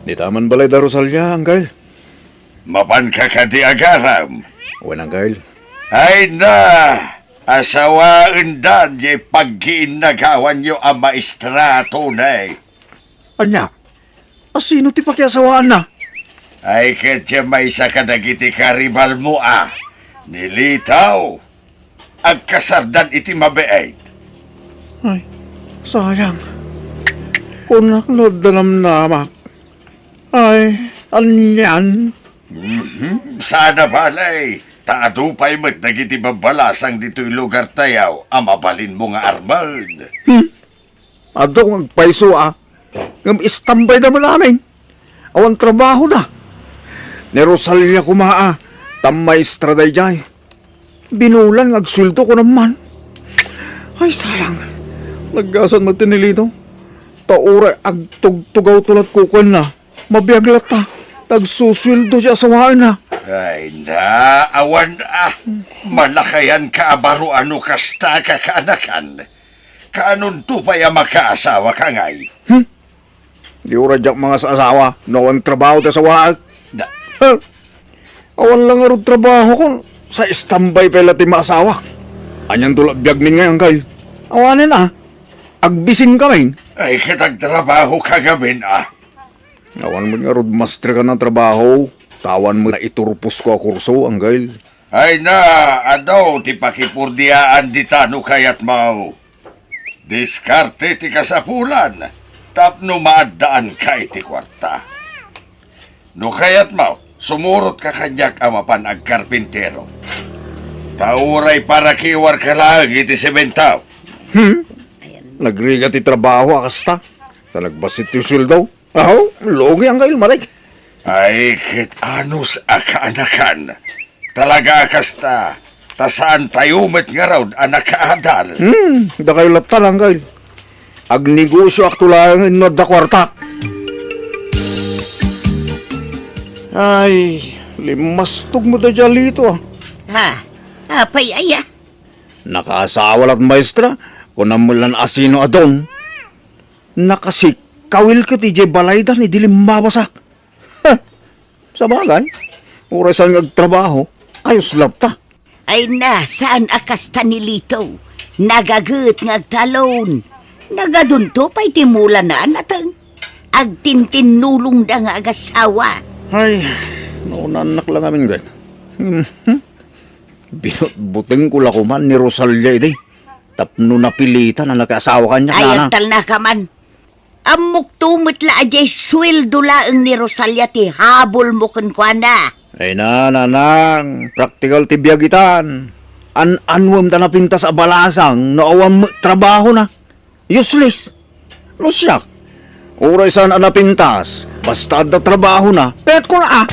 Di taman balay da Rosalia, Angkal. Mapan ka kadi agaram. Wen, Angkal. Ay na, asawaan dan di pagkiinagawan nyo ang maestra tunay. Anya, asino ti pakiasawaan na? Ay kadya may isa kadagiti karibal mo Nilitaw. Agkasardan iti mabeait. Ay, sayang. Kunaklod danam namak. Ay, anyan. Sana balay. Taadupay mat nagiti babalasang dito'y lugar tayaw. Amabalin mo nga Armand. Adong agpaiso Ngam istambay da malaming. Awan trabaho da. Ni Rosalia kumaa. Tammaestra day jay. Binulan agsulto ko naman. Ay, sayang. Naggasan matinilito. Taura agtugtugaw tulat kukuan na. Mabiyaglat ta. Nagsuswildo siya asawaan na. Ay na, awan malakayan ka abaro ano kasta ka kaanakan. Kaanon tupay makaasawa ka ngay? Di uradyak mga sa asawa. Noon trabaho ta sa waag. Da, Awan lang arod trabaho ko. Sa istambay pala ti maasawa. Anyang tulad biyag min ngayon, Kyle. Awanin Agbisin kami. ay kitagtrabaho ka gamin Awan mo nga rod master ka ng trabaho. Tawan mo na iturupos ko a kurso, Angel. Ay na, adaw ti pakipurdiaan di tano kayat mau. Diskarte ti kasapulan, tapno maaddaan ka iti kwarta. No kayat mau, sumurot ka kanyak amapan ag karpintero. Tauray para kiwar ka lang iti sementaw. Nagriga ti trabaho akasta. Talagbasit ti sweldo. Aho, logi Angel, marik. Ay, kit anus akaanakan. Talaga akasta, tasaan tayo met nga raw anakaadal. Da kayo latan, Angel. Agnegosyo aktulang inod da kwarta. Ay, limastog mo da dyan lito. Ha? Apay aya. Nakaasawa lat maestra, kung namulan asino adon. Nakasikawil ka ti jay balaydan ni dilim mabasak. Sa bagay, orasan ngagtrabaho, ayos labta. Ay na, saan akas tanilito? Nagagut ngagtalon. Nagadunto pa'y timulan na anatang. Agtintinulong da nga agasawa. Ay, naunanak lang amin gay. Binutbuting ko lakuman ni Rosalia iti. Tapno napilitan na nag-asawa kanya, Ay, nana. agtal na ka man. Amok tumit la ajay sweldo laeng ni Rosalia ti habol mo kunkwana. Ay na, nanang, practical ti biyagitan. Anwam ta napinta sa balasang, naawam trabaho na. Useless. Lusyak. Oray saan napintas, basta da trabaho na, pet ko na ah.